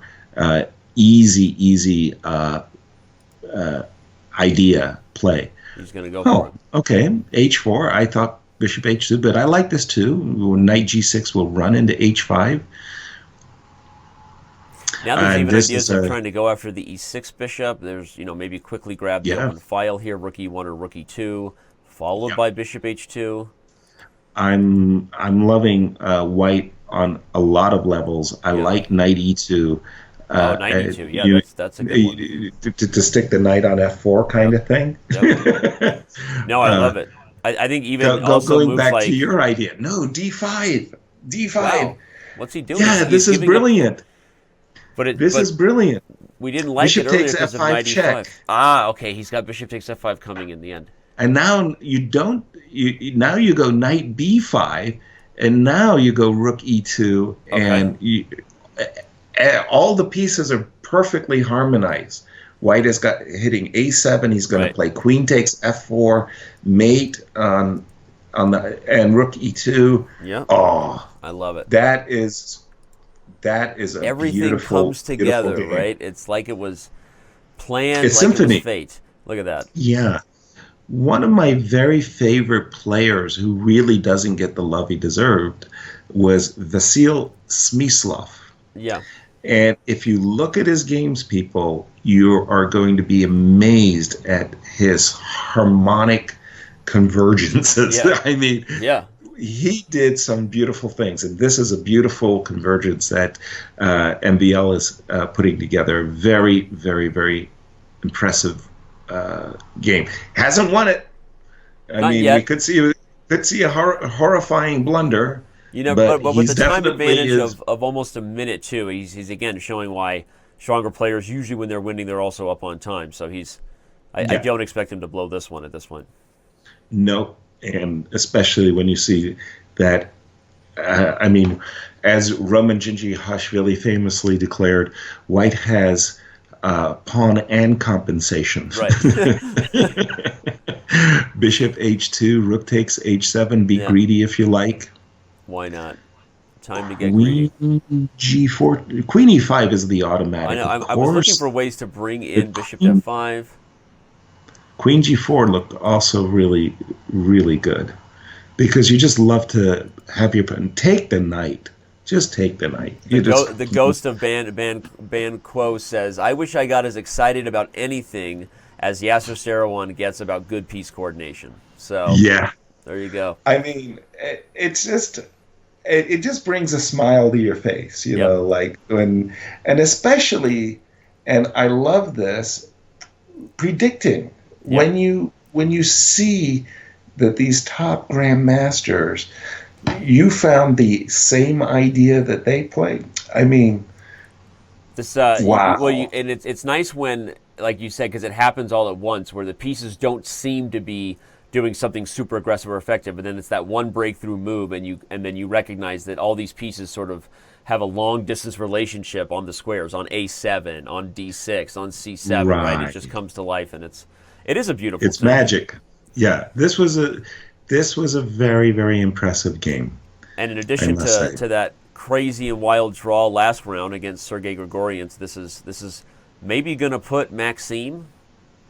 Easy idea play. He's going to go for it. Okay. H4. I thought Bishop H2, but I like this too. Knight G6 will run into H5. Now there's even ideas of trying to go after the E6 bishop. There's, maybe quickly grab the open file here, rook E1 or rook E2, followed by bishop H2. I'm loving white on a lot of levels. I like knight E2. Knight E2, yeah, that's a good one. To stick the knight on F4 kind of thing. Yep. No, I love it. I think even also going back to your idea. No, D5. Wow. What's he doing? Yeah, this is brilliant. This is brilliant. We didn't like Bishop it earlier takes because of F5 knight check. E5. Okay, he's got bishop takes F5 coming in the end. And now now you go knight B5, and now you go rook E2, and all the pieces are perfectly harmonized. White has got hitting A7. He's going to play queen takes F4, mate on and rook E2. Yeah. Oh, I love it. That is a everything comes together, game. Right? It's like it was planned. It's like symphony. It was fate. Look at that. Yeah. One of my very favorite players who really doesn't get the love he deserved was Vasil Smyslov. Yeah. And if you look at his games, people, you are going to be amazed at his harmonic convergences. Yeah. I mean, he did some beautiful things, and this is a beautiful convergence that MVL is putting together. Very, very, very impressive game. Hasn't won it. I mean, we could see a horrifying blunder. But with the time advantage of almost a minute too, he's again showing why stronger players usually when they're winning they're also up on time. So I don't expect him to blow this one at this point. Nope. And especially when you see that, I mean, as Roman Gingi-Hashvili famously declared, White has pawn and compensation. Right. Bishop H2, rook takes H7, be greedy if you like. Why not? Time to get greedy. G4, Queen E5 is the automatic. I know. I was looking for ways to bring in Bishop F5. Queen G4 looked also really, really good because you just love to have your opponent take the knight. Just take the knight. The ghost of Ban Quo says, "I wish I got as excited about anything as Yasser Seirawan gets about good piece coordination." So there you go. I mean, it just brings a smile to your face, you know, like and especially, and I love this, predicting when you see that these top grandmasters, you found the same idea that they played. I mean, this wow. Well, and it's nice when, like you said, because it happens all at once, where the pieces don't seem to be doing something super aggressive or effective, but then it's that one breakthrough move, and then you recognize that all these pieces sort of have a long distance relationship on the squares, on A7, on D6, on C7, right? It just comes to life, and it is a beautiful It's thing. magic. Yeah, this was a very, very impressive game. And in addition to that crazy and wild draw last round against Sergei Grigorians, this is maybe going to put Maxime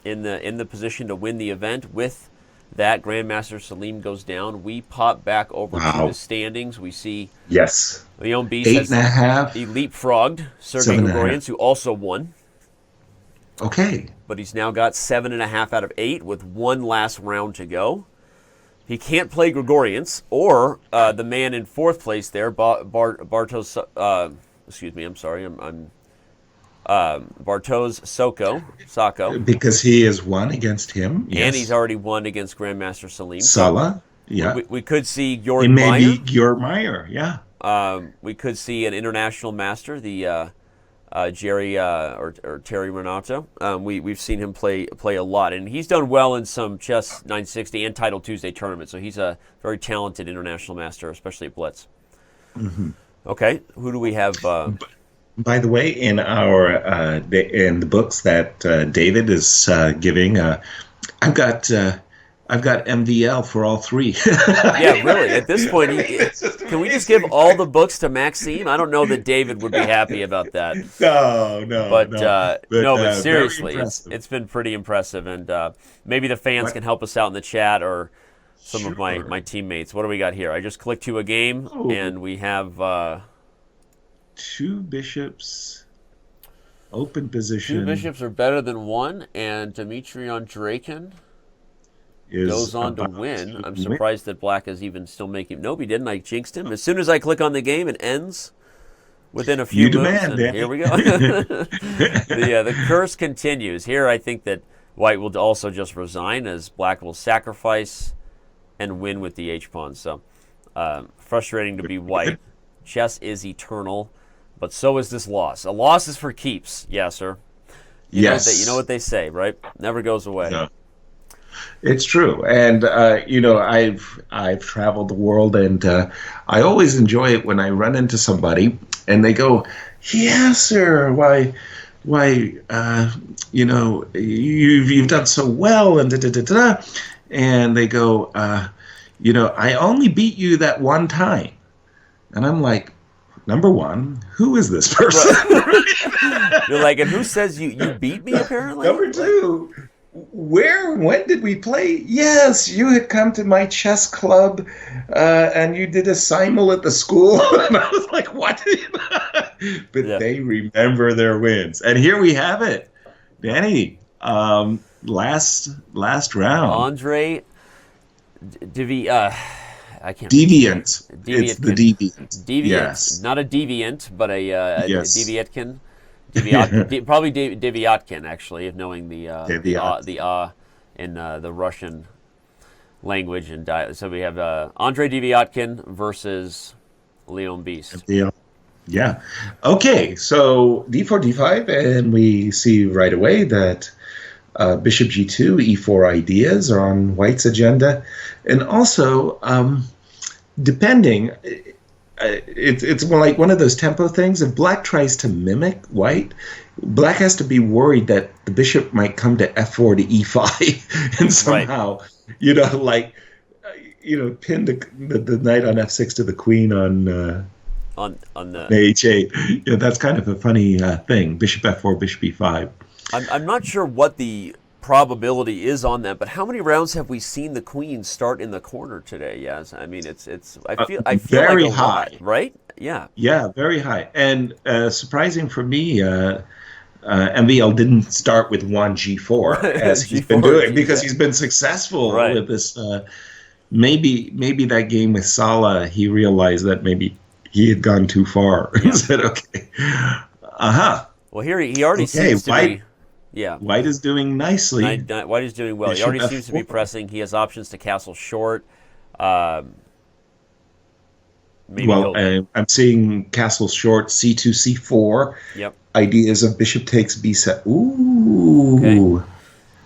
in the position to win the event. With that, Grandmaster Salim goes down. We pop back over to the standings. We see Leon Beast he leapfrogged Sergei Grigorians, who also won. Okay. But he's now got 7.5 out of 8 with one last round to go. He can't play Grigorians or the man in fourth place there, Bartosz. Excuse me, I'm sorry, I'm Bartosz Sako. Because he has won against him. Yes. And he's already won against Grandmaster Salim. Sala, yeah. We could see Georg Meyer. Maybe Georg Meyer, yeah. We could see an international master, the Jerry or Terry Renato. We've seen him play a lot, and he's done well in some Chess960 and Title Tuesday tournaments. So he's a very talented international master, especially at Blitz. Mm-hmm. Okay, who do we have? By the way, in the books that David is giving, I've got MVL for all three. Yeah, really. At this point, can we just give all the books to Maxime? I don't know that David would be happy about that. No. But seriously, it's been pretty impressive, and maybe the fans can help us out in the chat or some of my teammates. What do we got here? I just clicked to a game, and we have 2 bishops, open position. 2 bishops are better than 1, and Dmitry Andreikin goes on to win. I'm surprised that Black is even still making. Nope, he didn't. I jinxed him. As soon as I click on the game, it ends within a few moves. And here we go. The curse continues. Here, I think that White will also just resign, as Black will sacrifice and win with the H-pawn. So, frustrating to be White. Chess is eternal, but so is this loss. A loss is for keeps. Yeah, sir. You know what they say, right? Never goes away. No. It's true, and I've traveled the world, and I always enjoy it when I run into somebody and they go, "Yeah, sir, why, you've done so well," and and they go, "I only beat you that one time," and I'm like, number one, who is this person? You're like, and who says you beat me? Apparently. Number two. When did we play? Yes, you had come to my chess club, and you did a simul at the school. And I was like, what? But they remember their wins. And here we have it. Danny, last round. Andre I can't. Deviant. It's the Deviant. Deviant. Yes. Not a deviant, but a Deviatkin. Probably Deviatkin, actually, if knowing the in the Russian language. And so we have Andre Deviatkin versus Leon Beast. Yeah. Okay, so d4, d5, and we see right away that Bishop g2, e4 ideas are on White's agenda. And also, depending... It's more like one of those tempo things. If Black tries to mimic White, Black has to be worried that the bishop might come to f4 to e5 and somehow, pin the knight on f6 to the queen on the h8. That's kind of a funny thing. Bishop f4, bishop e5. I'm not sure what the probability is on that, but how many rounds have we seen the queen start in the corner today? Yes, I mean it's I feel very like a high, lot, right? Yeah, very high. And surprising for me, MVL didn't start with 1 g4 as he's been doing because he's been successful with this. Maybe that game with Sala, he realized that maybe he had gone too far and said, "Okay, Well, here he already seems to be. Yeah, White is doing nicely. White is doing well. He already seems to be pressing. He has options to castle short. I'm seeing castle short, c2, c4. Yep. Ideas of bishop takes b7. Ooh. Okay.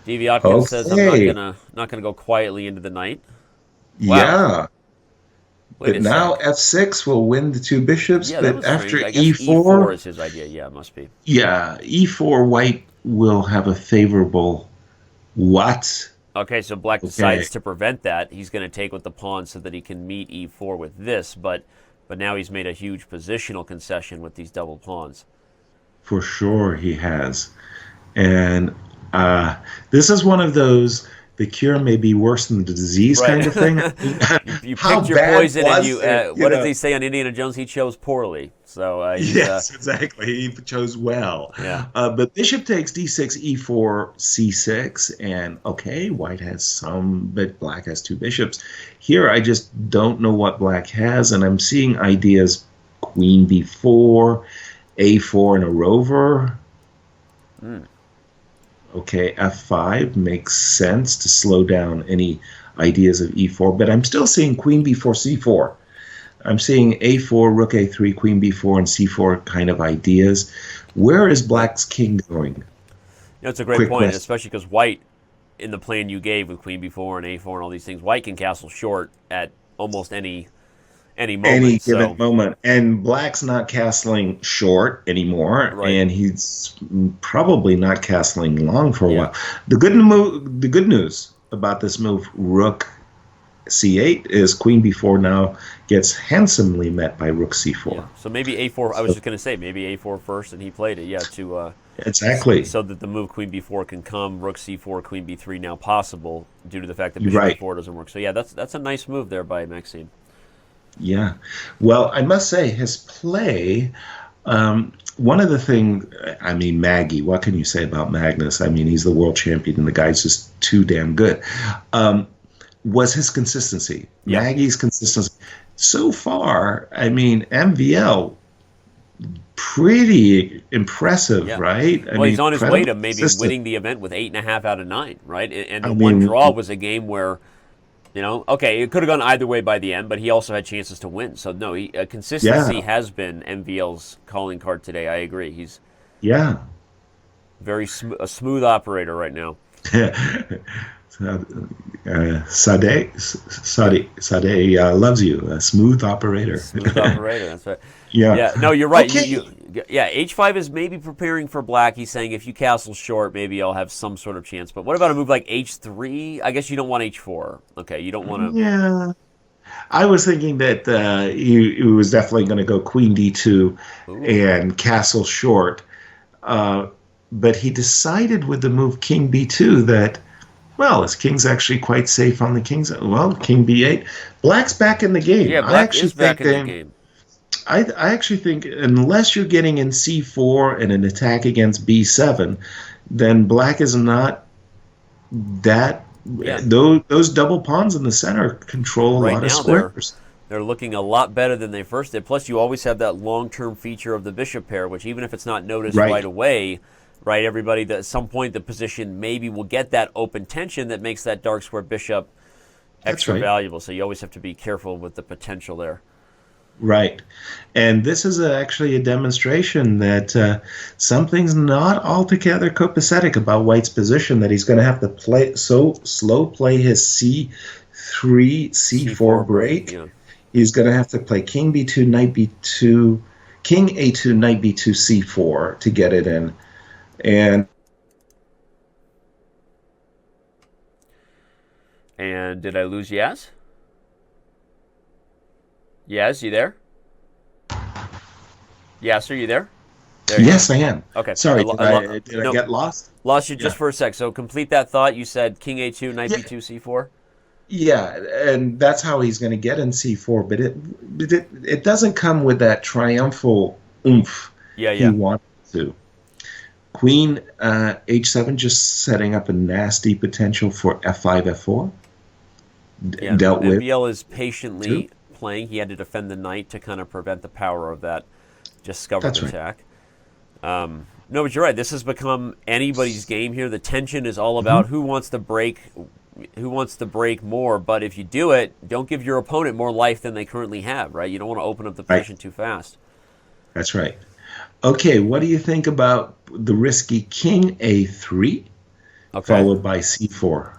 Deviatkin says I'm not gonna go quietly into the knight. Wow. Yeah. But now f6 will win the two bishops, Yeah, but after I guess e4 is his idea. Yeah, it must be. Yeah, e4 white will have a favorable what? Okay, so black decides to prevent that. He's going to take with the pawn so that he can meet e4 with this, but now he's made a huge positional concession with these double pawns. For sure he has. And this is one of those, the cure may be worse than the disease kind of thing. you picked your poison, and what did they say on Indiana Jones? He chose poorly. So yes, exactly. He chose well. Yeah. But bishop takes d6, e4, c6, and okay, white has some, but black has two bishops. Here, I just don't know what black has, and I'm seeing ideas: queen b4, a4, and a rover. Okay, f5 makes sense to slow down any ideas of e4, but I'm still seeing queen b4, c4. I'm seeing a4, rook a3, queen b4, and c4 kind of ideas. Where is black's king going? That's a great point, especially because white, in the plan you gave with queen b4 and a4 and all these things, white can castle short at almost any moment. Any given moment. And black's not castling short anymore, and he's probably not castling long for a while. The good news about this move, rook c8, is queen b4 now gets handsomely met by rook c4. Yeah. So maybe a4, I was just going to say, maybe a4 first, and he played it, to... exactly. So that the move queen b4 can come, rook c4, queen b3 now possible due to the fact that bishop b4 doesn't work. So yeah, that's a nice move there by Maxime. Yeah. Well, I must say, his play, one of the things, I mean, Maggie, what can you say about Magnus? I mean, he's the world champion, and the guy's just too damn good. Was his consistency. Yeah. Maggie's consistency. So far, I mean, MVL, pretty impressive, right? Well, he's on his way to maybe winning the event with 8.5 out of 9, right? And the one draw was a game where, okay, it could have gone either way by the end, but he also had chances to win. So, no, consistency has been MVL's calling card today. I agree. He's very a smooth operator right now. Sade loves you. A smooth operator. Smooth operator, that's right. Yeah. No, you're right. Okay. H5 is maybe preparing for black. He's saying if you castle short, maybe I'll have some sort of chance. But what about a move like H3? I guess you don't want H4. Okay, you don't want to... Yeah. I was thinking that he was definitely going to go queen d2 and castle short. But he decided with the move king b2 that, well, his king's actually quite safe on the king's... Well, king b8. Black's back in the game. Yeah, black is back in the game. I actually think unless you're getting in c4 and an attack against b7, then black is not that... Yeah. Those double pawns in the center control a lot of squares. They're looking a lot better than they first did. Plus, you always have that long-term feature of the bishop pair, which even if it's not noticed right away... Right, everybody, at some point the position maybe will get that open tension that makes that dark square bishop extra valuable. So you always have to be careful with the potential there. Right. And this is actually a demonstration that something's not altogether copacetic about White's position, that he's going to have to slow play his C3, C4 break. Yeah. He's going to have to play king b2, knight b2, king a2, knight b2, c4 to get it in. And did I lose Yas? Yas, you there? Yas, are you there? Yes, I am. Okay. Sorry, did I get lost? Lost you just for a sec. So complete that thought. You said king a2, knight b2, c4? Yeah, and that's how he's going to get in c4, but it doesn't come with that triumphal oomph he wanted to. Queen h7 just setting up a nasty potential for f5, f4. Dealt with. MVL is patiently playing. He had to defend the knight to kind of prevent the power of that discovered attack. No, but you're right. This has become anybody's game here. The tension is all about who wants to break more. But if you do it, don't give your opponent more life than they currently have, right? You don't want to open up the position too fast. That's right. Okay, what do you think about the risky king a3 followed by c4?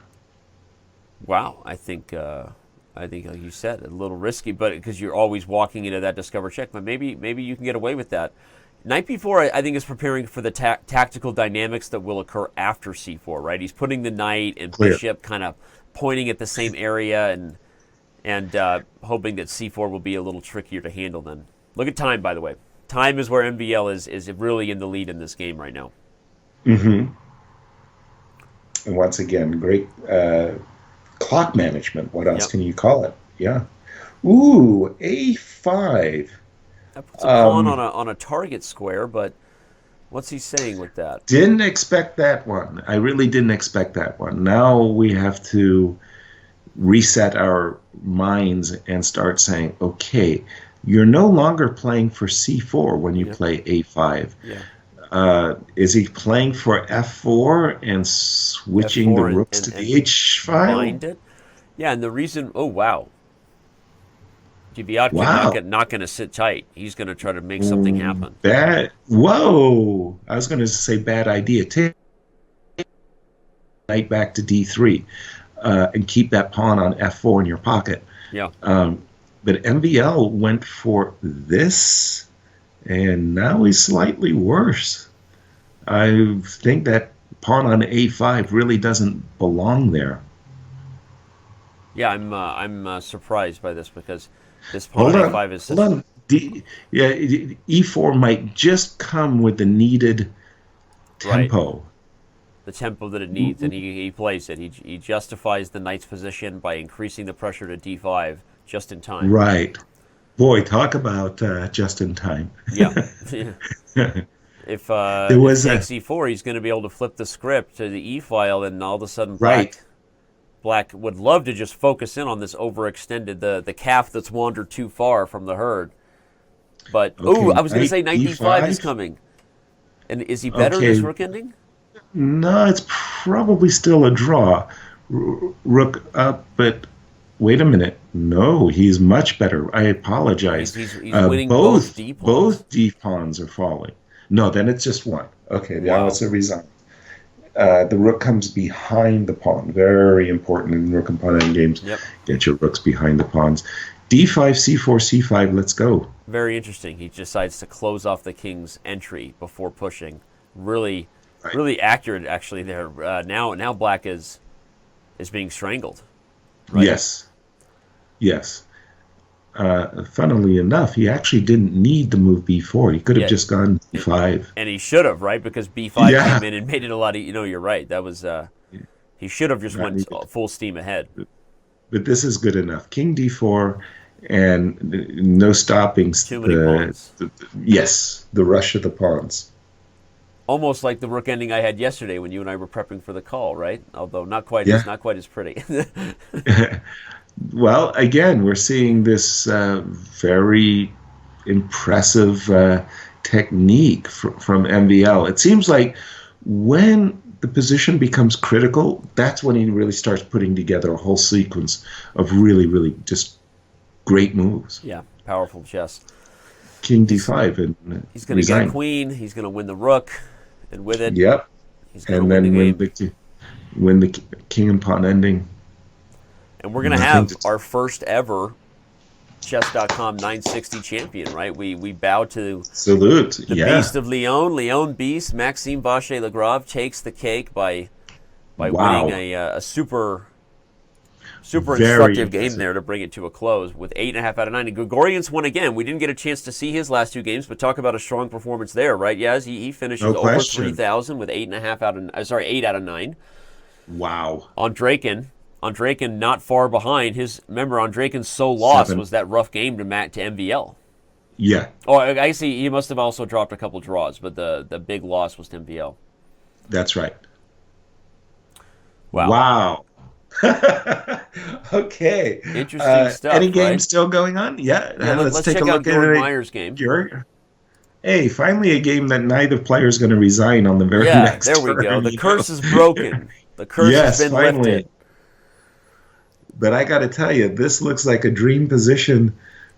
Wow, I think I think, like you said, a little risky, but because you're always walking into that discover check. But maybe you can get away with that. Knight b4, I think, is preparing for the tactical dynamics that will occur after c4. Right, he's putting the knight and bishop kind of pointing at the same area, and hoping that c4 will be a little trickier to handle. Then look at time, by the way. Time is where MVL is really in the lead in this game right now. Mm-hmm. And once again, great clock management. What else can you call it? Yeah. Ooh, a5. That puts a pawn on a target square, but what's he saying with that? Didn't expect that one. I really didn't expect that one. Now we have to reset our minds and start saying, okay, you're no longer playing for c4 when you play a5. Yeah. Is he playing for f4 and switching the rooks to the h file? Bind it? Yeah, and the reason, oh, wow. Giviatkin not going to sit tight. He's going to try to make something happen. Whoa! I was going to say bad idea. Take knight back to d3 and keep that pawn on f4 in your pocket. Yeah. But MVL went for this, and now he's slightly worse. I think that pawn on a5 really doesn't belong there. Yeah, I'm surprised by this because this pawn on a5 is... Hold on. E4 might just come with the needed tempo. Right. The tempo that it needs, and he plays it. He justifies the knight's position by increasing the pressure to d5 just in time. Right. Boy, talk about just in time. Yeah. If he takes e4, he's going to be able to flip the script to the e file, and all of a sudden Black would love to just focus in on this overextended, the calf that's wandered too far from the herd. But, I was going to say knight d5 is coming. And is he better in this rook ending? No, it's probably still a draw. Rook up, but wait a minute. No, he's much better. I apologize. He's winning both d pawns. Both d pawns are falling. No, then it's just one. Okay, now it's a resign. The rook comes behind the pawn. Very important in rook and pawn endgames. Yep. Get your rooks behind the pawns. d5, c4, c5, let's go. Very interesting. He decides to close off the king's entry before pushing. Really accurate, actually, there. Now Black is being strangled. Right? Yes. Funnily enough, he actually didn't need to move b4. He could have just gone b5. And he should have, right? Because b5 came in and made it a lot. You're right. That was he should have just went full steam ahead. But this is good enough. King d4 and no stopping. Too many pawns. The rush of the pawns. Almost like the rook ending I had yesterday when you and I were prepping for the call, right? Although not quite as pretty. Well, again, we're seeing this very impressive technique from MVL. It seems like when the position becomes critical, that's when he really starts putting together a whole sequence of really, really just great moves. Yeah, powerful chess. King d5. And he's going to get a queen. He's going to win the rook. And with it, he's going to win the king and pawn ending. And we're going to have our first ever Chess.com 960 champion, right? We bow to the Beast of Lyon. Lyon Beast, Maxime Vachier-Lagrave takes the cake by winning a super instructive game there to bring it to a close with 8.5 out of 9. And Gregorians won again. We didn't get a chance to see his last two games, but talk about a strong performance there, right? Yes, he finishes over 3,000 with 8 out of 9. Wow. Andreykin not far behind. Remember, Andreykin's sole loss was that rough game to MVL. Yeah. Oh, I see. He must have also dropped a couple draws, but the big loss was to MVL. That's right. Wow. Okay. Interesting stuff. Any game still going on? Yeah. Let's take a look at Meyer's game. Hey, finally a game that neither player is going to resign on the very next turn. There we go. The curse is broken. The curse has been lifted. But I got to tell you, this looks like a dream position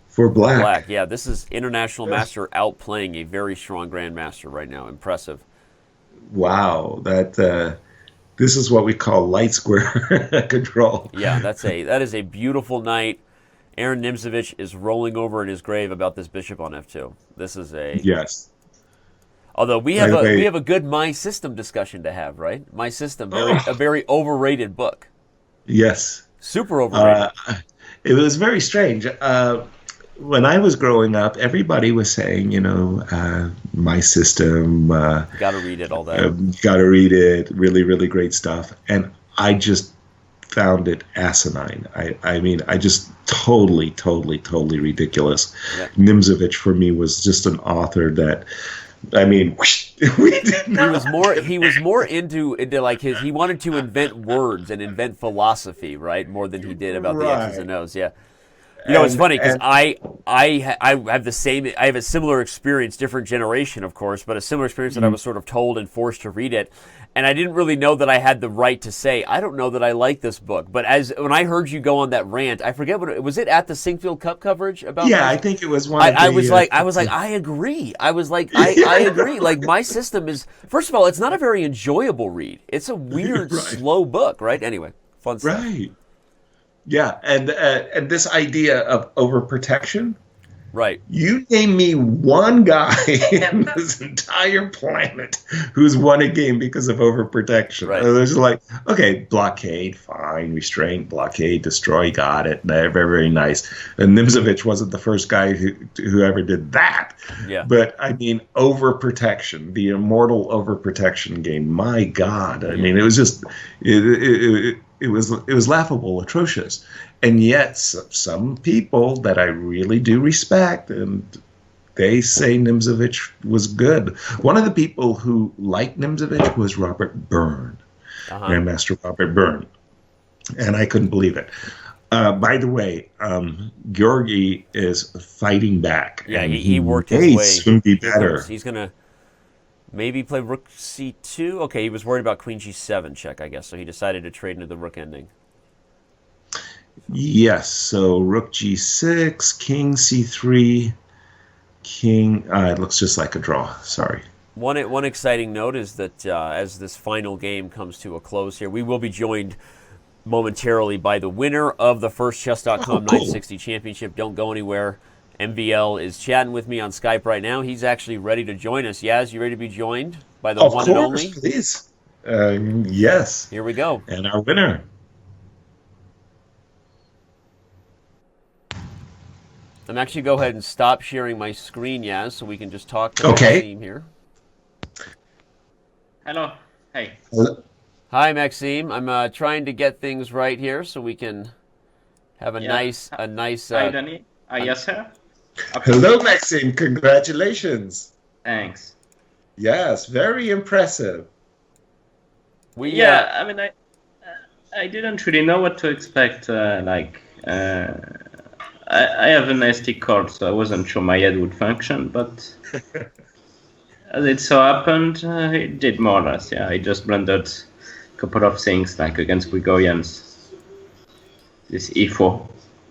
for Black. Yeah. This is International Master outplaying a very strong Grandmaster right now. Impressive. Wow. this is what we call light square control. Yeah, that is a beautiful night. Aaron Nimzovich is rolling over in his grave about this bishop on f2. This is a Yes. Although we have a good My System discussion to have, right? My System, a very overrated book. Yes. Super overrated. It was very strange. When I was growing up, everybody was saying, My System. Got to read it, all that. Got to read it. Really, really great stuff. And I just found it asinine. I mean, I just totally ridiculous. Yeah. Nimzovich for me was just an author that, I mean, we didn't know. He was more into like he wanted to invent words and invent philosophy, right? More than he did about the X's and O's. Yeah. It's funny because I have a similar experience, different generation, of course, but a similar experience that I was sort of told and forced to read it. And I didn't really know that I had the right to say, I don't know that I like this book. But when I heard you go on that rant, I forget was it at the Sinkfield Cup coverage about? Yeah, I think it was one. I was like, I agree. I was like, I agree. Like, My System is, first of all, it's not a very enjoyable read. It's a weird, slow book, right? Anyway, fun stuff. Right. Yeah, and this idea of overprotection. Right. You name me one guy in this entire planet who's won a game because of overprotection. Right. There's like, okay, blockade, fine, restraint, blockade, destroy, got it. Very, very nice. And Nimzovich wasn't the first guy who ever did that. Yeah. But I mean, overprotection, the immortal overprotection game. My God, I mean, it was just it was laughable, atrocious. And yet, some people that I really do respect, and they say Nimzovich was good. One of the people who liked Nimzovich was Robert Byrne, Grandmaster Robert Byrne. And I couldn't believe it. By the way, Georgi is fighting back. Yeah, he worked his way. Soon be better. He's going to maybe play rook c2. Okay, he was worried about queen g7 check, I guess, so he decided to trade into the rook ending. Yes, so rook g6, king c3, king. It looks just like a draw. Sorry. One exciting note is that as this final game comes to a close here, we will be joined momentarily by the winner of the first Chess.com 960 championship. Don't go anywhere. MVL is chatting with me on Skype right now. He's actually ready to join us. Yaz, you ready to be joined by the one and only? Of course, please. Yes. Here we go. And our winner. I'm actually go ahead and stop sharing my screen, Yaz, so we can just talk to Maxime here. Hello. Hey. Hello. Hi, Maxime. I'm trying to get things right here so we can have a nice. Hi, Danny. Yasser. Okay. Hello, Maxime. Congratulations. Thanks. Yes, very impressive. I mean, I didn't really know what to expect. I have an SD card, so I wasn't sure my head would function, but as it so happened, it did more or less. Yeah, I just blundered a couple of things, like against Gregorians. This e4.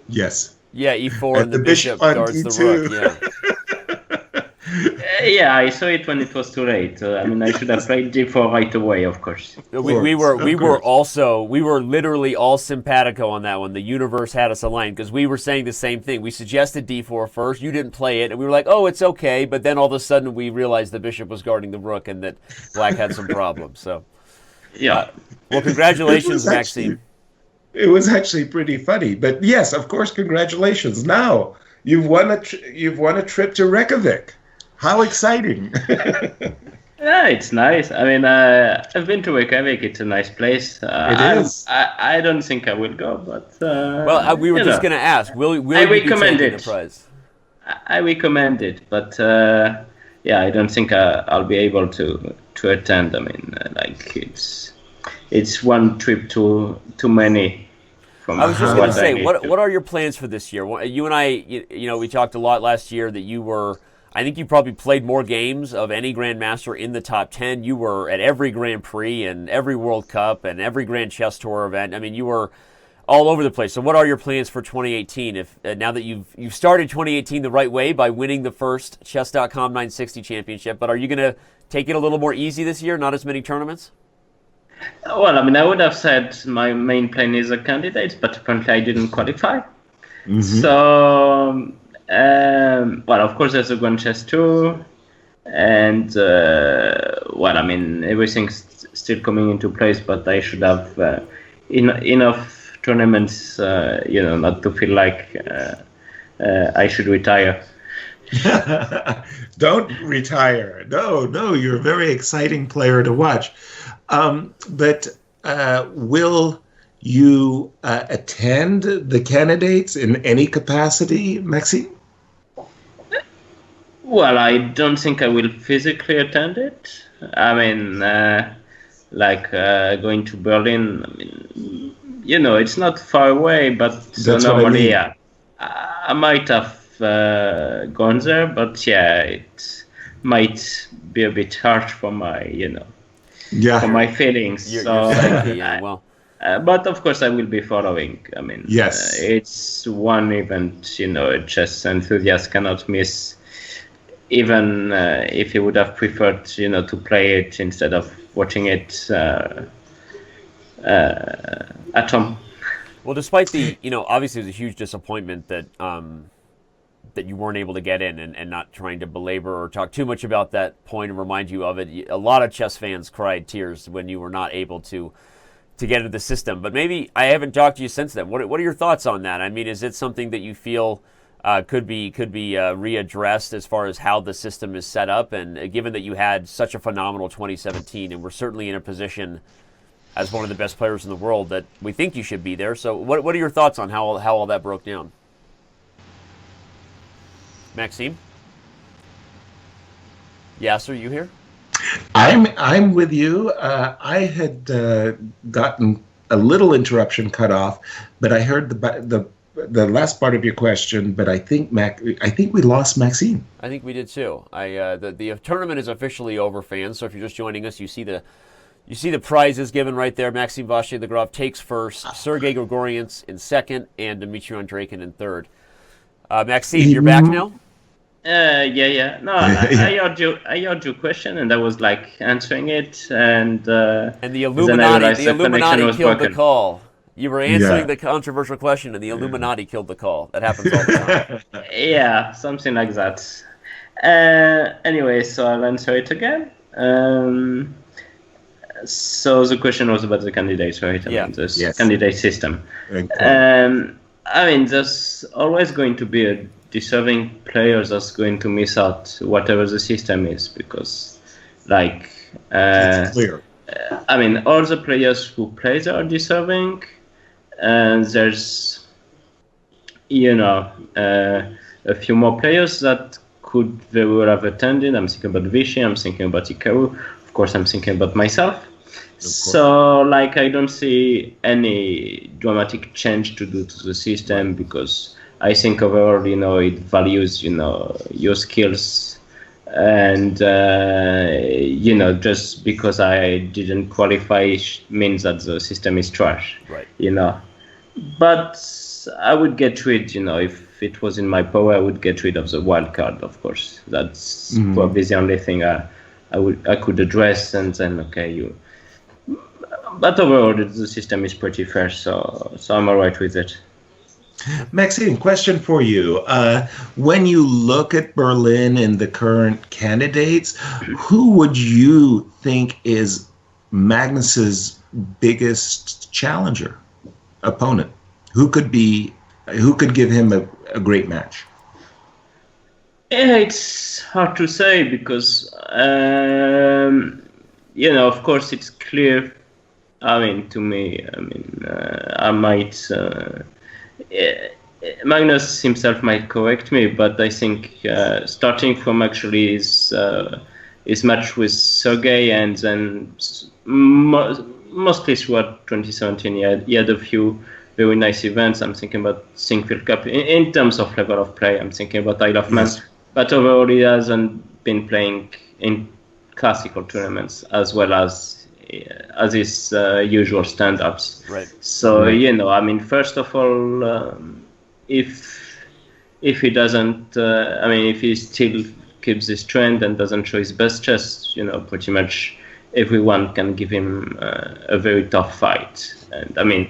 Yes. Yeah, e4 and the bishop guards the rook. Yeah. Yeah, I saw it when it was too late. I mean, I should have played d4 right away, of course. We were literally all simpatico on that one. The universe had us aligned because we were saying the same thing. We suggested d4 first. You didn't play it, and we were like, "Oh, it's okay." But then all of a sudden, we realized the bishop was guarding the rook, and that black had some problems. So, yeah. Well, congratulations, Maxime. It was actually pretty funny, but yes, of course, congratulations. Now you've won a trip to Reykjavik. How exciting! Yeah, it's nice. I mean, I've been to Reykjavik. It's a nice place. It is. I don't think I will go, but we were just going to ask. Will I you recommend be taking it. the prize? I recommend it, but yeah, I don't think I'll be able to attend. I mean, it's one trip too many. I was just going to say, what are your plans for this year? You and I, we talked a lot last year that you were. I think you probably played more games of any Grandmaster in the top 10. You were at every Grand Prix and every World Cup and every Grand Chess Tour event. I mean, you were all over the place. So what are your plans for 2018? If now that you've started 2018 the right way by winning the first Chess.com 960 championship, but are you going to take it a little more easy this year? Not as many tournaments? Well, I mean, I would have said my main plane is a candidate, but apparently I didn't qualify. Mm-hmm. So, well, of course, there's a Grand Chess 2, and, well, I mean, everything's still coming into place, but I should have enough tournaments, not to feel like I should retire. Don't retire. No, you're a very exciting player to watch. But will you attend the candidates in any capacity, Maxime? Well, I don't think I will physically attend it. I mean, going to Berlin, I mean, it's not far away, but so normally, I might have gone there, but yeah, it might be a bit harsh for my, for my feelings. But of course, I will be following. I mean, yes, it's one event, a chess enthusiast cannot miss. Even if he would have preferred, to play it instead of watching it at home. Well, despite the, obviously it was a huge disappointment that that you weren't able to get in, and not trying to belabor or talk too much about that point and remind you of it. A lot of chess fans cried tears when you were not able to get into the system. But maybe I haven't talked to you since then. What are your thoughts on that? I mean, is it something that you feel could be readdressed as far as how the system is set up? And given that you had such a phenomenal 2017, and we're certainly in a position as one of the best players in the world that we think you should be there. So what are your thoughts on how all that broke down? Maxime? Yasser, you here? I'm with you. I had gotten a little interruption cut off, but I heard the last part of your question. But I think we lost Maxime. I think we did too. The tournament is officially over, fans. So if you're just joining us, you see the prizes given right there. Maxime Vachier-Lagrave takes first, Sergei Grigorians in second, and Dmitry Andreikin in third. Maxime, you're back now? Yeah. No, I heard your question, and I was answering it, and the Illuminati killed the call. You were answering the controversial question, and the Illuminati killed the call. That happens all the time. Yeah, something like that. Anyway, so I'll answer it again. So the question was about the candidates, right? I mean, this candidate system. I mean, there's always going to be a deserving player that's going to miss out whatever the system is, because, it's clear. I mean, all the players who play there are deserving, and there's, a few more players that could very well have attended. I'm thinking about Vichy, I'm thinking about Hikaru, of course I'm thinking about myself. So, I don't see any dramatic change to do to the system, because I think overall, it values, your skills, and, just because I didn't qualify means that the system is trash, right? But I would get rid, if it was in my power, I would get rid of the wild card, of course. That's probably the only thing I could address, and then, but overall, the system is pretty fair, so I'm all right with it. Maxime, question for you. When you look at Berlin and the current candidates, who would you think is Magnus's biggest challenger, opponent? Who could give him a great match? Yeah, it's hard to say, because, of course, it's clear. I mean, to me, I might. Magnus himself might correct me, but I think starting from actually his match with Sergei, and then mostly throughout 2017, he had a few very nice events. I'm thinking about Sinquefield Cup. In terms of level of play, I'm thinking about Isle of Man. Yes. But overall, he hasn't been playing in classical tournaments as well as his usual stand-ups. Right. So, first of all, if he doesn't, if he still keeps this trend and doesn't show his best chess, pretty much everyone can give him a very tough fight. And I mean,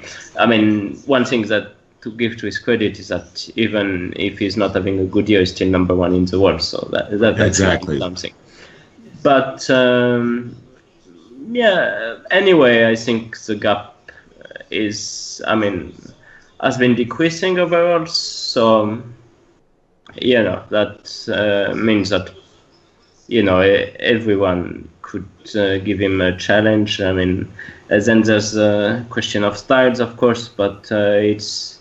one thing that to give to his credit is that even if he's not having a good year, he's still number one in the world. So that's exactly something. But anyway, I think the gap has been decreasing overall. So that means that everyone could give him a challenge. I mean, then there's a question of styles, of course, but it's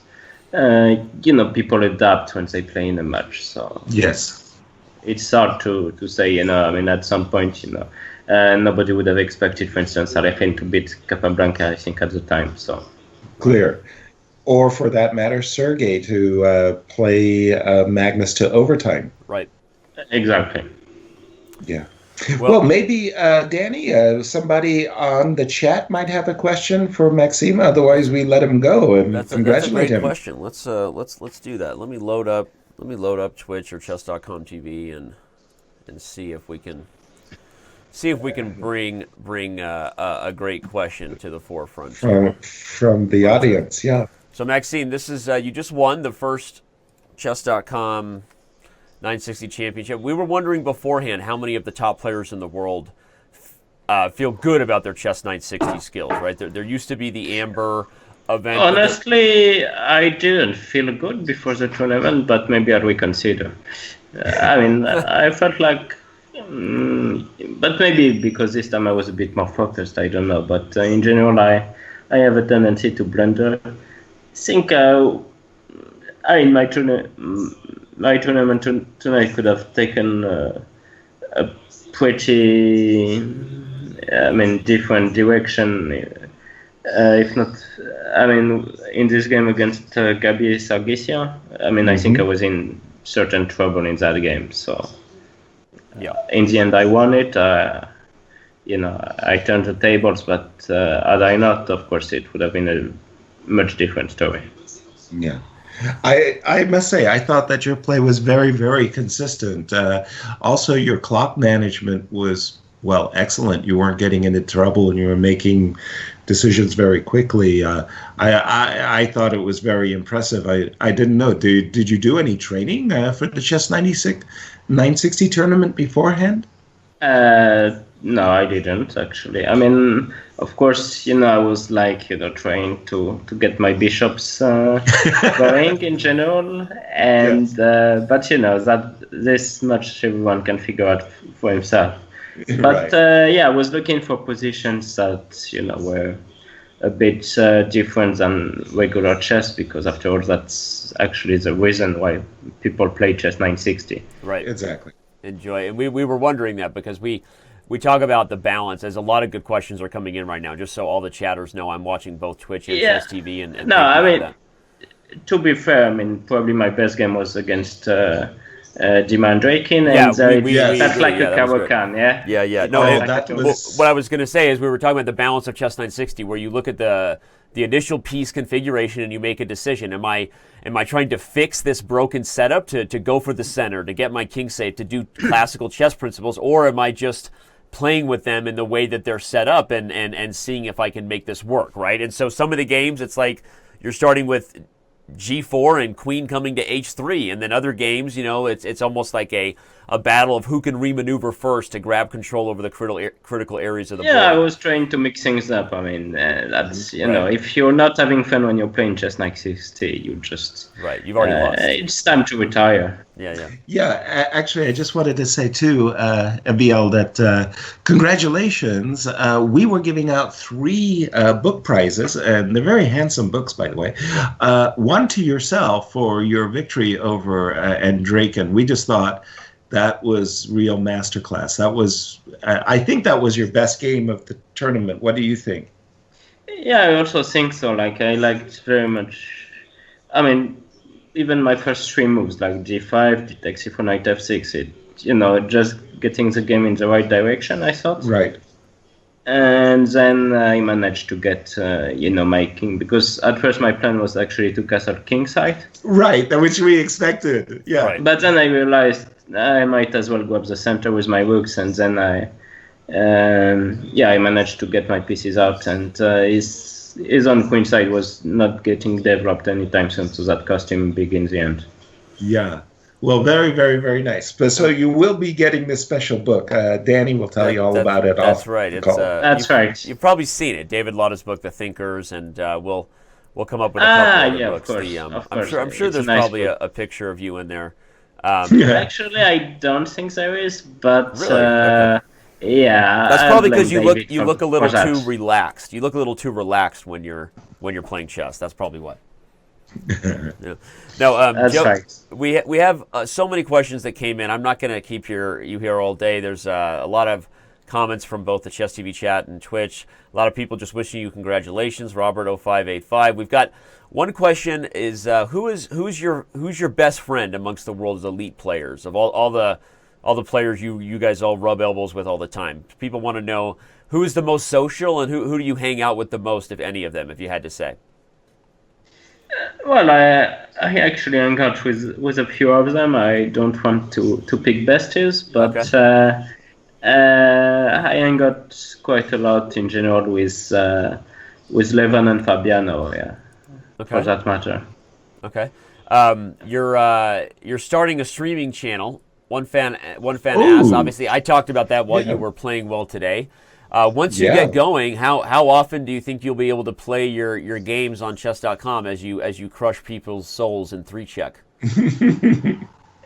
people adapt when they play in a match. So yes, it's hard to say. At some point, nobody would have expected, for instance, Alekhine to beat Capablanca, I think, at the time. So clear. Or for that matter, Sergei to play Magnus to overtime. Right. Exactly. Yeah. Well, maybe Danny, somebody on the chat might have a question for Maxime. Otherwise, we let him go and congratulate him. That's a great question. Let's do that. Let me load up Twitch or Chess.com TV and see if we can bring a great question to the forefront from the audience. Yeah. So Maxime, this is you just won the first Chess.com 960 championship. We were wondering beforehand how many of the top players in the world feel good about their Chess 960 skills, right? There used to be the Amber event. Honestly, I didn't feel good before the tournament, but maybe I'll reconsider. I felt like, but maybe because this time I was a bit more focused, I don't know. But in general, I have a tendency to blunder. I think my tournament tonight could have taken a pretty, different direction. If not, in this game against Gabi Sargsyan, I think I was in certain trouble in that game. So, in the end, I won it. I turned the tables, but had I not, of course, it would have been a much different story. Yeah. I must say, I thought that your play was very, very consistent. Also, your clock management was, excellent. You weren't getting into trouble and you were making decisions very quickly. I thought it was very impressive. I didn't know. Did you do any training for the Chess 960 tournament beforehand? No, I didn't actually. Of course, I was trying to get my bishops going in general, and yes. But that this much everyone can figure out for himself. But right. I was looking for positions that were a bit different than regular chess, because after all, that's actually the reason why people play Chess 960. Right. Exactly. Enjoy, and we were wondering that because we talk about the balance, as a lot of good questions are coming in right now, just so all the chatters know. I'm watching both Twitch and Chess TV. And no, to be fair, probably my best game was against Dima Andreikin, and that's like a Cabo-Can, yeah? Yeah. No, what I was going to say is we were talking about the balance of Chess 960, where you look at the initial piece configuration and you make a decision. Am I trying to fix this broken setup to go for the center, to get my king safe, to do classical chess principles, or am I just playing with them in the way that they're set up and seeing if I can make this work, right? And so some of the games, it's like you're starting with G4 and queen coming to H3, and then other games, it's almost like a battle of who can remaneuver first to grab control over the critical areas of the board. Yeah, I was trying to mix things up. That's if you're not having fun when you're playing Chess 960, you just you've already lost. It's time to retire. Yeah. Actually, I just wanted to say too, MVL, that congratulations. We were giving out 3 book prizes, and they're very handsome books, by the way. One to yourself for your victory over Andreikin. We just thought that was real masterclass. That was, I think that was your best game of the tournament. What do you think? Yeah, I also think so. I liked very much. Even my first 3 moves, like G5, D takes C4, Knight F6, it, just getting the game in the right direction, I thought. Right. And then I managed to get, my king, because at first my plan was actually to castle kingside. Right, which we expected, yeah. Right. But then I realized I might as well go up the center with my rooks, and then I I managed to get my pieces out, and his own queen side was not getting developed anytime soon, so that cost him big in the end. Yeah. Well, very, very, very nice. But so you will be getting this special book. Danny will tell you all about it. That's right. That's right. You've probably seen it. David Lauda's book, The Thinkers, and we'll come up with a couple of books. Of course. I'm sure there's nice probably book. a picture of you in there. Actually, I don't think there is, but really? yeah. That's probably because you look a little too relaxed. You look a little too relaxed when you're playing chess. That's probably what. Yeah. No, that's Joe, right. We have so many questions that came in. I'm not going to keep you here all day. There's a lot of comments from both the Chess TV chat and Twitch. A lot of people just wishing you congratulations, Robert0585. We've got one question: is who's your best friend amongst the world's elite players of all the players you guys all rub elbows with all the time? People want to know who is the most social and who do you hang out with the most, if any of them, if you had to say. Well, I actually hang out with a few of them. I don't want to pick besties, but okay. I hang out quite a lot in general with Levan and Fabiano. Yeah, okay. For that matter. Okay, you're starting a streaming channel. One fan asked. Obviously, I talked about that while you were playing well today. Once you get going, how often do you think you'll be able to play your games on Chess.com as you crush people's souls in 3-check?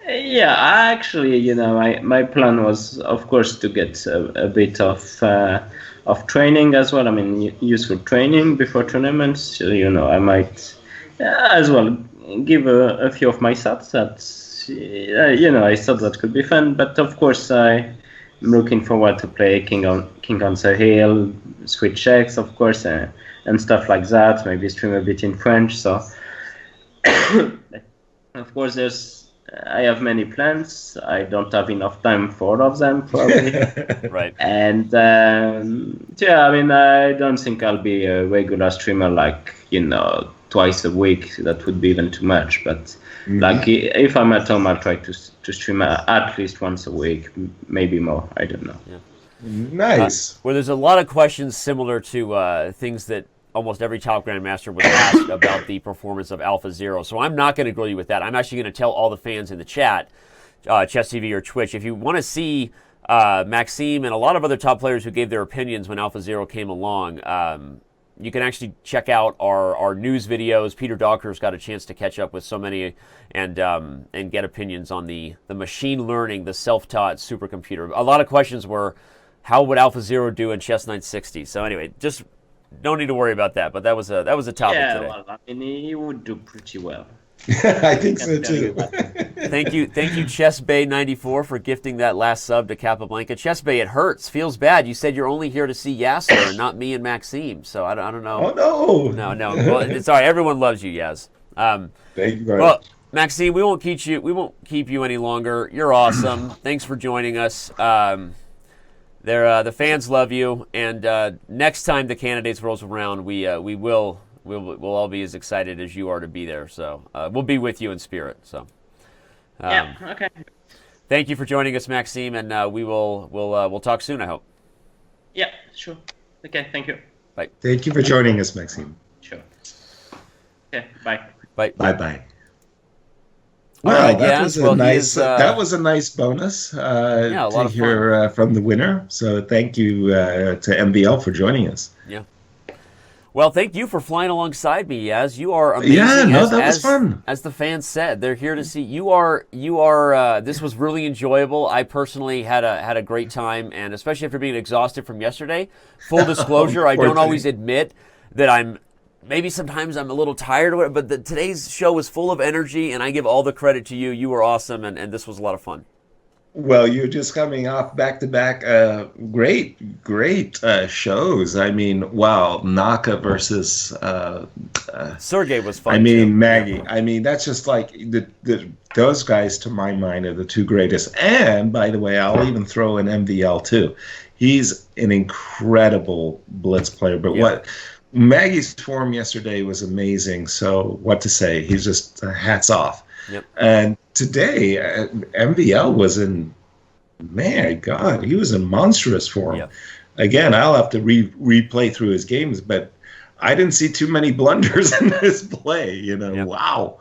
Yeah, actually, my plan was, of course, to get a bit of training as well. I mean, useful training before tournaments. I might as well give a few of my sets that I thought that could be fun. But of course, I'm looking forward to play King on the Hill, switch checks, of course, and stuff like that. Maybe stream a bit in French. So, of course, I have many plans. I don't have enough time for all of them, probably. Right. And I mean, I don't think I'll be a regular streamer like twice a week. That would be even too much. But like if I'm at home, I'll try to stream at least once a week, maybe more. I don't know. Yeah. Nice. Well, there's a lot of questions similar to things that almost every top grandmaster would ask about the performance of AlphaZero. So I'm not going to grill you with that. I'm actually going to tell all the fans in the chat, Chess TV or Twitch, if you want to see Maxime and a lot of other top players who gave their opinions when AlphaZero came along, you can actually check out our news videos. Peter Docker's got a chance to catch up with so many and get opinions on the machine learning, the self-taught supercomputer. A lot of questions were, how would AlphaZero do in Chess960? So anyway, just don't need to worry about that. But that was a topic today. Well, I mean, he would do pretty well. I think so too. Thank you, ChessBay94 for gifting that last sub to Capablanca. ChessBay, it hurts, feels bad. You said you're only here to see Yasser and not me and Maxime. So I don't know. Oh no. No. Well, it's all right. Everyone loves you, Yaz. Thank you very well, much. Maxime, we won't keep you any longer. You're awesome. Thanks for joining us. The fans love you, and next time the candidates rolls around, we'll all be as excited as you are to be there. So we'll be with you in spirit. So okay. Thank you for joining us, Maxime, and we'll talk soon, I hope. Yeah, sure. Okay, thank you. Bye. Thank you for joining us, Maxime. Sure. Okay, bye. Bye. Bye. Well, that was a nice bonus to hear from the winner. So thank you to MVL for joining us. Yeah. Well, thank you for flying alongside me, Yaz. You are amazing. Yeah, that was fun. As the fans said, they're here to see you. Are. This was really enjoyable. I personally had a great time, and especially after being exhausted from yesterday. Full disclosure, I don't always admit that maybe sometimes I'm a little tired, but today's show was full of energy, and I give all the credit to you. You were awesome, and this was a lot of fun. Well, you're just coming off back-to-back great shows. I mean, wow, Naka versus Sergey was fun. I mean, too. Maggie. I mean, that's just like those guys, to my mind, are the two greatest. And by the way, I'll even throw in MVL too. He's an incredible blitz player. But what Maggie's form yesterday was amazing. So what to say? He's just hats off. Yep. And today, MVL was in Man, God, he was in monstrous form. Yeah. Again, I'll have to replay through his games, but I didn't see too many blunders in this play. Yeah. Wow.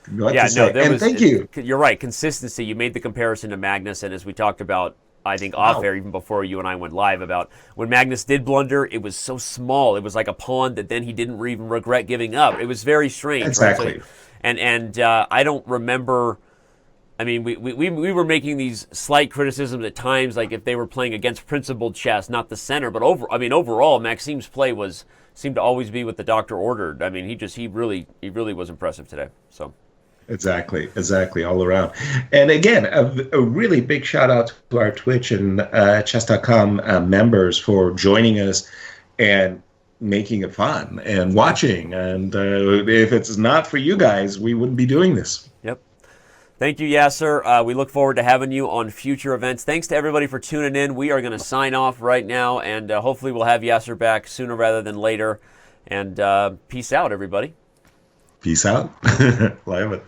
Thank you. You're right. Consistency. You made the comparison to Magnus, and as we talked about, I think off air, even before you and I went live, about when Magnus did blunder, it was so small. It was like a pawn that then he didn't even regret giving up. It was very strange. Exactly. Right? And I don't remember. I mean, we were making these slight criticisms at times, like if they were playing against principled chess, not the center. But overall, Maxime's play seemed to always be what the doctor ordered. I mean, he really was impressive today. So. Exactly, all around. And again, a really big shout out to our Twitch and Chess.com members for joining us and making it fun and watching. And if it's not for you guys, we wouldn't be doing this. Yep. Thank you, Yasser. We look forward to having you on future events. Thanks to everybody for tuning in. We are going to sign off right now, and hopefully we'll have Yasser back sooner rather than later. And peace out, everybody. Peace out. Love it.